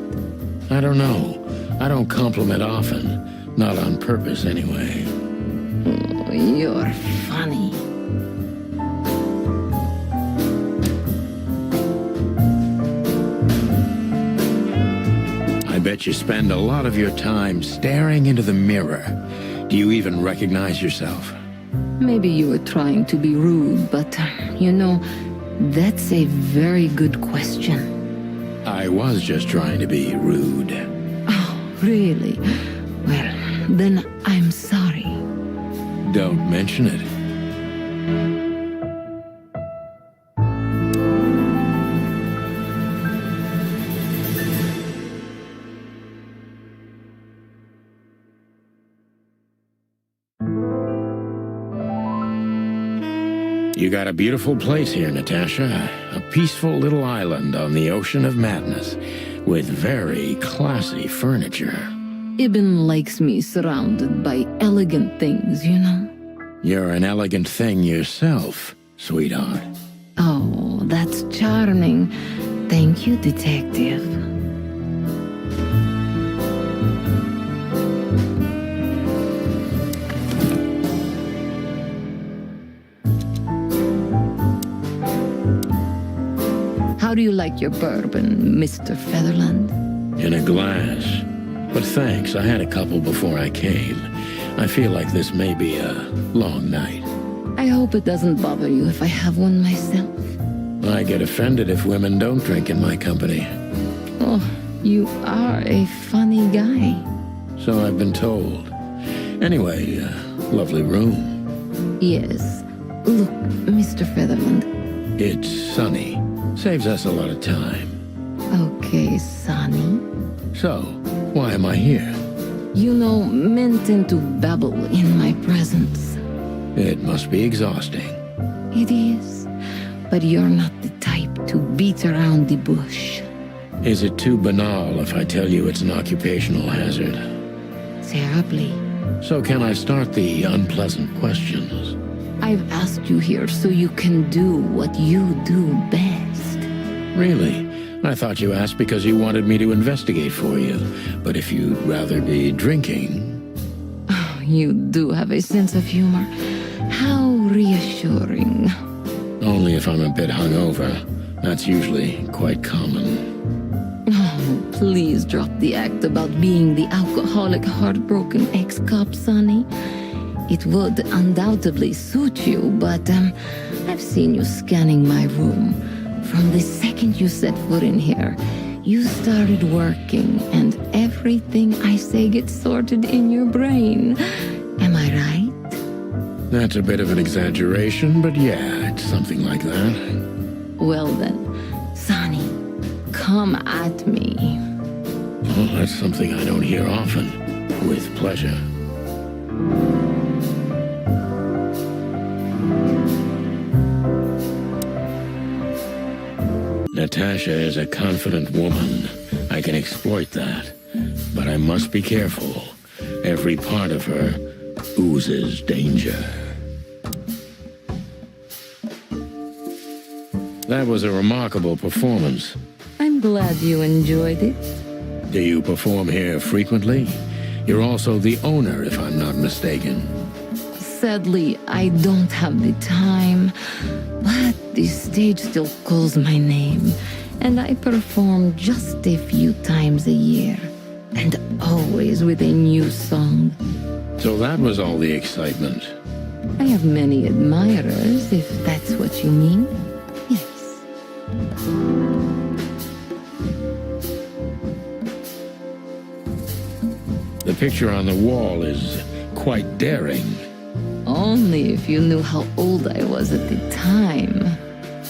I don't know. I don't compliment often. Not on purpose, anyway. Oh, you're funny. I bet you spend a lot of your time staring into the mirror. Do you even recognize yourself? Maybe you were trying to be rude, but, you know, that's a very good question. I was just trying to be rude. Oh, really? Well, then I'm sorry. Don't mention it. You got a beautiful place here, Natasha. A peaceful little island on the ocean of madness, with very classy furniture. Ibn likes me surrounded by elegant things, you know? You're an elegant thing yourself, sweetheart. Oh, that's charming. Thank you, Detective. How do you like your bourbon, Mr. Featherland? In a glass. But thanks, I had a couple before I came. I feel like this may be a long night. I hope it doesn't bother you if I have one myself. I get offended if women don't drink in my company. Oh, you are a funny guy. So I've been told. Anyway, lovely room. Yes. Look, Mr. Featherland. It's sunny. Saves us a lot of time. Okay, Sonny. So, why am I here? You know, men tend to babble in my presence. It must be exhausting. It is. But you're not the type to beat around the bush. Is it too banal if I tell you it's an occupational hazard? Terribly. So can I start the unpleasant questions? I've asked you here so you can do what you do best. Really? I thought you asked because you wanted me to investigate for you. But if you'd rather be drinking... Oh, you do have a sense of humor. How reassuring. Only if I'm a bit hungover. That's usually quite common. Oh, please drop the act about being the alcoholic, heartbroken ex-cop, Sonny. It would undoubtedly suit you, but I've seen you scanning my room. From the second you set foot in here, you started working, and everything I say gets sorted in your brain. Am I right? That's a bit of an exaggeration, but yeah, it's something like that. Well then, Sonny, come at me. Well, that's something I don't hear often. With pleasure. Natasha is a confident woman. I can exploit that. But I must be careful. Every part of her oozes danger. That was a remarkable performance. I'm glad you enjoyed it. Do you perform here frequently? You're also the owner, if I'm not mistaken. Sadly, I don't have the time, but the stage still calls my name, and I perform just a few times a year, and always with a new song. So that was all the excitement. I have many admirers, if that's what you mean. Yes. The picture on the wall is quite daring. Only if you knew how old I was at the time.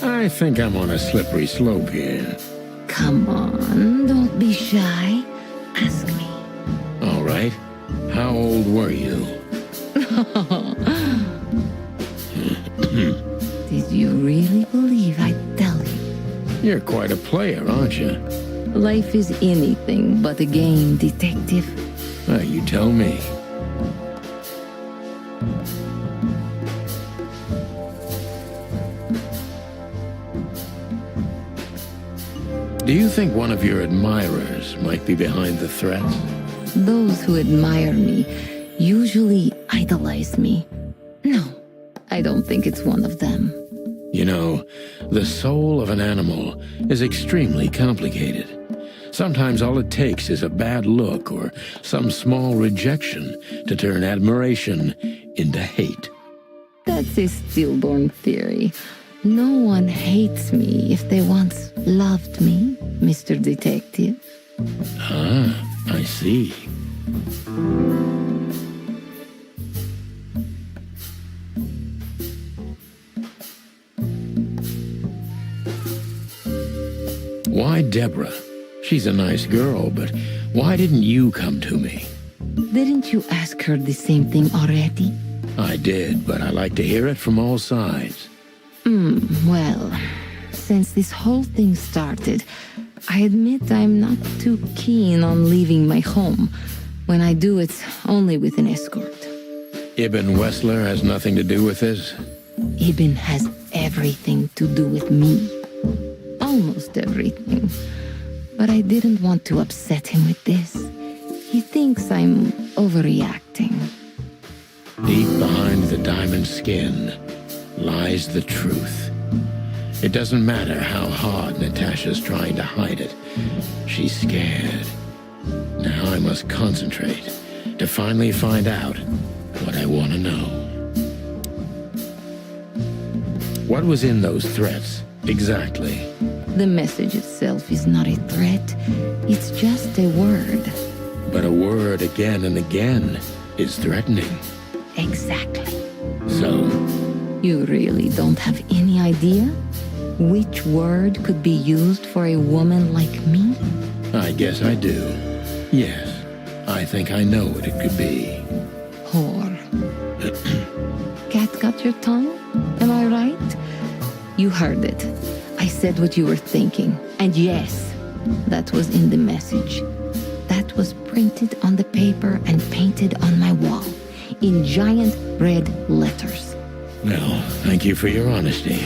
I think I'm on a slippery slope here. Come on, don't be shy. Ask me. All right. How old were you? Did you really believe I'd tell you? You're quite a player, aren't you? Life is anything but a game, Detective. You tell me. Do you think one of your admirers might be behind the threats? Those who admire me usually idolize me. No, I don't think it's one of them. You know, the soul of an animal is extremely complicated. Sometimes all it takes is a bad look or some small rejection to turn admiration into hate. That's a stillborn theory. No one hates me if they once loved me, Mr. Detective. Ah, I see. Why Deborah? She's a nice girl, but why didn't you come to me? Didn't you ask her the same thing already? I did, but I like to hear it from all sides. Well, since this whole thing started, I admit I'm not too keen on leaving my home. When I do, it's only with an escort. Ibn Wessler has nothing to do with this? Ibn has everything to do with me. Almost everything. But I didn't want to upset him with this. He thinks I'm overreacting. Deep behind the diamond skin lies the truth. It doesn't matter how hard Natasha's trying to hide it. She's scared. Now I must concentrate to finally find out what I want to know. What was in those threats, exactly? The message itself is not a threat. It's just a word. But a word again and again is threatening. Exactly. So? You really don't have any idea which word could be used for a woman like me? I guess I do. Yes, I think I know what it could be. Whore. Cat got your tongue? Am I right? You heard it. I said what you were thinking. And yes, that was in the message. That was printed on the paper and painted on my wall in giant red letters. Well, thank you for your honesty.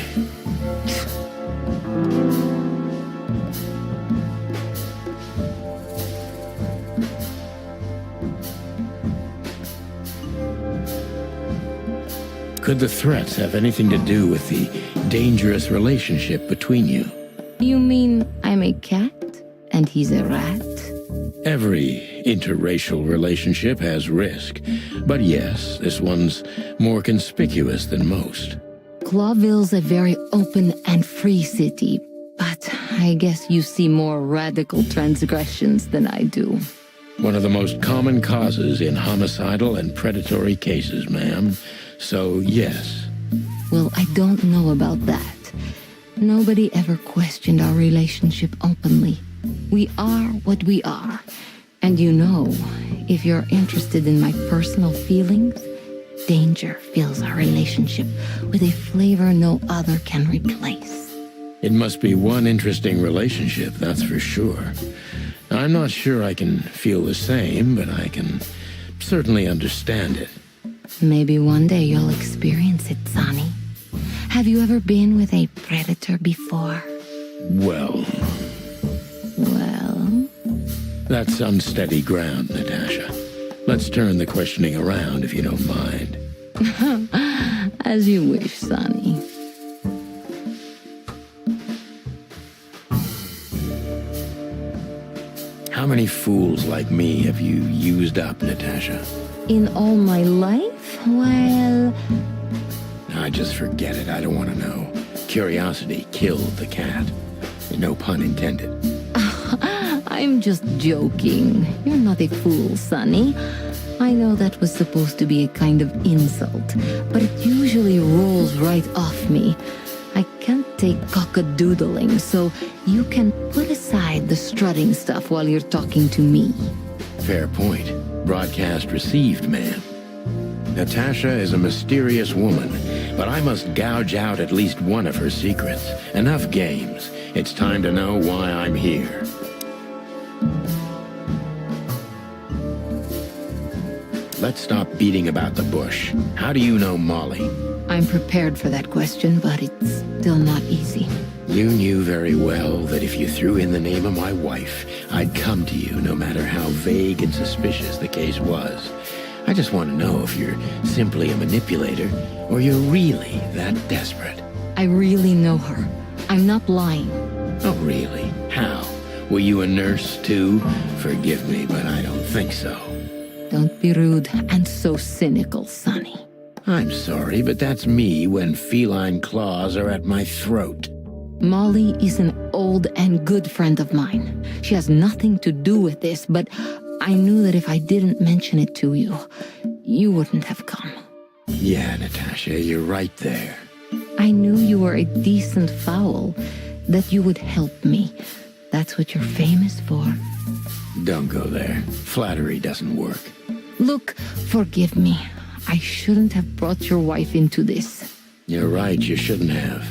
Could the threats have anything to do with the dangerous relationship between you? You mean I'm a cat and he's a rat? Every interracial relationship has risk, but yes, this one's more conspicuous than most. Claudeville's a very open and free city, but I guess you see more radical transgressions than I do. One of the most common causes in homicidal and predatory cases, ma'am. So, yes. Well, I don't know about that. Nobody ever questioned our relationship openly. We are what we are. And you know, if you're interested in my personal feelings, danger fills our relationship with a flavor no other can replace. It must be one interesting relationship, that's for sure. I'm not sure I can feel the same, but I can certainly understand it. Maybe one day you'll experience it, Sonny. Have you ever been with a predator before? Well... Well? That's unsteady ground, Natasha. Let's turn the questioning around, if you don't mind. As you wish, Sonny. How many fools like me have you used up, Natasha? In all my life? Well... I just forget it. I don't want to know. Curiosity killed the cat. No pun intended. I'm just joking. You're not a fool, Sonny. I know that was supposed to be a kind of insult, but it usually rolls right off me. I can't take cockadoodling, so you can put aside the strutting stuff while you're talking to me. Fair point. Broadcast received, ma'am. Natasha is a mysterious woman, but I must gouge out at least one of her secrets. Enough games. It's time to know why I'm here. Let's stop beating about the bush. How do you know Molly? I'm prepared for that question, but it's still not easy. You knew very well that if you threw in the name of my wife, I'd come to you no matter how vague and suspicious the case was. I just want to know if you're simply a manipulator or you're really that desperate. I really know her. I'm not lying. Oh, really? How? Were you a nurse, too? Forgive me, but I don't think so. Don't be rude and so cynical, Sonny. I'm sorry, but that's me when feline claws are at my throat. Molly is an old and good friend of mine. She has nothing to do with this, but I knew that if I didn't mention it to you, you wouldn't have come. Yeah, Natasha, you're right there. I knew you were a decent fowl, that you would help me. That's what you're famous for. Don't go there. Flattery doesn't work. Look, forgive me. I shouldn't have brought your wife into this. You're right, you shouldn't have.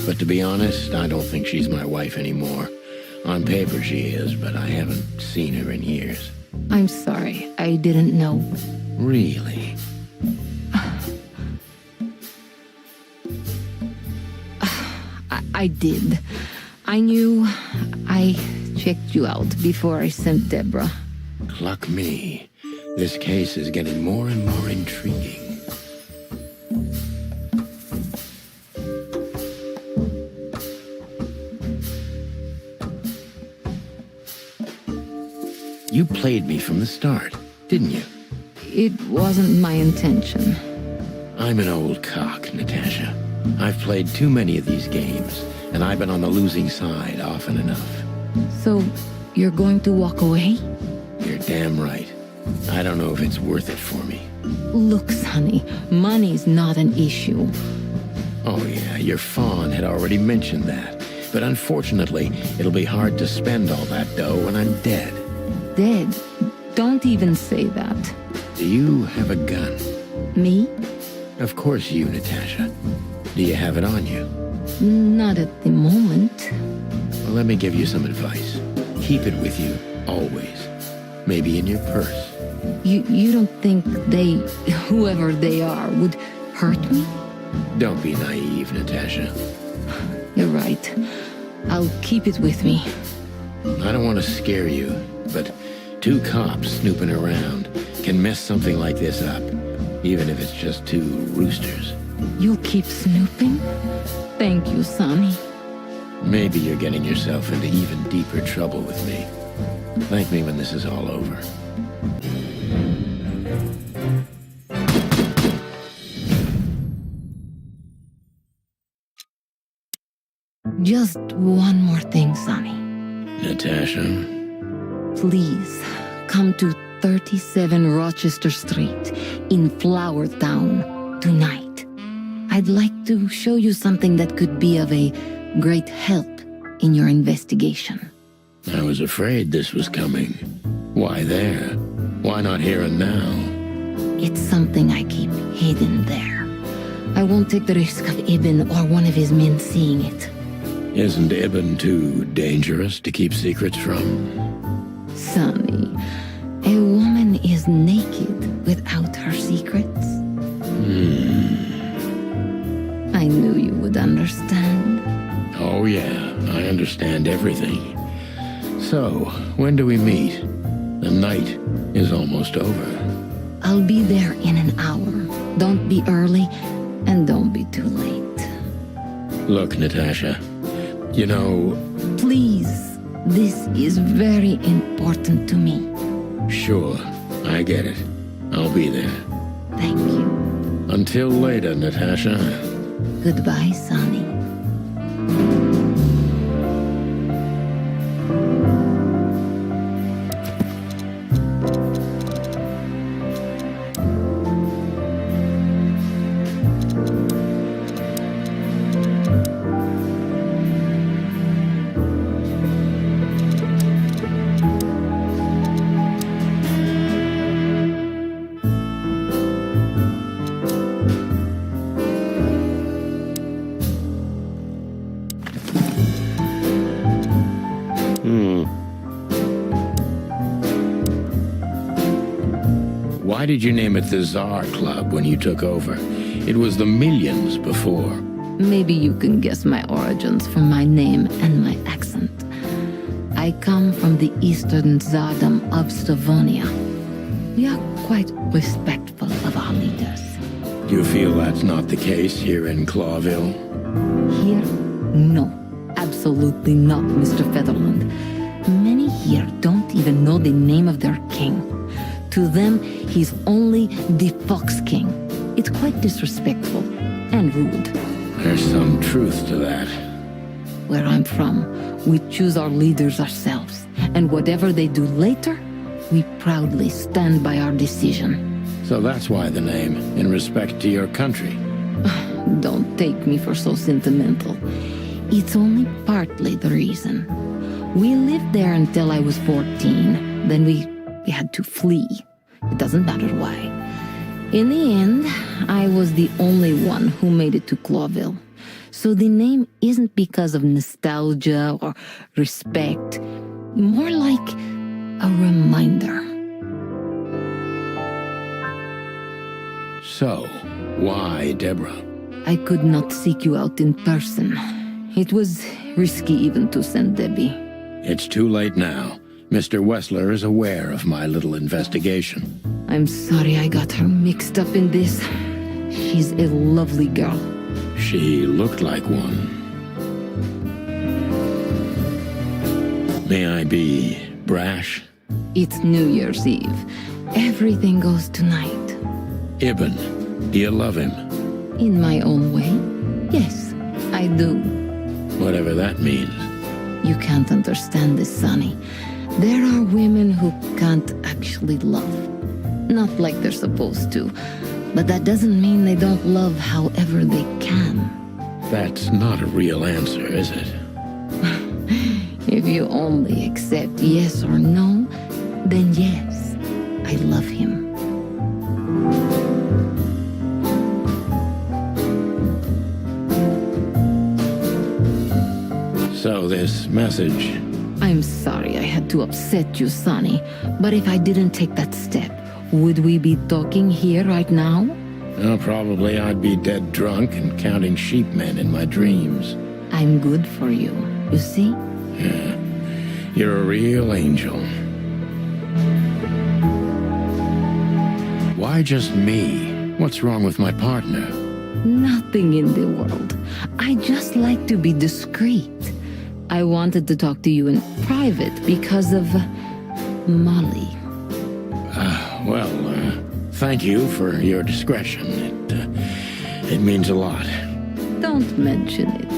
But to be honest, I don't think she's my wife anymore. On paper she is, but I haven't seen her in years. I'm sorry, I didn't know. Really? I did. I knew. I checked you out before I sent Deborah. Cluck me. This case is getting more and more intriguing. You played me from the start, didn't you? It wasn't my intention. I'm an old cock, Natasha. I've played too many of these games, and I've been on the losing side often enough. So, you're going to walk away? You're damn right. I don't know if it's worth it for me. Look, Sonny, money's not an issue. Oh yeah, your fawn had already mentioned that. But unfortunately, it'll be hard to spend all that dough when I'm dead. Dead? Don't even say that. Do you have a gun? Me? Of course you, Natasha. Do you have it on you? Not at the moment. Well, let me give you some advice. Keep it with you, always. Maybe in your purse. You don't think they, whoever they are, would hurt me? Don't be naive, Natasha. You're right. I'll keep it with me. I don't want to scare you, but 2 cops snooping around can mess something like this up, even if it's just 2 roosters. You'll keep snooping? Thank you, Sonny. Maybe you're getting yourself into even deeper trouble with me. Thank me when this is all over. Just one more thing, Sonny. Natasha? Please, come to 37 Rochester Street in Flower Town tonight. I'd like to show you something that could be of a great help in your investigation. I was afraid this was coming. Why there? Why not here and now? It's something I keep hidden there. I won't take the risk of Ibn or one of his men seeing it. Isn't Ibn too dangerous to keep secrets from? Sonny, a woman is naked without her secrets. I knew you would understand. Oh yeah, I understand everything. So, when do we meet? The night is almost over. I'll be there in an hour. Don't be early, and don't be too late. Look, Natasha, you know... Please, this is very important to me. Sure, I get it. I'll be there. Thank you. Until later, Natasha. Goodbye, Sonny. Why did you name it the Tsar Club when you took over? It was the Millions before. Maybe you can guess my origins from my name and my accent. I come from the eastern Tsardom of Slavonia. We are quite respectful of our leaders. Do you feel that's not the case here in Claudeville? Here? No. Absolutely not, Mr. Featherland. Many here don't even know the name of their king. To them, he's only the Fox King. It's quite disrespectful and rude. There's some truth to that. Where I'm from, we choose our leaders ourselves. And whatever they do later, we proudly stand by our decision. So that's why the name, in respect to your country. Don't take me for so sentimental. It's only partly the reason. We lived there until I was 14. Then we had to flee. It doesn't matter why. In the end, I was the only one who made it to Claudeville. So the name isn't because of nostalgia or respect, more like a reminder. So, why Deborah? I could not seek you out in person. It was risky even to send Debbie. It's too late now. Mr. Wessler is aware of my little investigation. I'm sorry I got her mixed up in this. She's a lovely girl. She looked like one. May I be brash? It's New Year's Eve. Everything goes tonight. Ibn, do you love him? In my own way, yes, I do. Whatever that means. You can't understand this, Sonny. There are women who can't actually love. Not like they're supposed to. But that doesn't mean they don't love however they can. That's not a real answer, is it? If you only accept yes or no, then yes, I love him. So this message... I'm sorry I had to upset you, Sonny, but if I didn't take that step, would we be talking here right now? Well, probably I'd be dead drunk and counting sheepmen in my dreams. I'm good for you, you see? Yeah, you're a real angel. Why just me? What's wrong with my partner? Nothing in the world. I just like to be discreet. I wanted to talk to you in private because of Molly. Thank you for your discretion. It means a lot. Don't mention it.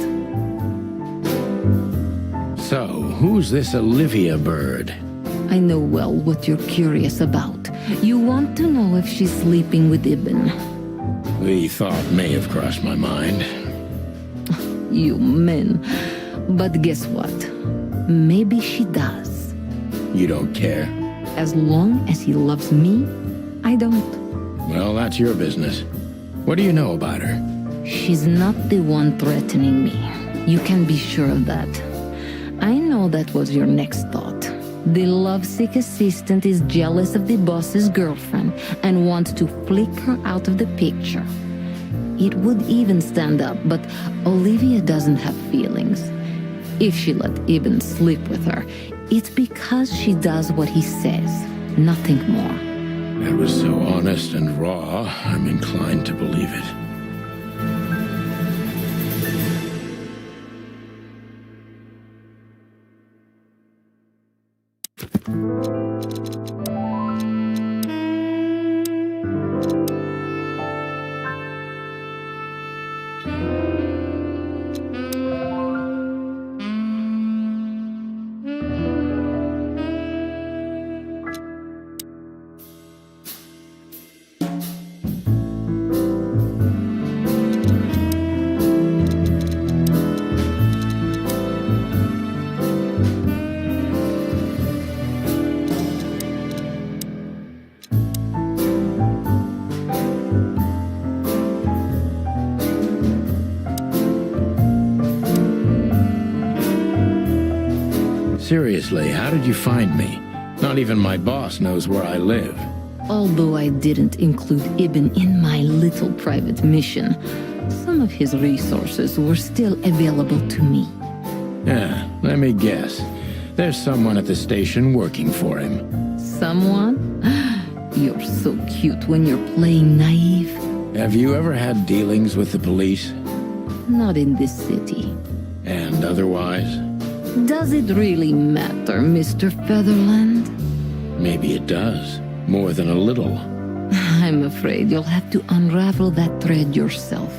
So, who's this Olivia bird? I know well what you're curious about. You want to know if she's sleeping with Ibn. The thought may have crossed my mind. You men. But guess what? Maybe she does. You don't care? As long as he loves me, I don't. Well, that's your business. What do you know about her? She's not the one threatening me. You can be sure of that. I know that was your next thought. The lovesick assistant is jealous of the boss's girlfriend and wants to flick her out of the picture. It would even stand up, but Olivia doesn't have feelings. If she let Ibn sleep with her, it's because she does what he says, nothing more. That was so honest and raw, I'm inclined to believe it. Seriously, how did you find me? Not even my boss knows where I live. Although I didn't include Ibn in my little private mission, some of his resources were still available to me. Yeah, let me guess. There's someone at the station working for him. Someone? You're so cute when you're playing naive. Have you ever had dealings with the police? Not in this city. And otherwise? Does it really matter, Mr. Featherland? Maybe it does. More than a little. I'm afraid you'll have to unravel that thread yourself.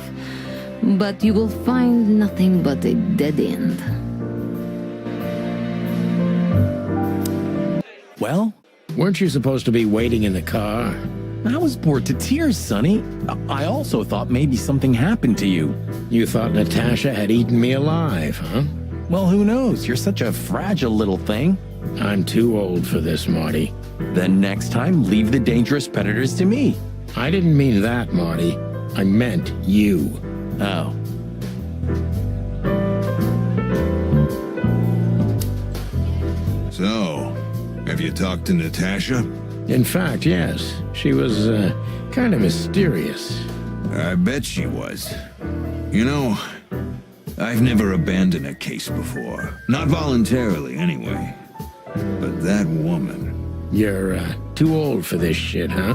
But you will find nothing but a dead end. Well? Weren't you supposed to be waiting in the car? I was bored to tears, Sonny. I also thought maybe something happened to you. You thought Natasha had eaten me alive, huh? Well, who knows? You're such a fragile little thing. I'm too old for this, Marty. Then next time, leave the dangerous predators to me. I didn't mean that, Marty. I meant you. Oh. So, have you talked to Natasha? In fact, yes. She was, kind of mysterious. I bet she was. You know, I've never abandoned a case before. Not voluntarily, anyway. But that woman... You're, too old for this shit, huh?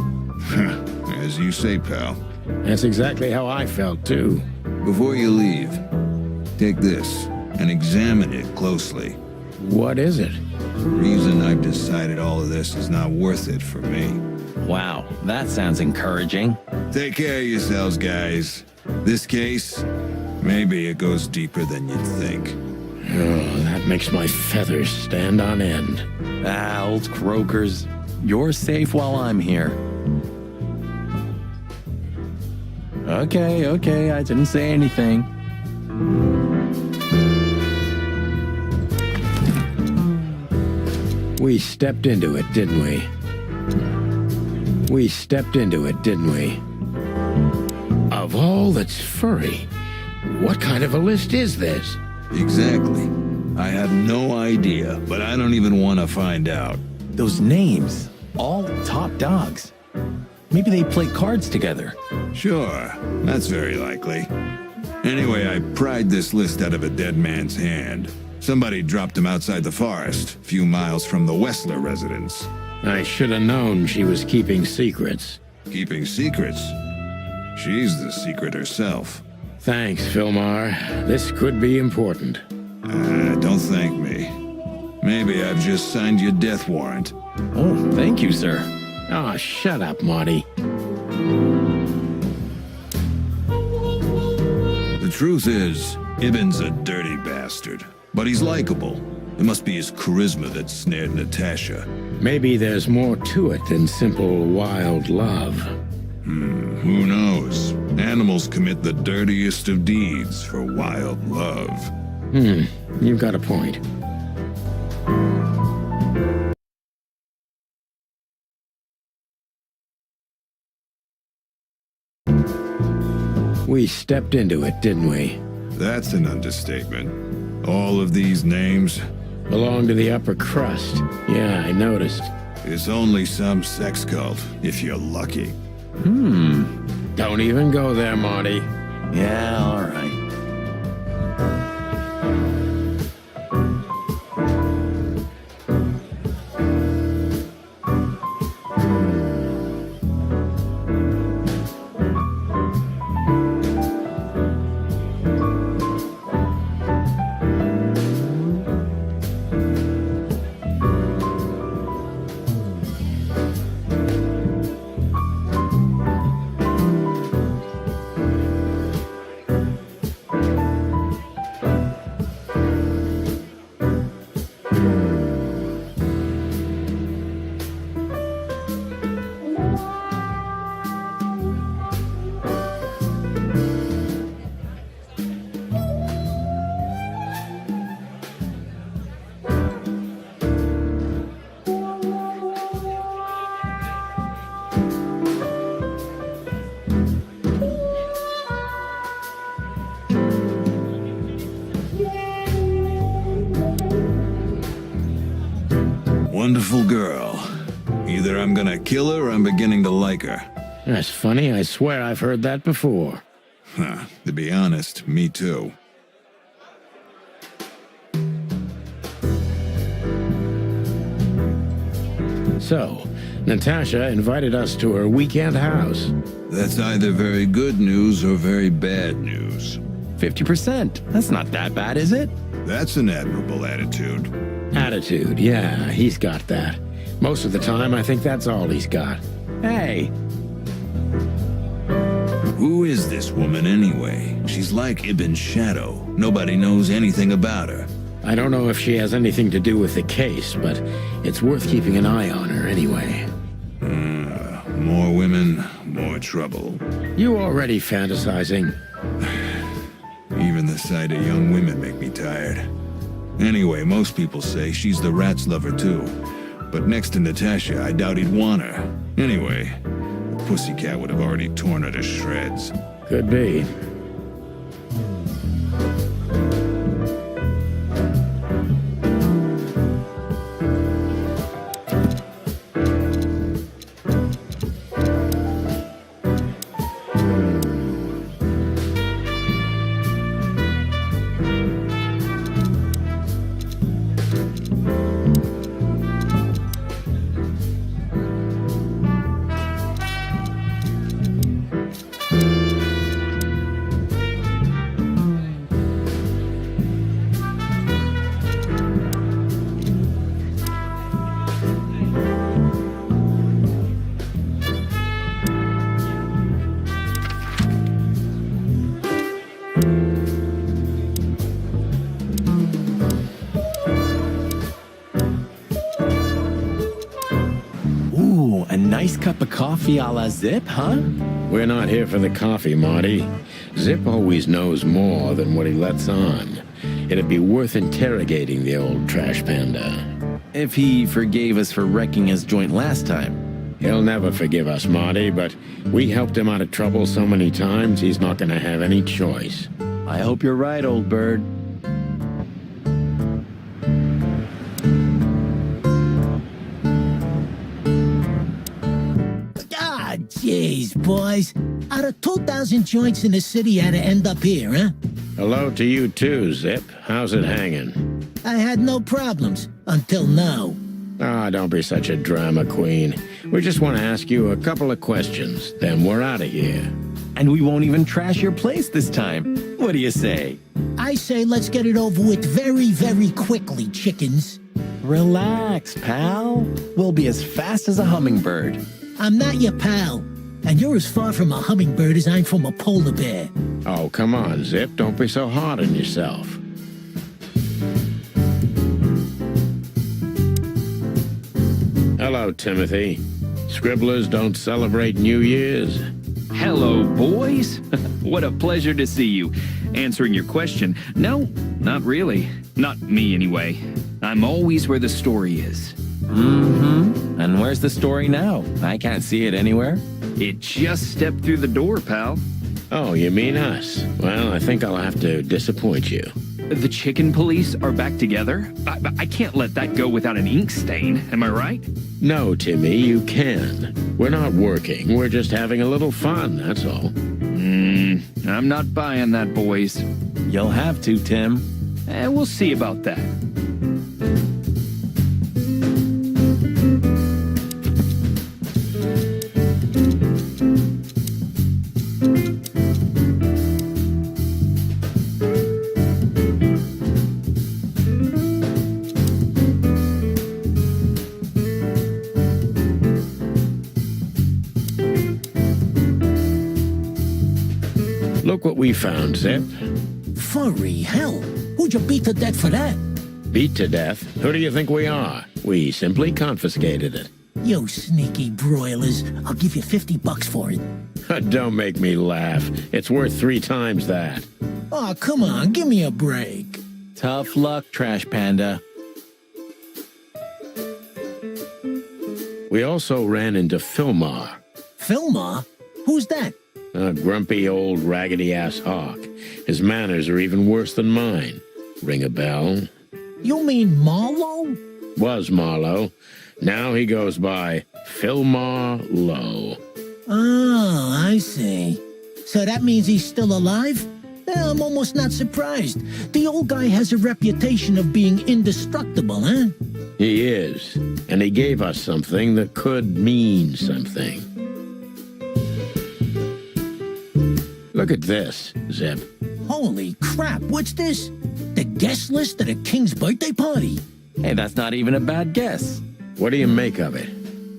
As you say, pal. That's exactly how I felt, too. Before you leave, take this and examine it closely. What is it? The reason I've decided all of this is not worth it for me. Wow, that sounds encouraging. Take care of yourselves, guys. This case, maybe it goes deeper than you'd think. Oh, that makes my feathers stand on end. Ah, old croakers. You're safe while I'm here. Okay, I didn't say anything. We stepped into it, didn't we? We stepped into it, didn't we? Of all that's furry, what kind of a list is this? Exactly. I have no idea, but I don't even want to find out. Those names, all top dogs. Maybe they play cards together. Sure, that's very likely. Anyway, I pried this list out of a dead man's hand. Somebody dropped him outside the forest, a few miles from the Wessler residence. I should have known she was keeping secrets. Keeping secrets? She's the secret herself. Thanks, Filmar. This could be important. Don't thank me. Maybe I've just signed your death warrant. Oh, thank you, sir. Oh, shut up, Marty. The truth is, Ibn's a dirty bastard, but he's likable. It must be his charisma that snared Natasha. Maybe there's more to it than simple wild love. Who knows? Animals commit the dirtiest of deeds for wild love. You've got a point. We stepped into it, didn't we? That's an understatement. All of these names belong to the upper crust. Yeah, I noticed. It's only some sex cult, if you're lucky. Don't even go there, Marty. Yeah, all right. Wonderful girl. Either I'm gonna kill her or I'm beginning to like her. That's funny. I swear I've heard that before. To be honest, me too. So, Natasha invited us to her weekend house. That's either very good news or very bad news. 50%. That's not that bad, is it? That's an admirable attitude. Attitude, yeah, he's got that. Most of the time, I think that's all he's got. Hey. Who is this woman anyway? She's like Ibn's shadow. Nobody knows anything about her. I don't know if she has anything to do with the case, but it's worth keeping an eye on her anyway. More women, more trouble. You already fantasizing. Even the sight of young women make me tired. Anyway, most people say she's the rat's lover too. But next to Natasha, I doubt he'd want her. Anyway, pussycat would have already torn her to shreds. Could be. Ooh, a nice cup of coffee a la Zip, huh? We're not here for the coffee, Marty. Zip always knows more than what he lets on. It'd be worth interrogating the old trash panda. If he forgave us for wrecking his joint last time. He'll never forgive us, Marty, but we helped him out of trouble so many times, he's not gonna have any choice. I hope you're right, old bird. Ah, jeez, boys. Out of 2,000 joints in the city, had to end up here, huh? Hello to you too, Zip. How's it hanging? I had no problems, until now. Ah, don't be such a drama queen. We just want to ask you a couple of questions, then we're out of here. And we won't even trash your place this time. What do you say? I say let's get it over with very, very quickly, chickens. Relax, pal. We'll be as fast as a hummingbird. I'm not your pal, and you're as far from a hummingbird as I'm from a polar bear. Oh, come on, Zip. Don't be so hard on yourself. Hello, Timothy. Scribblers don't celebrate New Year's. Hello, boys. What a pleasure to see you. Answering your question, no, not really. Not me, anyway. I'm always where the story is. Mm-hmm. And where's the story now? I can't see it anywhere. It just stepped through the door, pal. Oh, you mean us? Well, I think I'll have to disappoint you. The chicken police are back together? I can't let that go without an ink stain, am I right? No, Timmy, you can. We're not working. We're just having a little fun, that's all. I'm not buying that, boys. You'll have to, Tim. We'll see about that. Look what we found, Zip. Furry hell. Who'd you beat to death for that? Beat to death? Who do you think we are? We simply confiscated it. You sneaky broilers. I'll give you $50 for it. Don't make me laugh. It's worth 3 times that. Oh, come on. Give me a break. Tough luck, Trash Panda. We also ran into Filmar. Filmar? Who's that? A grumpy old raggedy-ass hawk. His manners are even worse than mine. Ring a bell? You mean Marlowe? Was Marlowe. Now he goes by Filmar Lowe. Oh, I see. So that means he's still alive? I'm almost not surprised. The old guy has a reputation of being indestructible, huh? He is. And he gave us something that could mean something. Look at this, Zip. Holy crap, what's this? The guest list at a king's birthday party? Hey, that's not even a bad guess. What do you make of it?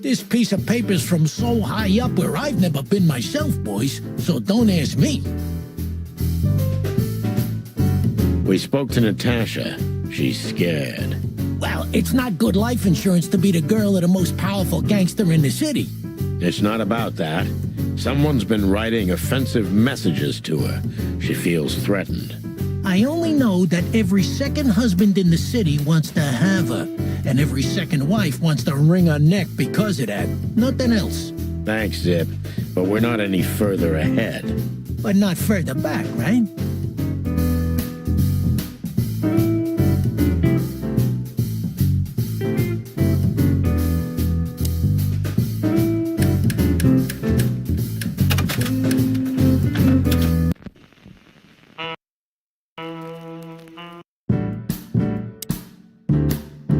This piece of paper's from so high up where I've never been myself, boys, so don't ask me. We spoke to Natasha. She's scared. Well, it's not good life insurance to be the girl of the most powerful gangster in the city. It's not about that. Someone's been writing offensive messages to her. She feels threatened. I only know that every second husband in the city wants to have her, and every second wife wants to wring her neck because of that. Nothing else. Thanks, Zip, but we're not any further ahead. But not further back, right?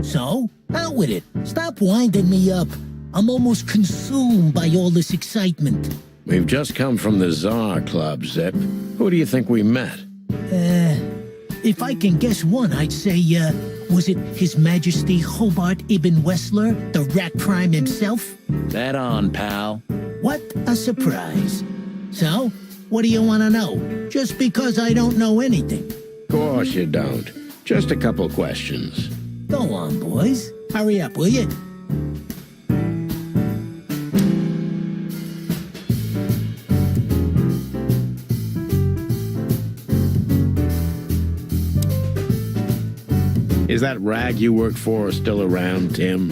So, out with it. Stop winding me up. I'm almost consumed by all this excitement. We've just come from the Tsar Club, Zip. Who do you think we met? If I can guess one, I'd say, was it His Majesty Hobart Ibn Wessler, the rat prime himself? Bet on, pal. What a surprise. So, what do you want to know? Just because I don't know anything. Of course you don't. Just a couple questions. Go on, boys. Hurry up, will you? Is that rag you work for still around, Tim?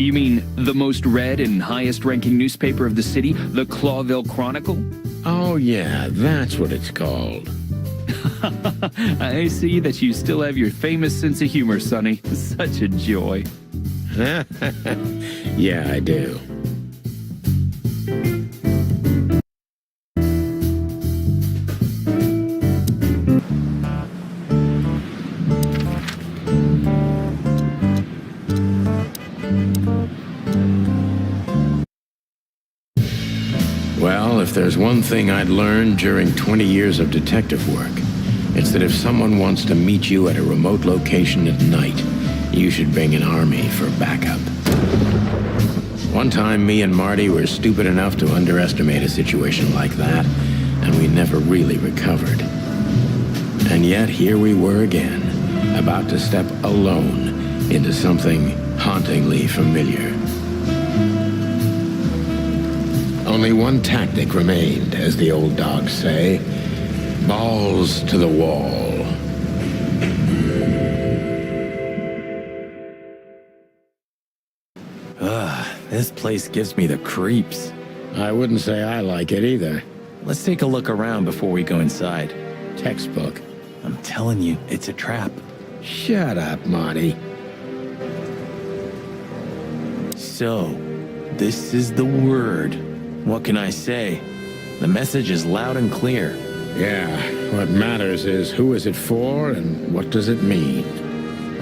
You mean the most read and highest-ranking newspaper of the city, the Claudeville Chronicle? Oh, yeah, that's what it's called. I see that you still have your famous sense of humor, Sonny. Such a joy. Yeah, I do. Well, if there's one thing I'd learned during 20 years of detective work, it's that if someone wants to meet you at a remote location at night, you should bring an army for backup. One time, me and Marty were stupid enough to underestimate a situation like that, and we never really recovered. And yet, here we were again, about to step alone into something hauntingly familiar. Only one tactic remained, as the old dogs say. Balls to the wall. This place gives me the creeps. I wouldn't say I like it either. Let's take a look around before we go inside. Textbook. I'm telling you, it's a trap. Shut up, Marty. So, this is the word. What can I say? The message is loud and clear. Yeah, what matters is who is it for and what does it mean?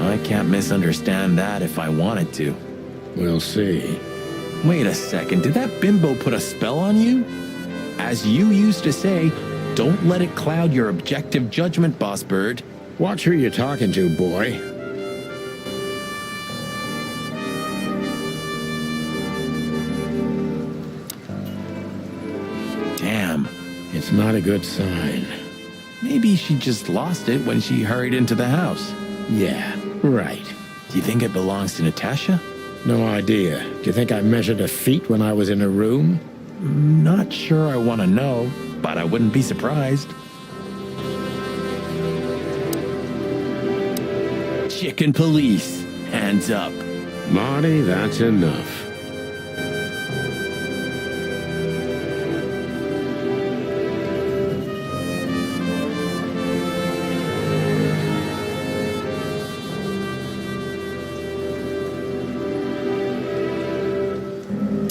I can't misunderstand that if I wanted to. We'll see. Wait a second, did that bimbo put a spell on you? As you used to say, don't let it cloud your objective judgment, Boss Bird. Watch who you're talking to, boy. Damn. It's not a good sign. Maybe she just lost it when she hurried into the house. Yeah, right. Do you think it belongs to Natasha? No idea. Do you think I measured her feet when I was in her room? Not sure I want to know, but I wouldn't be surprised. Chicken police, hands up. Marty, that's enough.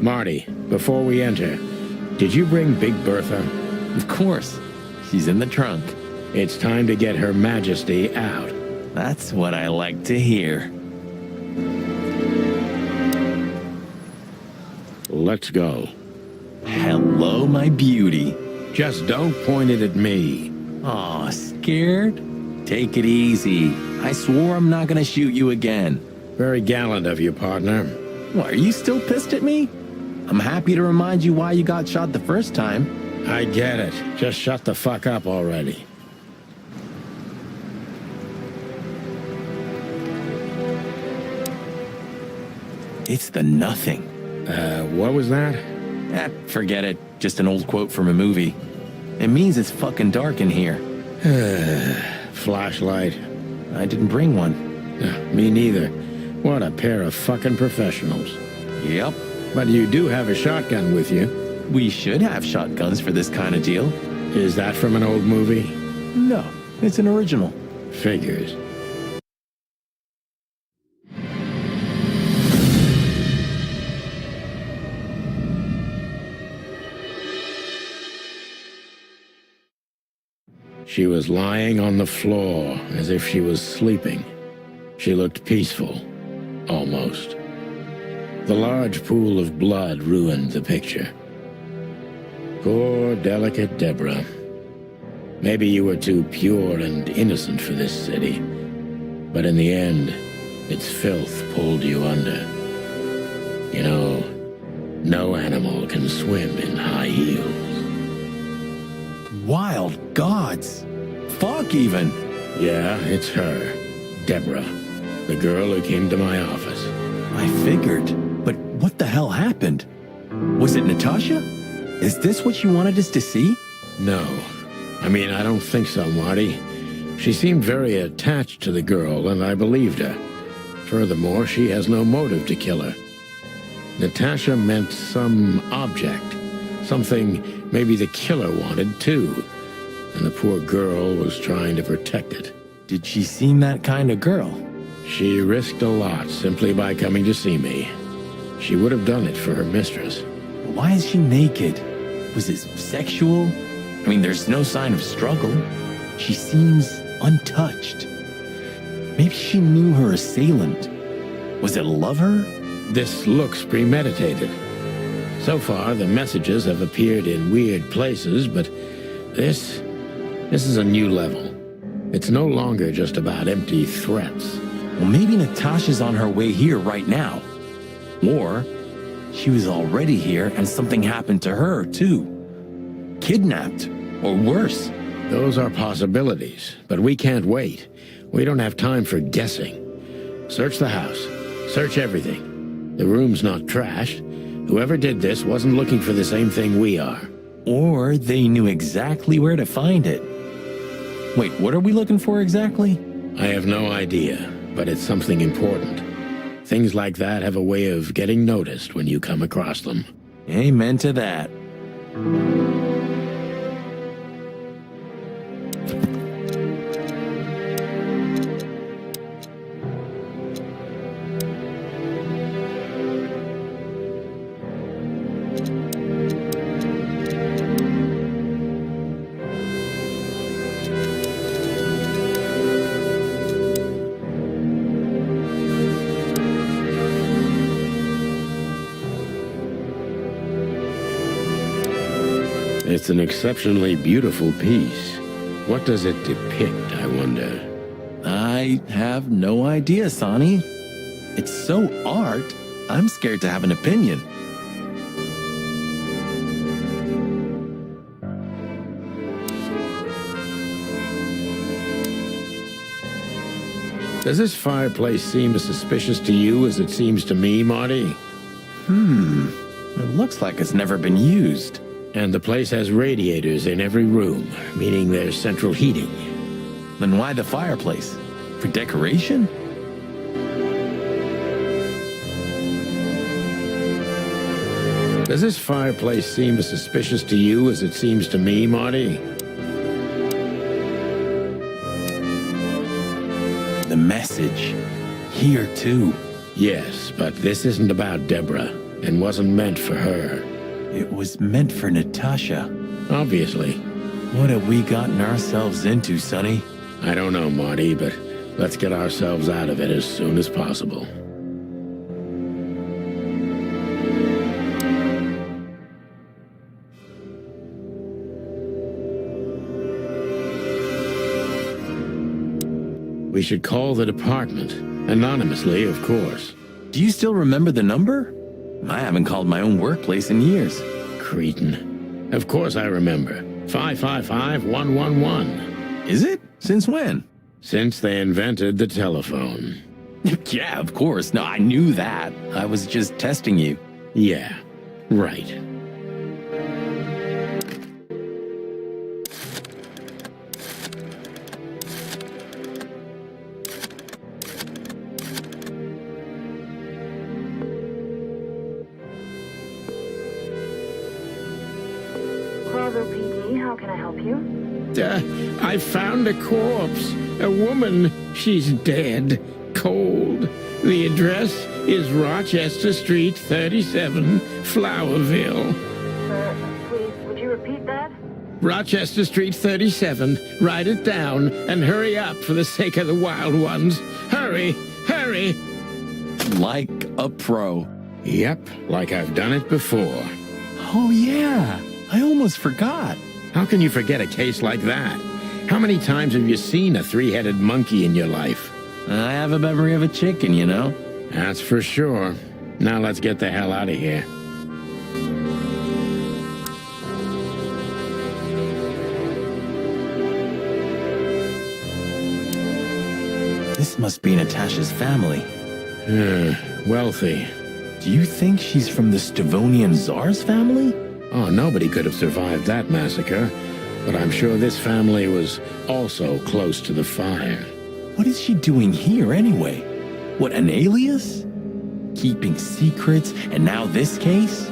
Marty, before we enter, did you bring Big Bertha? Of course. She's in the trunk. It's time to get Her Majesty out. That's what I like to hear. Let's go. Hello, my beauty. Just don't point it at me. Aw, scared? Take it easy. I swore I'm not gonna shoot you again. Very gallant of you, partner. What, are you still pissed at me? I'm happy to remind you why you got shot the first time. I get it. Just shut the fuck up already. It's the nothing. What was that? Forget it. Just an old quote from a movie. It means it's fucking dark in here. Flashlight. I didn't bring one. Me neither. What a pair of fucking professionals. Yep. But you do have a shotgun with you. We should have shotguns for this kind of deal. Is that from an old movie? No, it's an original. Figures. She was lying on the floor as if she was sleeping. She looked peaceful, almost. The large pool of blood ruined the picture. Poor, delicate Deborah. Maybe you were too pure and innocent for this city, but in the end, its filth pulled you under. You know, no animal can swim in high heels. Wild gods. Fuck even. Yeah, it's her. Deborah. The girl who came to my office. I figured. But what the hell happened? Was it Natasha? Is this what you wanted us to see? No. I mean, I don't think so, Marty. She seemed very attached to the girl, and I believed her. Furthermore, she has no motive to kill her. Natasha meant some object. Something maybe the killer wanted, too. And the poor girl was trying to protect it. Did she seem that kind of girl? She risked a lot simply by coming to see me. She would have done it for her mistress. Why is she naked? Was it sexual? I mean, there's no sign of struggle. She seems untouched. Maybe she knew her assailant. Was it a lover? This looks premeditated. So far, the messages have appeared in weird places, but this is a new level. It's no longer just about empty threats. Well, maybe Natasha's on her way here right now. Or she was already here and something happened to her, too. Kidnapped, or worse. Those are possibilities, but we can't wait. We don't have time for guessing. Search the house. Search everything. The room's not trashed. Whoever did this wasn't looking for the same thing we are. Or they knew exactly where to find it. Wait, what are we looking for exactly? I have no idea, but it's something important. Things like that have a way of getting noticed when you come across them. Amen to that. It's an exceptionally beautiful piece. What does it depict, I wonder? I have no idea, Sonny. It's so art, I'm scared to have an opinion. Does this fireplace seem as suspicious to you as it seems to me, Marty? It looks like it's never been used. And the place has radiators in every room, meaning there's central heating. Then why the fireplace? For decoration? Does this fireplace seem as suspicious to you as it seems to me, Marty? The message. Here, too. Yes, but this isn't about Deborah, and wasn't meant for her. It was meant for Natasha. Obviously. What have we gotten ourselves into, Sonny? I don't know, Marty, but let's get ourselves out of it as soon as possible. We should call the department. Anonymously, of course. Do you still remember the number? I haven't called my own workplace in years. Cretin. Of course I remember. 555-111. Is it? Since when? Since they invented the telephone. Yeah, of course. No, I knew that. I was just testing you. Yeah, right. Claudeville PD, how can I help you? I found a corpse. A woman. She's dead. Cold. The address is Rochester Street, 37, Flowerville. Please, would you repeat that? Rochester Street, 37. Write it down and hurry up for the sake of the wild ones. Hurry! Hurry! Like a pro. Yep, like I've done it before. Oh, yeah. I almost forgot. How can you forget a case like that? How many times have you seen a three-headed monkey in your life? I have a memory of a chicken, you know? That's for sure. Now let's get the hell out of here. This must be Natasha's family. Wealthy. Do you think she's from the Stavonian Tsar's family? Oh, nobody could have survived that massacre. But I'm sure this family was also close to the fire. What is she doing here anyway? What, an alias? Keeping secrets, and now this case?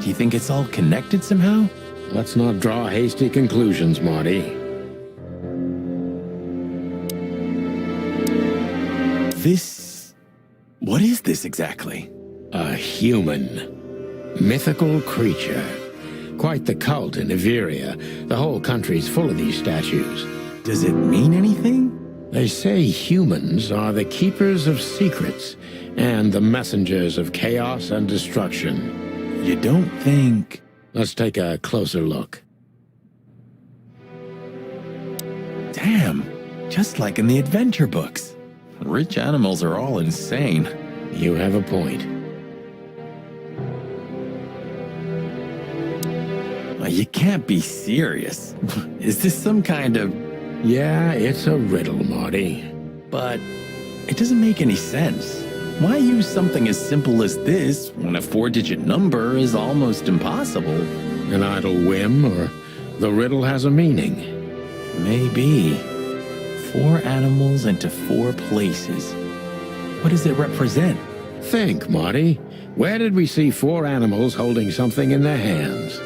Do you think it's all connected somehow? Let's not draw hasty conclusions, Marty. What is this exactly? A human. Mythical creature. Quite the cult in Nvidia. The whole country's full of these statues. Does it mean anything? They say humans are the keepers of secrets and the messengers of chaos and destruction. You don't think... Let's take a closer look. Damn, just like in the adventure books. Rich animals are all insane. You have a point. You can't be serious. Is this some kind of... Yeah, it's a riddle, Marty. But it doesn't make any sense. Why use something as simple as this when a 4-digit number is almost impossible? An idle whim, or the riddle has a meaning? Maybe. 4 animals into 4 places. What does it represent? Think, Marty. Where did we see 4 animals holding something in their hands?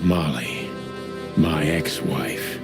Molly, my ex-wife.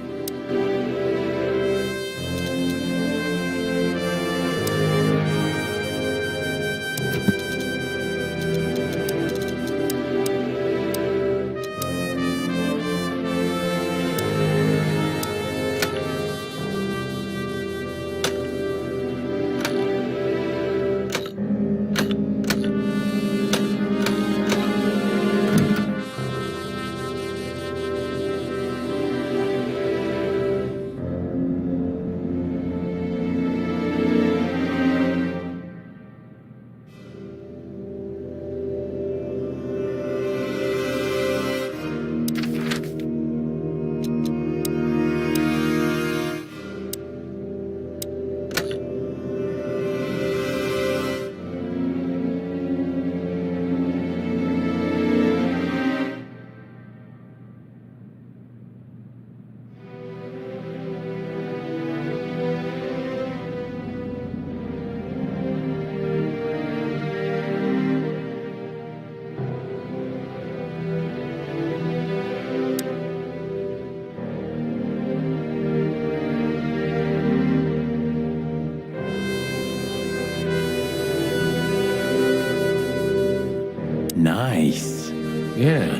Nice. Yeah,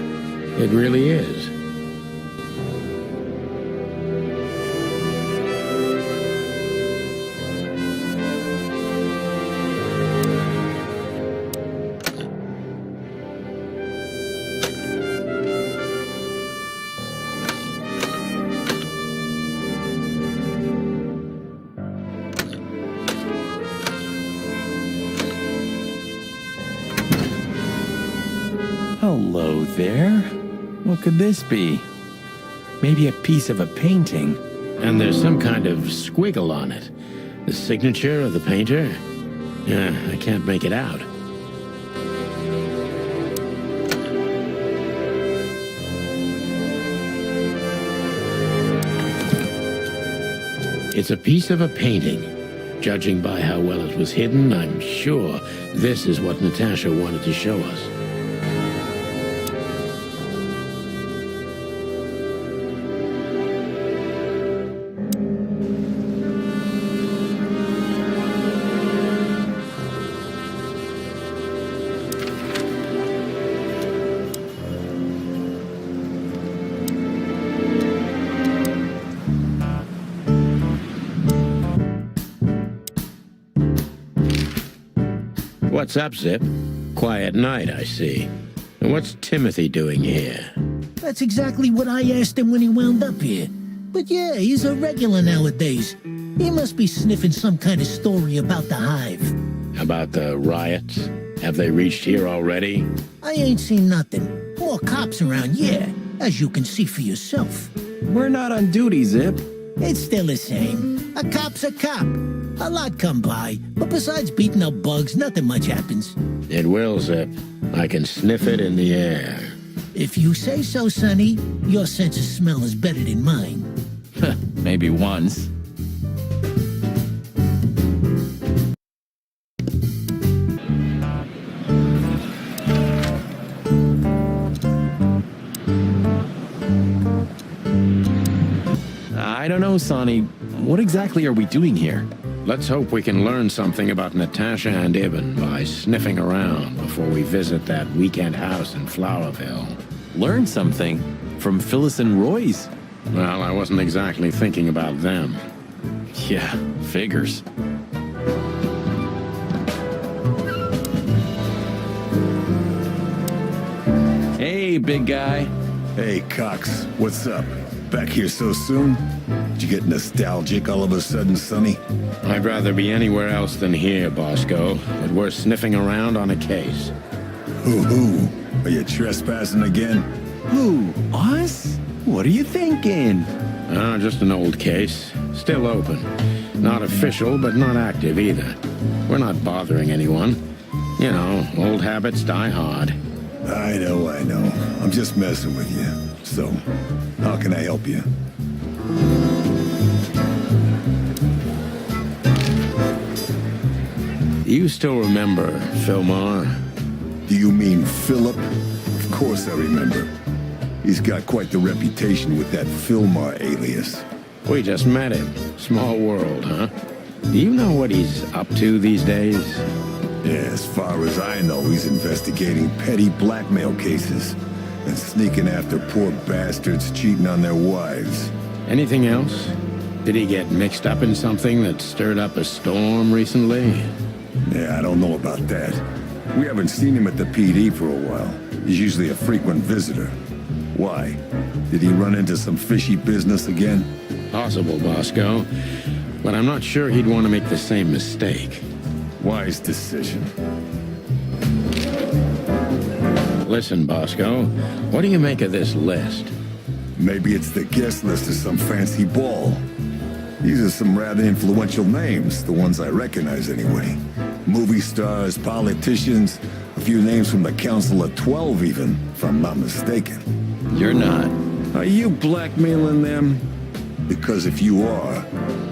it really is. Hello there. What could this be? Maybe a piece of a painting. And there's some kind of squiggle on it. The signature of the painter? Yeah, I can't make it out. It's a piece of a painting. Judging by how well it was hidden, I'm sure this is what Natasha wanted to show us. What's up, Zip? Quiet night, I see. And what's Timothy doing here? That's exactly what I asked him when he wound up here. But yeah, he's a regular nowadays. He must be sniffing some kind of story about the Hive. About the riots? Have they reached here already? I ain't seen nothing. More cops around, yeah, as you can see for yourself. We're not on duty, Zip. It's still the same. A cop's a cop. A lot come by, but besides beating up bugs, nothing much happens. It will, Zip. I can sniff it in the air. If you say so, Sonny, your sense of smell is better than mine. Maybe once. I don't know, Sonny. What exactly are we doing here? Let's hope we can learn something about Natasha and Ibn by sniffing around before we visit that weekend house in Flowerville. Learn something? From Phyllis and Roy's? Well, I wasn't exactly thinking about them. Yeah, figures. Hey, big guy. Hey, Cox. What's up? Back here so soon? Did you get nostalgic all of a sudden, Sonny? I'd rather be anywhere else than here, Bosco, but we're sniffing around on a case. Who? Are you trespassing again? Who? Us? What are you thinking? Just an old case. Still open. Not official, but not active either. We're not bothering anyone. You know, old habits die hard. I know. I'm just messing with you. So, how can I help you? You still remember Philmar? Do you mean Philip? Of course I remember. He's got quite the reputation with that Philmar alias. We just met him. Small world, huh? Do you know what he's up to these days? Yeah, as far as I know, he's investigating petty blackmail cases and sneaking after poor bastards cheating on their wives. Anything else? Did he get mixed up in something that stirred up a storm recently? Yeah, I don't know about that. We haven't seen him at the PD for a while. He's usually a frequent visitor. Why? Did he run into some fishy business again? Possible, Bosco. But I'm not sure he'd want to make the same mistake. Wise decision. Listen, Bosco, what do you make of this list? Maybe it's the guest list of some fancy ball. These are some rather influential names, the ones I recognize anyway. Movie stars, politicians, a few names from the Council of 12 even, if I'm not mistaken. You're not. Are you blackmailing them? Because if you are,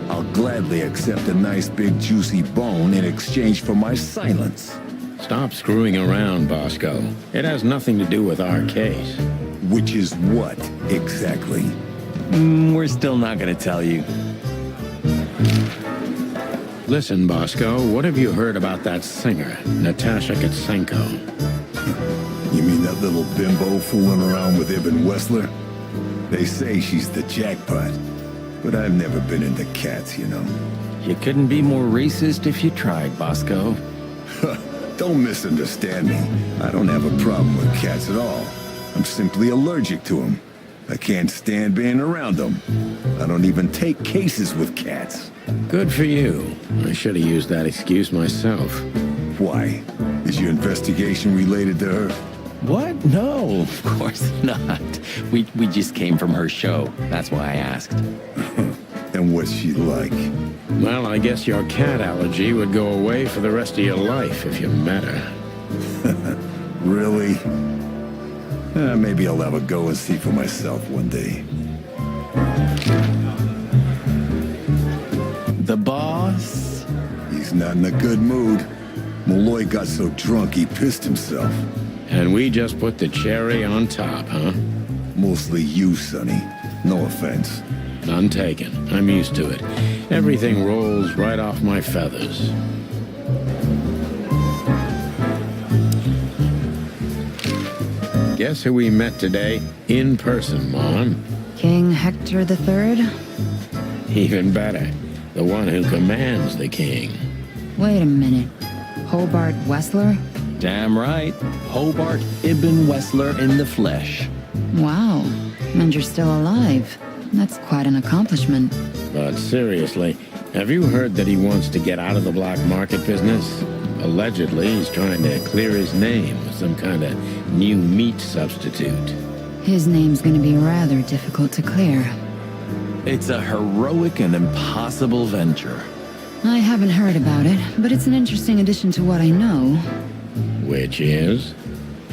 I'll gladly accept a nice big juicy bone in exchange for my silence. Stop screwing around, Bosco. It has nothing to do with our case. Which is what, exactly? We're still not gonna tell you. Listen, Bosco, what have you heard about that singer, Natasha Katsenko? You mean that little bimbo fooling around with Ibn Wessler? They say she's the jackpot, but I've never been into cats, you know. You couldn't be more racist if you tried, Bosco. Don't misunderstand me. I don't have a problem with cats at all. I'm simply allergic to them. I can't stand being around them. I don't even take cases with cats. Good for you. I should have used that excuse myself. Why? Is your investigation related to her? What? No, of course not. We just came from her show. That's why I asked. And what's she like? Well, I guess your cat allergy would go away for the rest of your life if you met her. Really? Maybe I'll have a go and see for myself one day. The boss? He's not in a good mood. Malloy got so drunk he pissed himself. And we just put the cherry on top, huh? Mostly you, Sonny. No offense. None taken. I'm used to it. Everything rolls right off my feathers. Guess who we met today? In person, Mon. King Hector III? Even better. The one who commands the king. Wait a minute. Hobart Wessler? Damn right. Hobart Ibn Wessler in the flesh. Wow. And you're still alive. That's quite an accomplishment. But seriously, have you heard that he wants to get out of the black market business? Allegedly, he's trying to clear his name with some kind of new meat substitute. His name's gonna be rather difficult to clear. It's a heroic and impossible venture. I haven't heard about it, but it's an interesting addition to what I know. Which is?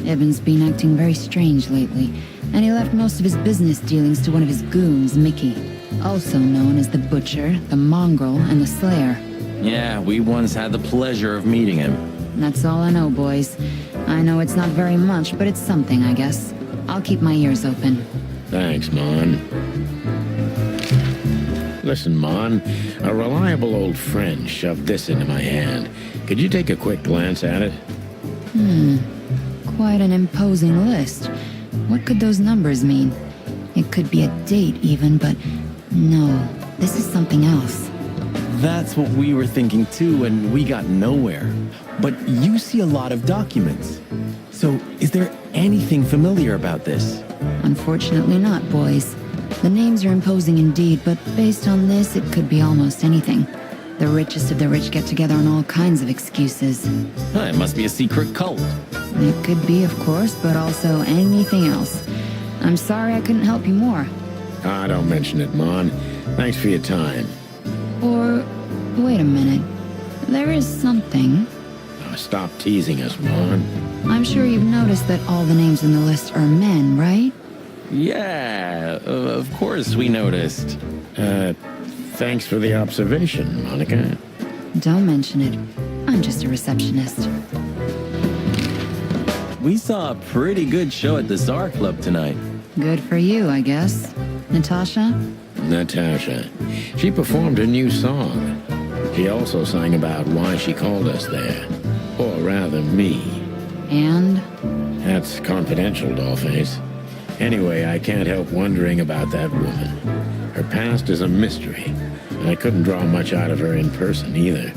Ibn's been acting very strange lately, and he left most of his business dealings to one of his goons, Mickey. Also known as the Butcher, the Mongrel, and the Slayer. Yeah, we once had the pleasure of meeting him. That's all I know, boys. I know it's not very much, but it's something, I guess. I'll keep my ears open. Thanks, Mon. Listen, Mon, a reliable old friend shoved this into my hand. Could you take a quick glance at it? Quite an imposing list. What could those numbers mean? It could be a date even, but no, this is something else. That's what we were thinking too, and we got nowhere. But you see a lot of documents. So, is there anything familiar about this? Unfortunately not, boys. The names are imposing indeed, but based on this, it could be almost anything. The richest of the rich get together on all kinds of excuses. It must be a secret cult. It could be, of course, but also anything else. I'm sorry I couldn't help you more. Ah, don't mention it, Mon. Thanks for your time. Or, wait a minute. There is something. Oh, stop teasing us, Mon. I'm sure you've noticed that all the names in the list are men, right? Yeah, of course we noticed. Thanks for the observation, Monica. Don't mention it. I'm just a receptionist. We saw a pretty good show at the Czar Club tonight. Good for you, I guess. Natasha? Natasha. She performed a new song. She also sang about why she called us there. Or rather, me. And? That's confidential, Dollface. Anyway, I can't help wondering about that woman. Her past is a mystery, and I couldn't draw much out of her in person either.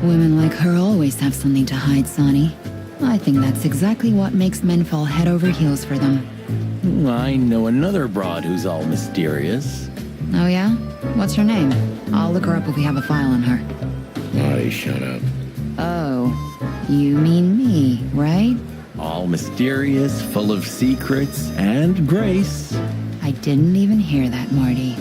Women like her always have something to hide, Sonny. I think that's exactly what makes men fall head over heels for them. I know another broad who's all mysterious. Oh yeah? What's her name? I'll look her up if we have a file on her. Marty, shut up. Oh, you mean me, right? All mysterious, full of secrets, and grace. I didn't even hear that, Marty.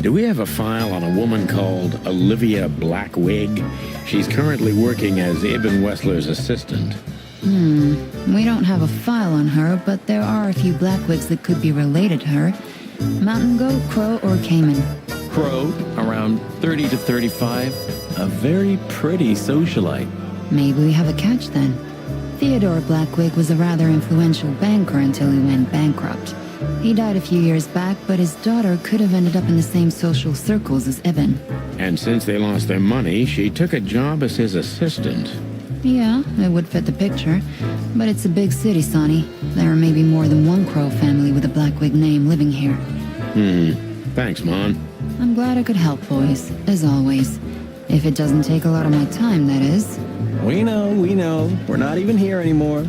Do we have a file on a woman called Olivia Blackwig? She's currently working as Ibn Wessler's assistant. We don't have a file on her, but there are a few Blackwigs that could be related to her. Mountain goat, crow, or caiman? Crow, around 30 to 35. A very pretty socialite. Maybe we have a catch then. Theodore Blackwig was a rather influential banker until he went bankrupt. He died a few years back, but his daughter could have ended up in the same social circles as Ibn. And since they lost their money, she took a job as his assistant. Yeah, it would fit the picture. But it's a big city, Sonny. There are maybe more than one Crow family with a Blackwig name living here. Thanks, Mon. I'm glad I could help, boys, as always. If it doesn't take a lot of my time, that is. We know. We're not even here anymore.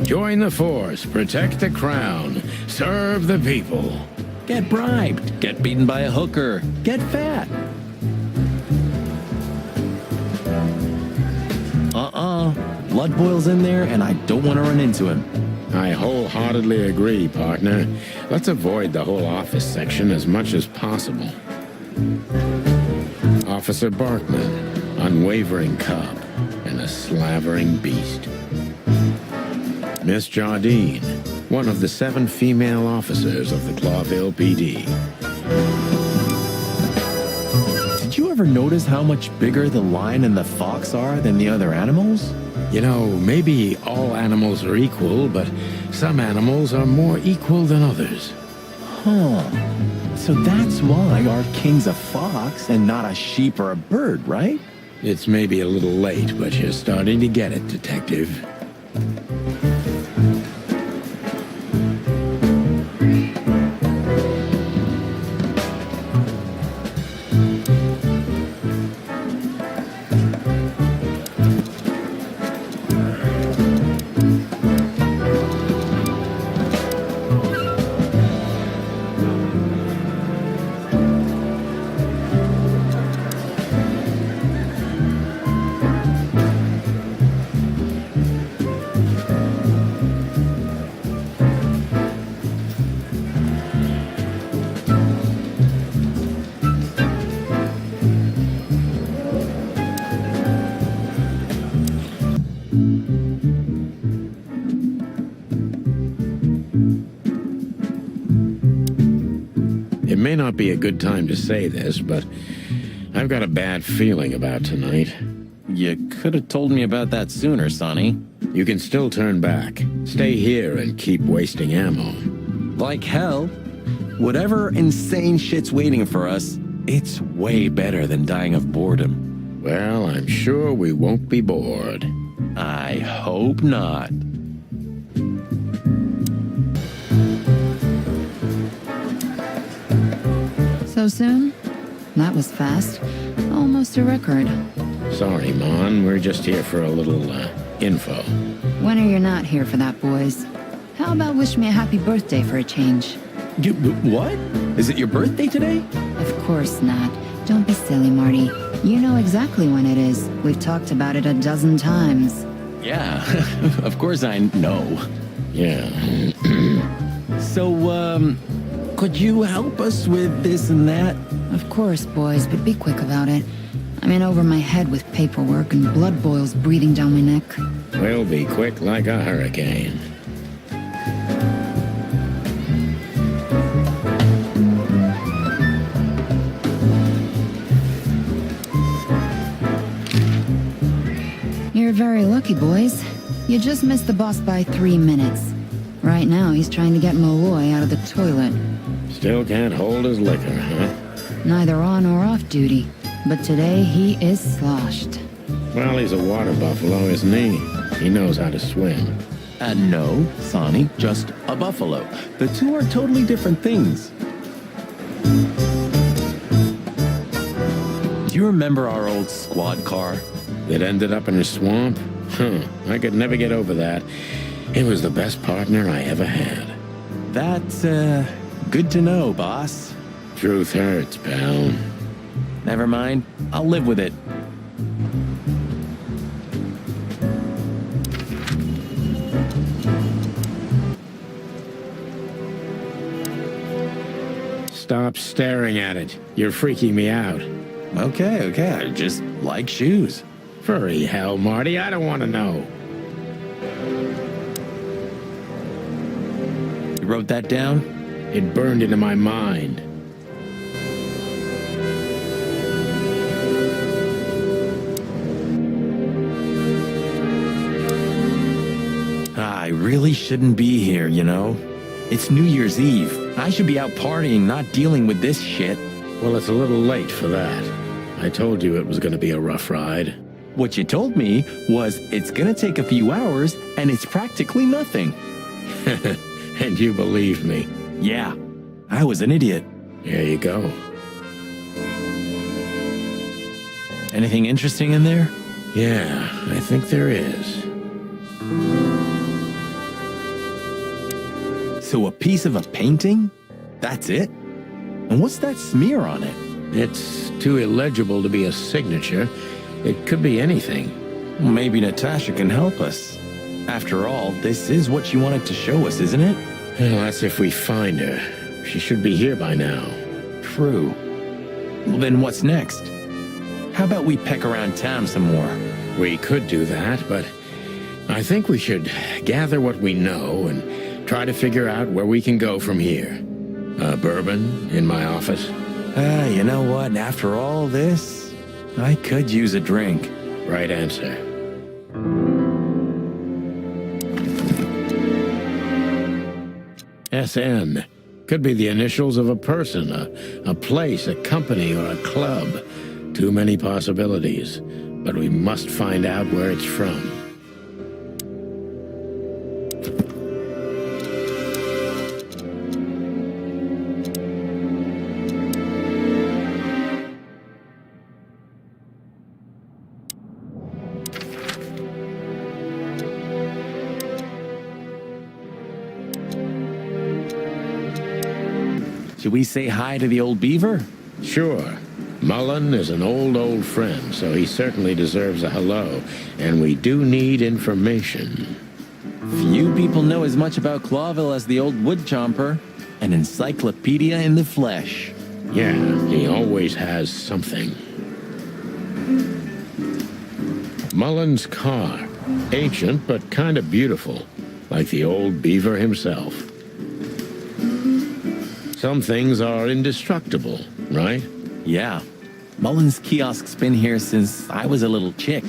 Join the force, protect the crown, serve the people. Get bribed, get beaten by a hooker, get fat. Blood boils in there and I don't want to run into him. I wholeheartedly agree, partner. Let's avoid the whole office section as much as possible. Officer Barkman, unwavering cop, and a slavering beast. Miss Jardine, one of the 7 female officers of the Claudeville PD. Did you ever notice how much bigger the lion and the fox are than the other animals? You know, maybe all animals are equal, but some animals are more equal than others. Huh. So that's why our king's a fox and not a sheep or a bird, right? It's maybe a little late, but you're starting to get it, Detective. It may not be a good time to say this, but I've got a bad feeling about tonight. You could have told me about that sooner, Sonny. You can still turn back. Stay here and keep wasting ammo. Like hell. Whatever insane shit's waiting for us, it's way better than dying of boredom. Well, I'm sure we won't be bored. I hope not. So soon? That was fast. Almost a record. Sorry, Mon. We're just here for a little, info. When are you not here for that, boys? How about wish me a happy birthday for a change? What? Is it your birthday today? Of course not. Don't be silly, Marty. You know exactly when it is. We've talked about it a dozen times. Yeah, of course I know. Yeah. So, could you help us with this and that? Of course, boys, but be quick about it. I'm in over my head with paperwork and blood boils breathing down my neck. We'll be quick like a hurricane. You're very lucky, boys. You just missed the boss by 3 minutes. Right now, he's trying to get Malloy out of the toilet. Still can't hold his liquor, huh? Neither on or off duty. But today, he is sloshed. Well, he's a water buffalo, isn't he? He knows how to swim. No, Sonny, just a buffalo. The two are totally different things. Do you remember our old squad car? That ended up in a swamp? Huh, I could never get over that. It was the best partner I ever had. That's, good to know, boss. Truth hurts, pal. Never mind. I'll live with it. Stop staring at it. You're freaking me out. Okay. I just like shoes. Furry hell, Marty. I don't want to know. You wrote that down? It burned into my mind. I really shouldn't be here, you know? It's New Year's Eve. I should be out partying, not dealing with this shit. Well, it's a little late for that. I told you it was going to be a rough ride. What you told me was it's gonna take a few hours and it's practically nothing. And you believed me. Yeah, I was an idiot. There you go. Anything interesting in there? Yeah, I think there is. So a piece of a painting? That's it? And what's that smear on it? It's too illegible to be a signature. It could be anything. Maybe Natasha can help us. After all, this is what she wanted to show us, isn't it? Well, that's if we find her. She should be here by now. True. Well, then what's next? How about we peck around town some more? We could do that, but I think we should gather what we know and try to figure out where we can go from here. Bourbon in my office? You know what? After all this, I could use a drink. Right answer. SN. Could be the initials of a person, a place, a company, or a club. Too many possibilities. But we must find out where it's from. Should we say hi to the old beaver? Sure. Mullen is an old friend, so he certainly deserves a hello. And we do need information. Few people know as much about Claudeville as the old wood chomper. An encyclopedia in the flesh. Yeah, he always has something. Mullen's car. Ancient, but kind of beautiful. Like the old beaver himself. Some things are indestructible, right? Yeah. Mullen's kiosk's been here since I was a little chick.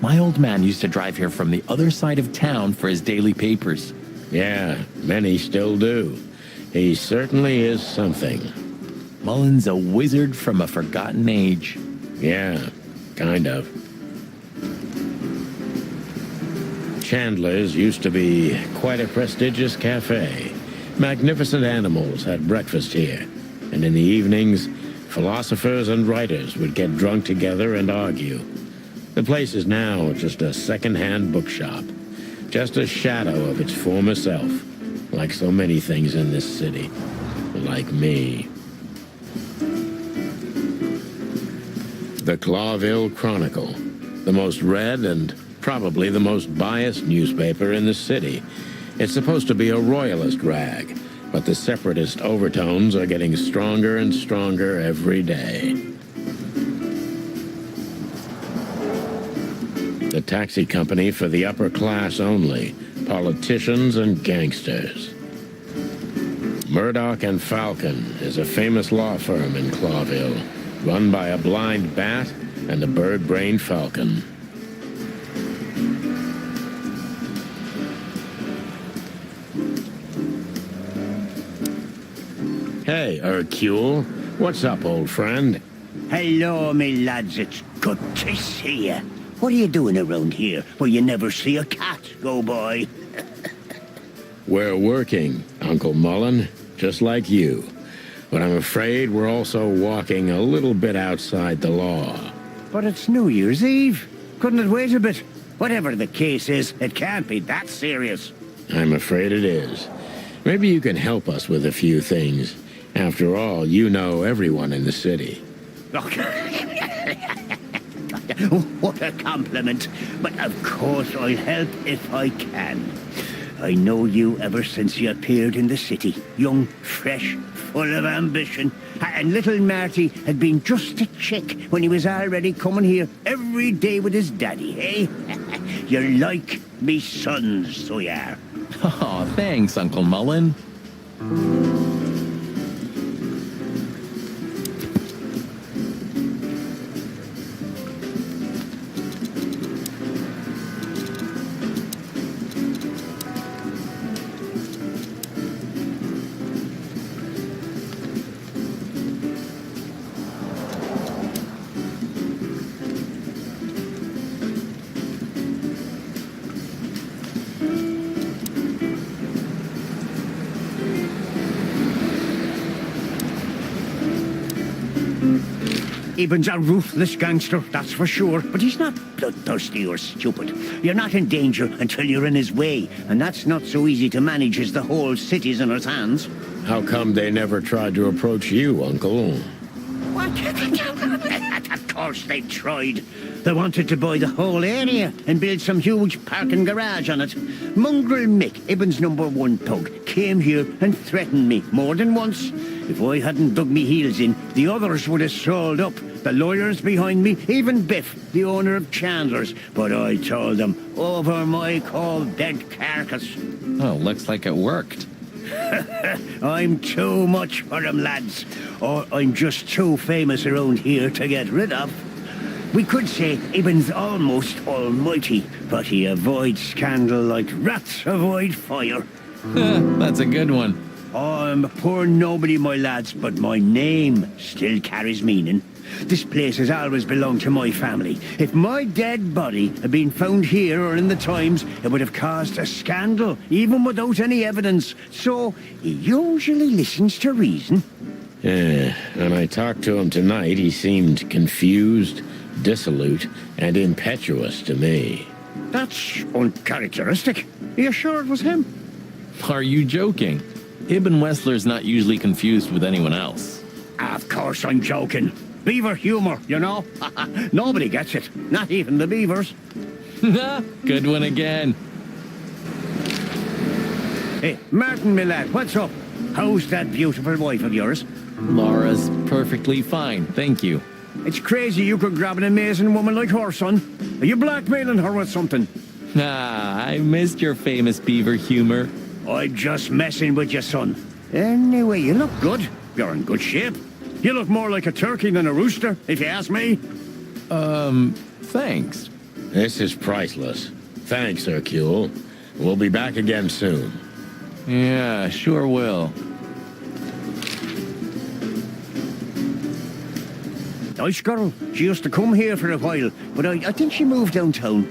My old man used to drive here from the other side of town for his daily papers. Yeah, many still do. He certainly is something. Mullen's a wizard from a forgotten age. Yeah, kind of. Chandler's used to be quite a prestigious cafe. Magnificent animals had breakfast here, and in the evenings, philosophers and writers would get drunk together and argue. The place is now just a second-hand bookshop, just a shadow of its former self, like so many things in this city, like me. The Claudeville Chronicle, the most read and probably the most biased newspaper in the city. It's supposed to be a royalist rag, but the separatist overtones are getting stronger and stronger every day. The taxi company for the upper class only, politicians and gangsters. Murdoch and Falcon is a famous law firm in Claudeville, run by a blind bat and a bird-brained falcon. Hey, Hercule. What's up, old friend? Hello, me lads. It's good to see you. What are you doing around here where you never see a cat go by? We're working, Uncle Mullen, just like you. But I'm afraid we're also walking a little bit outside the law. But it's New Year's Eve. Couldn't it wait a bit? Whatever the case is, it can't be that serious. I'm afraid it is. Maybe you can help us with a few things. After all, you know everyone in the city. What a compliment. But of course I'll help if I can. I know you ever since you appeared in the city. Young, fresh, full of ambition. And little Marty had been just a chick when he was already coming here every day with his daddy, eh? You're like me sons, so you are. Oh, thanks, Uncle Mullen. Eben's a ruthless gangster, that's for sure. But he's not bloodthirsty or stupid. You're not in danger until you're in his way. And that's not so easy to manage as the whole city's in his hands. How come they never tried to approach you, Uncle? What? Of course they tried. They wanted to buy the whole area and build some huge parking garage on it. Mongrel Mick, Ibben's #1 pug, came here and threatened me more than once. If I hadn't dug me heels in, the others would have sold up. The lawyers behind me, even Biff, the owner of Chandler's. But I told them, over my cold dead carcass. Oh, looks like it worked. I'm too much for them, lads. Or I'm just too famous around here to get rid of. We could say Ibben's almost almighty, but he avoids scandal like rats avoid fire. That's a good one. I'm a poor nobody, my lads, but my name still carries meaning. This place has always belonged to my family. If my dead body had been found here or in the Times, it would have caused a scandal, even without any evidence. So, he usually listens to reason. Yeah, when I talked to him tonight, he seemed confused, dissolute, and impetuous to me. That's uncharacteristic. Are you sure it was him? Are you joking? Ibn Wessler's not usually confused with anyone else. Of course I'm joking. Beaver humor, you know? Nobody gets it. Not even the beavers. Good one again. Hey, Martin, my lad, what's up? How's that beautiful wife of yours? Laura's perfectly fine, thank you. It's crazy you could grab an amazing woman like her, son. Are you blackmailing her with something? Ah, I missed your famous beaver humor. I'm just messing with you, son. Anyway, you look good. You're in good shape. You look more like a turkey than a rooster, if you ask me. Thanks. This is priceless. Thanks, Hercule. We'll be back again soon. Yeah, sure will. Nice girl. She used to come here for a while, but I think she moved downtown.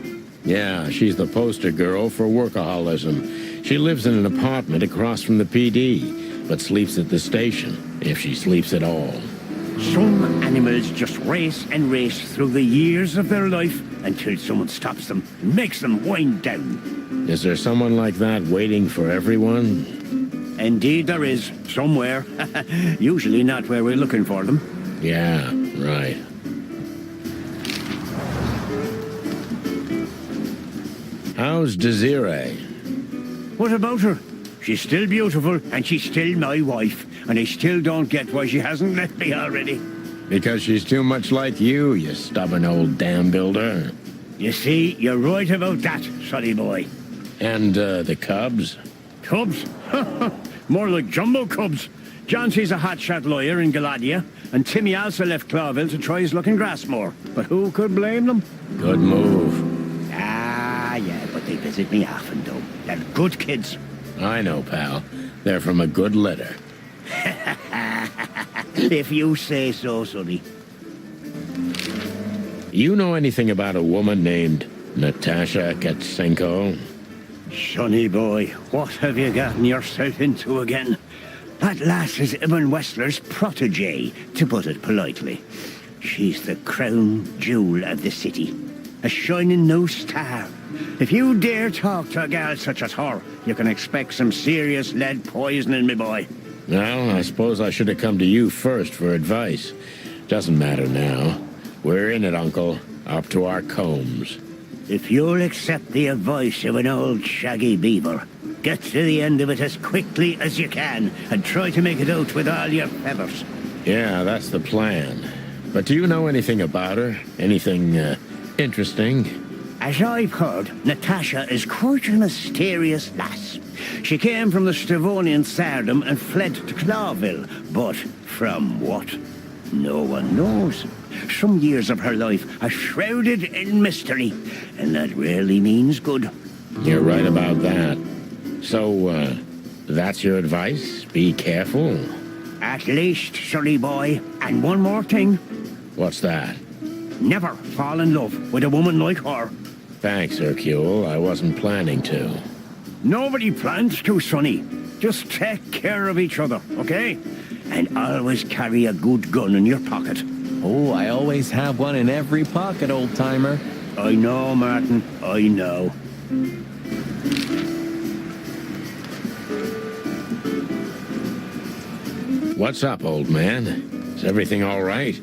Yeah, she's the poster girl for workaholism. She lives in an apartment across from the PD, but sleeps at the station, if she sleeps at all. Some animals just race and race through the years of their life until someone stops them and makes them wind down. Is there someone like that waiting for everyone? Indeed there is, somewhere. Usually not where we're looking for them. Yeah, right. How's Desiree? What about her? She's still beautiful, and she's still my wife, and I still don't get why she hasn't left me already. Because she's too much like you stubborn old dam builder. You see, you're right about that, sonny boy. And, the cubs? Cubs? More like jumbo cubs. Johnson's a hotshot lawyer in Galadia, and Timmy also left Claudeville to try his luck in Grassmore. But who could blame them? Good move. Ah, yeah, but they visit me often, though. They're good kids. I know, pal. They're from a good litter. If you say so, sonny. You know anything about a woman named Natasha Katsenko? Sonny boy, what have you gotten yourself into again? That lass is Ibn Wessler's protege, to put it politely. She's the crown jewel of the city. A shining new star. If you dare talk to a gal such as her, you can expect some serious lead poisoning, me boy. Well, I suppose I should have come to you first for advice. Doesn't matter now. We're in it, Uncle. Up to our combs. If you'll accept the advice of an old shaggy beaver, get to the end of it as quickly as you can, and try to make it out with all your feathers. Yeah, that's the plan. But do you know anything about her? Anything, interesting? As I've heard, Natasha is quite a mysterious lass. She came from the Stavonian Tsardom and fled to Claudeville, but from what? No one knows. Some years of her life are shrouded in mystery, and that rarely means good. You're right about that. So, that's your advice? Be careful? At least, sonny boy. And one more thing. What's that? Never fall in love with a woman like her. Thanks, Hercule. I wasn't planning to. Nobody plans to, sonny. Just take care of each other, okay? And always carry a good gun in your pocket. Oh, I always have one in every pocket, old-timer. I know, Martin. I know. What's up, old man? Is everything all right?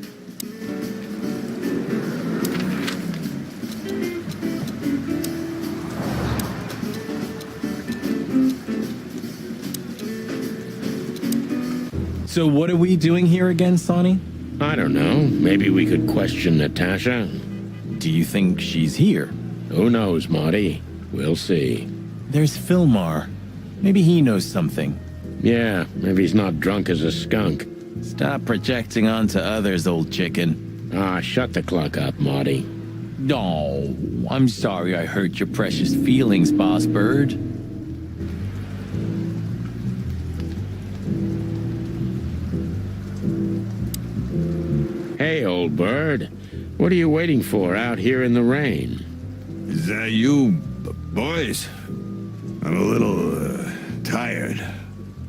So what are we doing here again, Sonny? I don't know. Maybe we could question Natasha. Do you think she's here? Who knows, Marty? We'll see. There's Philmar. Maybe he knows something. Yeah, maybe he's not drunk as a skunk. Stop projecting onto others, old chicken. Ah, shut the clock up, Marty. No, I'm sorry I hurt your precious feelings, Boss Bird. Hey, old bird. What are you waiting for out here in the rain? Is that you, boys? I'm a little, tired.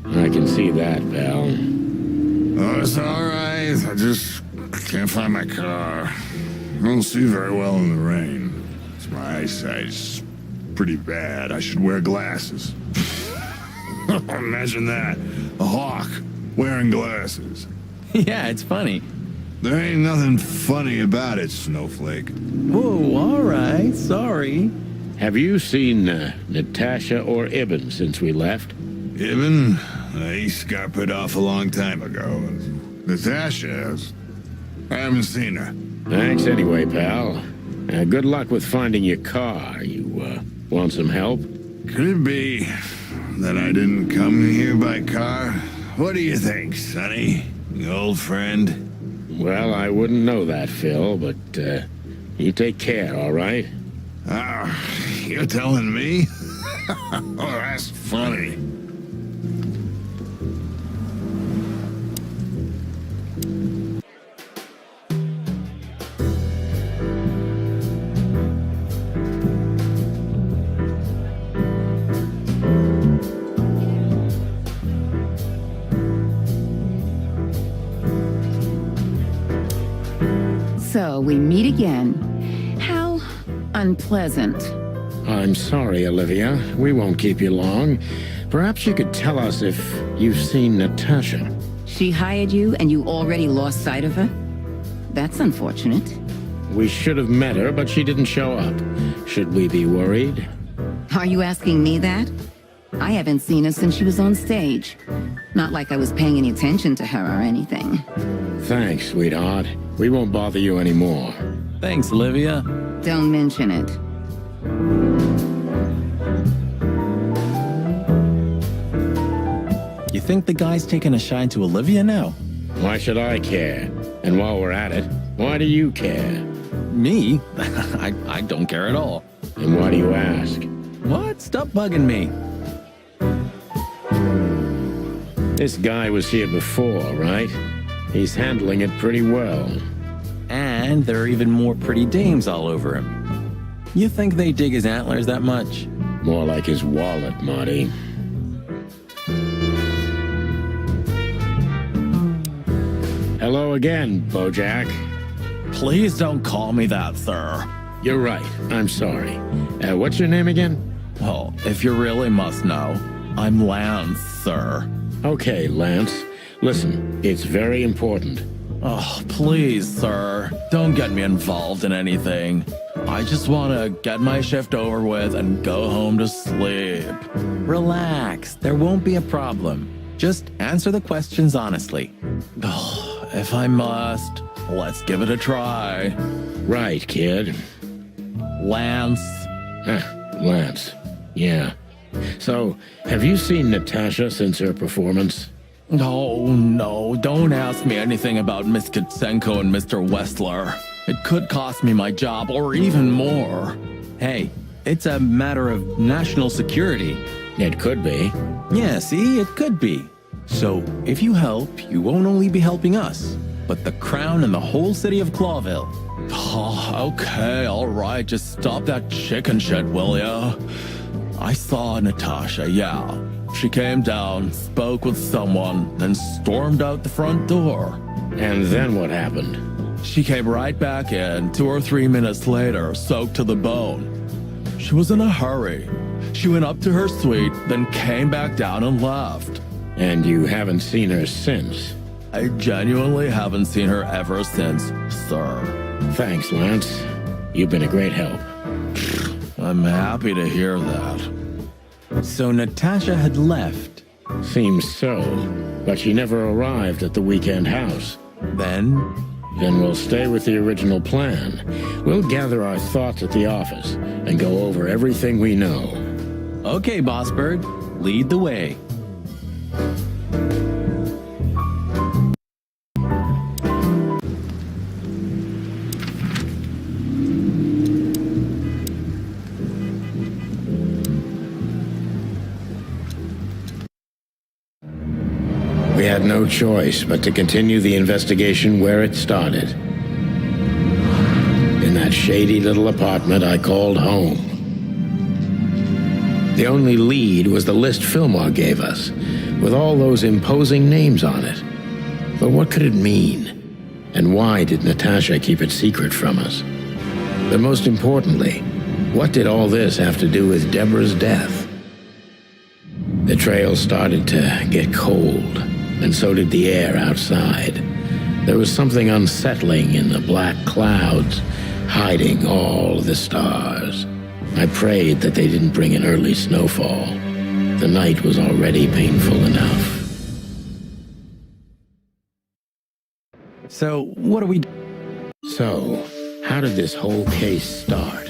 I can see that, pal. Oh, it's all right. I just can't find my car. I don't see very well in the rain. My eyesight's pretty bad. I should wear glasses. Imagine that. A hawk wearing glasses. Yeah, it's funny. There ain't nothing funny about it, Snowflake. Whoa, all right. Sorry. Have you seen Natasha or Ibn since we left? Ibn? He scuppered off a long time ago. Natasha, I haven't seen her. Thanks anyway, pal. Good luck with finding your car. You want some help? Could it be that I didn't come here by car? What do you think, Sonny? Old friend? Well, I wouldn't know that, Phil, but you take care, all right? You're telling me? Oh, that's funny. So we meet again. How unpleasant. I'm sorry, Olivia. We won't keep you long. Perhaps you could tell us if you've seen Natasha. She hired you and you already lost sight of her? That's unfortunate. We should have met her, but she didn't show up. Should we be worried? Are you asking me that? I haven't seen her since she was on stage. Not like I was paying any attention to her or anything. Thanks, sweetheart. We won't bother you anymore. Thanks, Olivia. Don't mention it. You think the guy's taking a shine to Olivia now? Why should I care? And while we're at it, why do you care? Me? I don't care at all. And why do you ask? What? Stop bugging me. This guy was here before, right? He's handling it pretty well. And there are even more pretty dames all over him. You think they dig his antlers that much? More like his wallet, Marty. Hello again, Bojack. Please don't call me that, sir. You're right. I'm sorry. What's your name again? Well, if you really must know, I'm Lance, sir. Okay, Lance. Listen, it's very important. Oh, please, sir. Don't get me involved in anything. I just want to get my shift over with and go home to sleep. Relax. There won't be a problem. Just answer the questions honestly. Oh, if I must, let's give it a try. Right, kid. Lance. Lance. Yeah. So, have you seen Natasha since her performance? Oh, no. Don't ask me anything about Miss Kitsenko and Mr. Wessler. It could cost me my job or even more. Hey, it's a matter of national security. It could be. Yeah, see, it could be. So, if you help, you won't only be helping us, but the crown and the whole city of Claudeville. Oh, okay, all right. Just stop that chicken shit, will ya? I saw Natasha, yeah. She came down, spoke with someone, then stormed out the front door. And then what happened? She came right back in 2 or 3 minutes later, soaked to the bone. She was in a hurry. She went up to her suite, then came back down and left. And you haven't seen her since? I genuinely haven't seen her ever since, sir. Thanks, Lance. You've been a great help. I'm happy to hear that. So Natasha had left, Seems so, but she never arrived at the weekend house. Then we'll stay with the original plan. We'll gather our thoughts at the office and go over everything we know. Okay, Boss Bird, lead the way. We had no choice but to continue the investigation where it started. In that shady little apartment I called home. The only lead was the list Fillmore gave us, with all those imposing names on it. But what could it mean? And why did Natasha keep it secret from us? But most importantly, what did all this have to do with Deborah's death? The trail started to get cold, and so did the air outside. There was something unsettling in the black clouds, hiding all the stars. I prayed that they didn't bring an early snowfall. The night was already painful enough. So, what are we... So, how did this whole case start?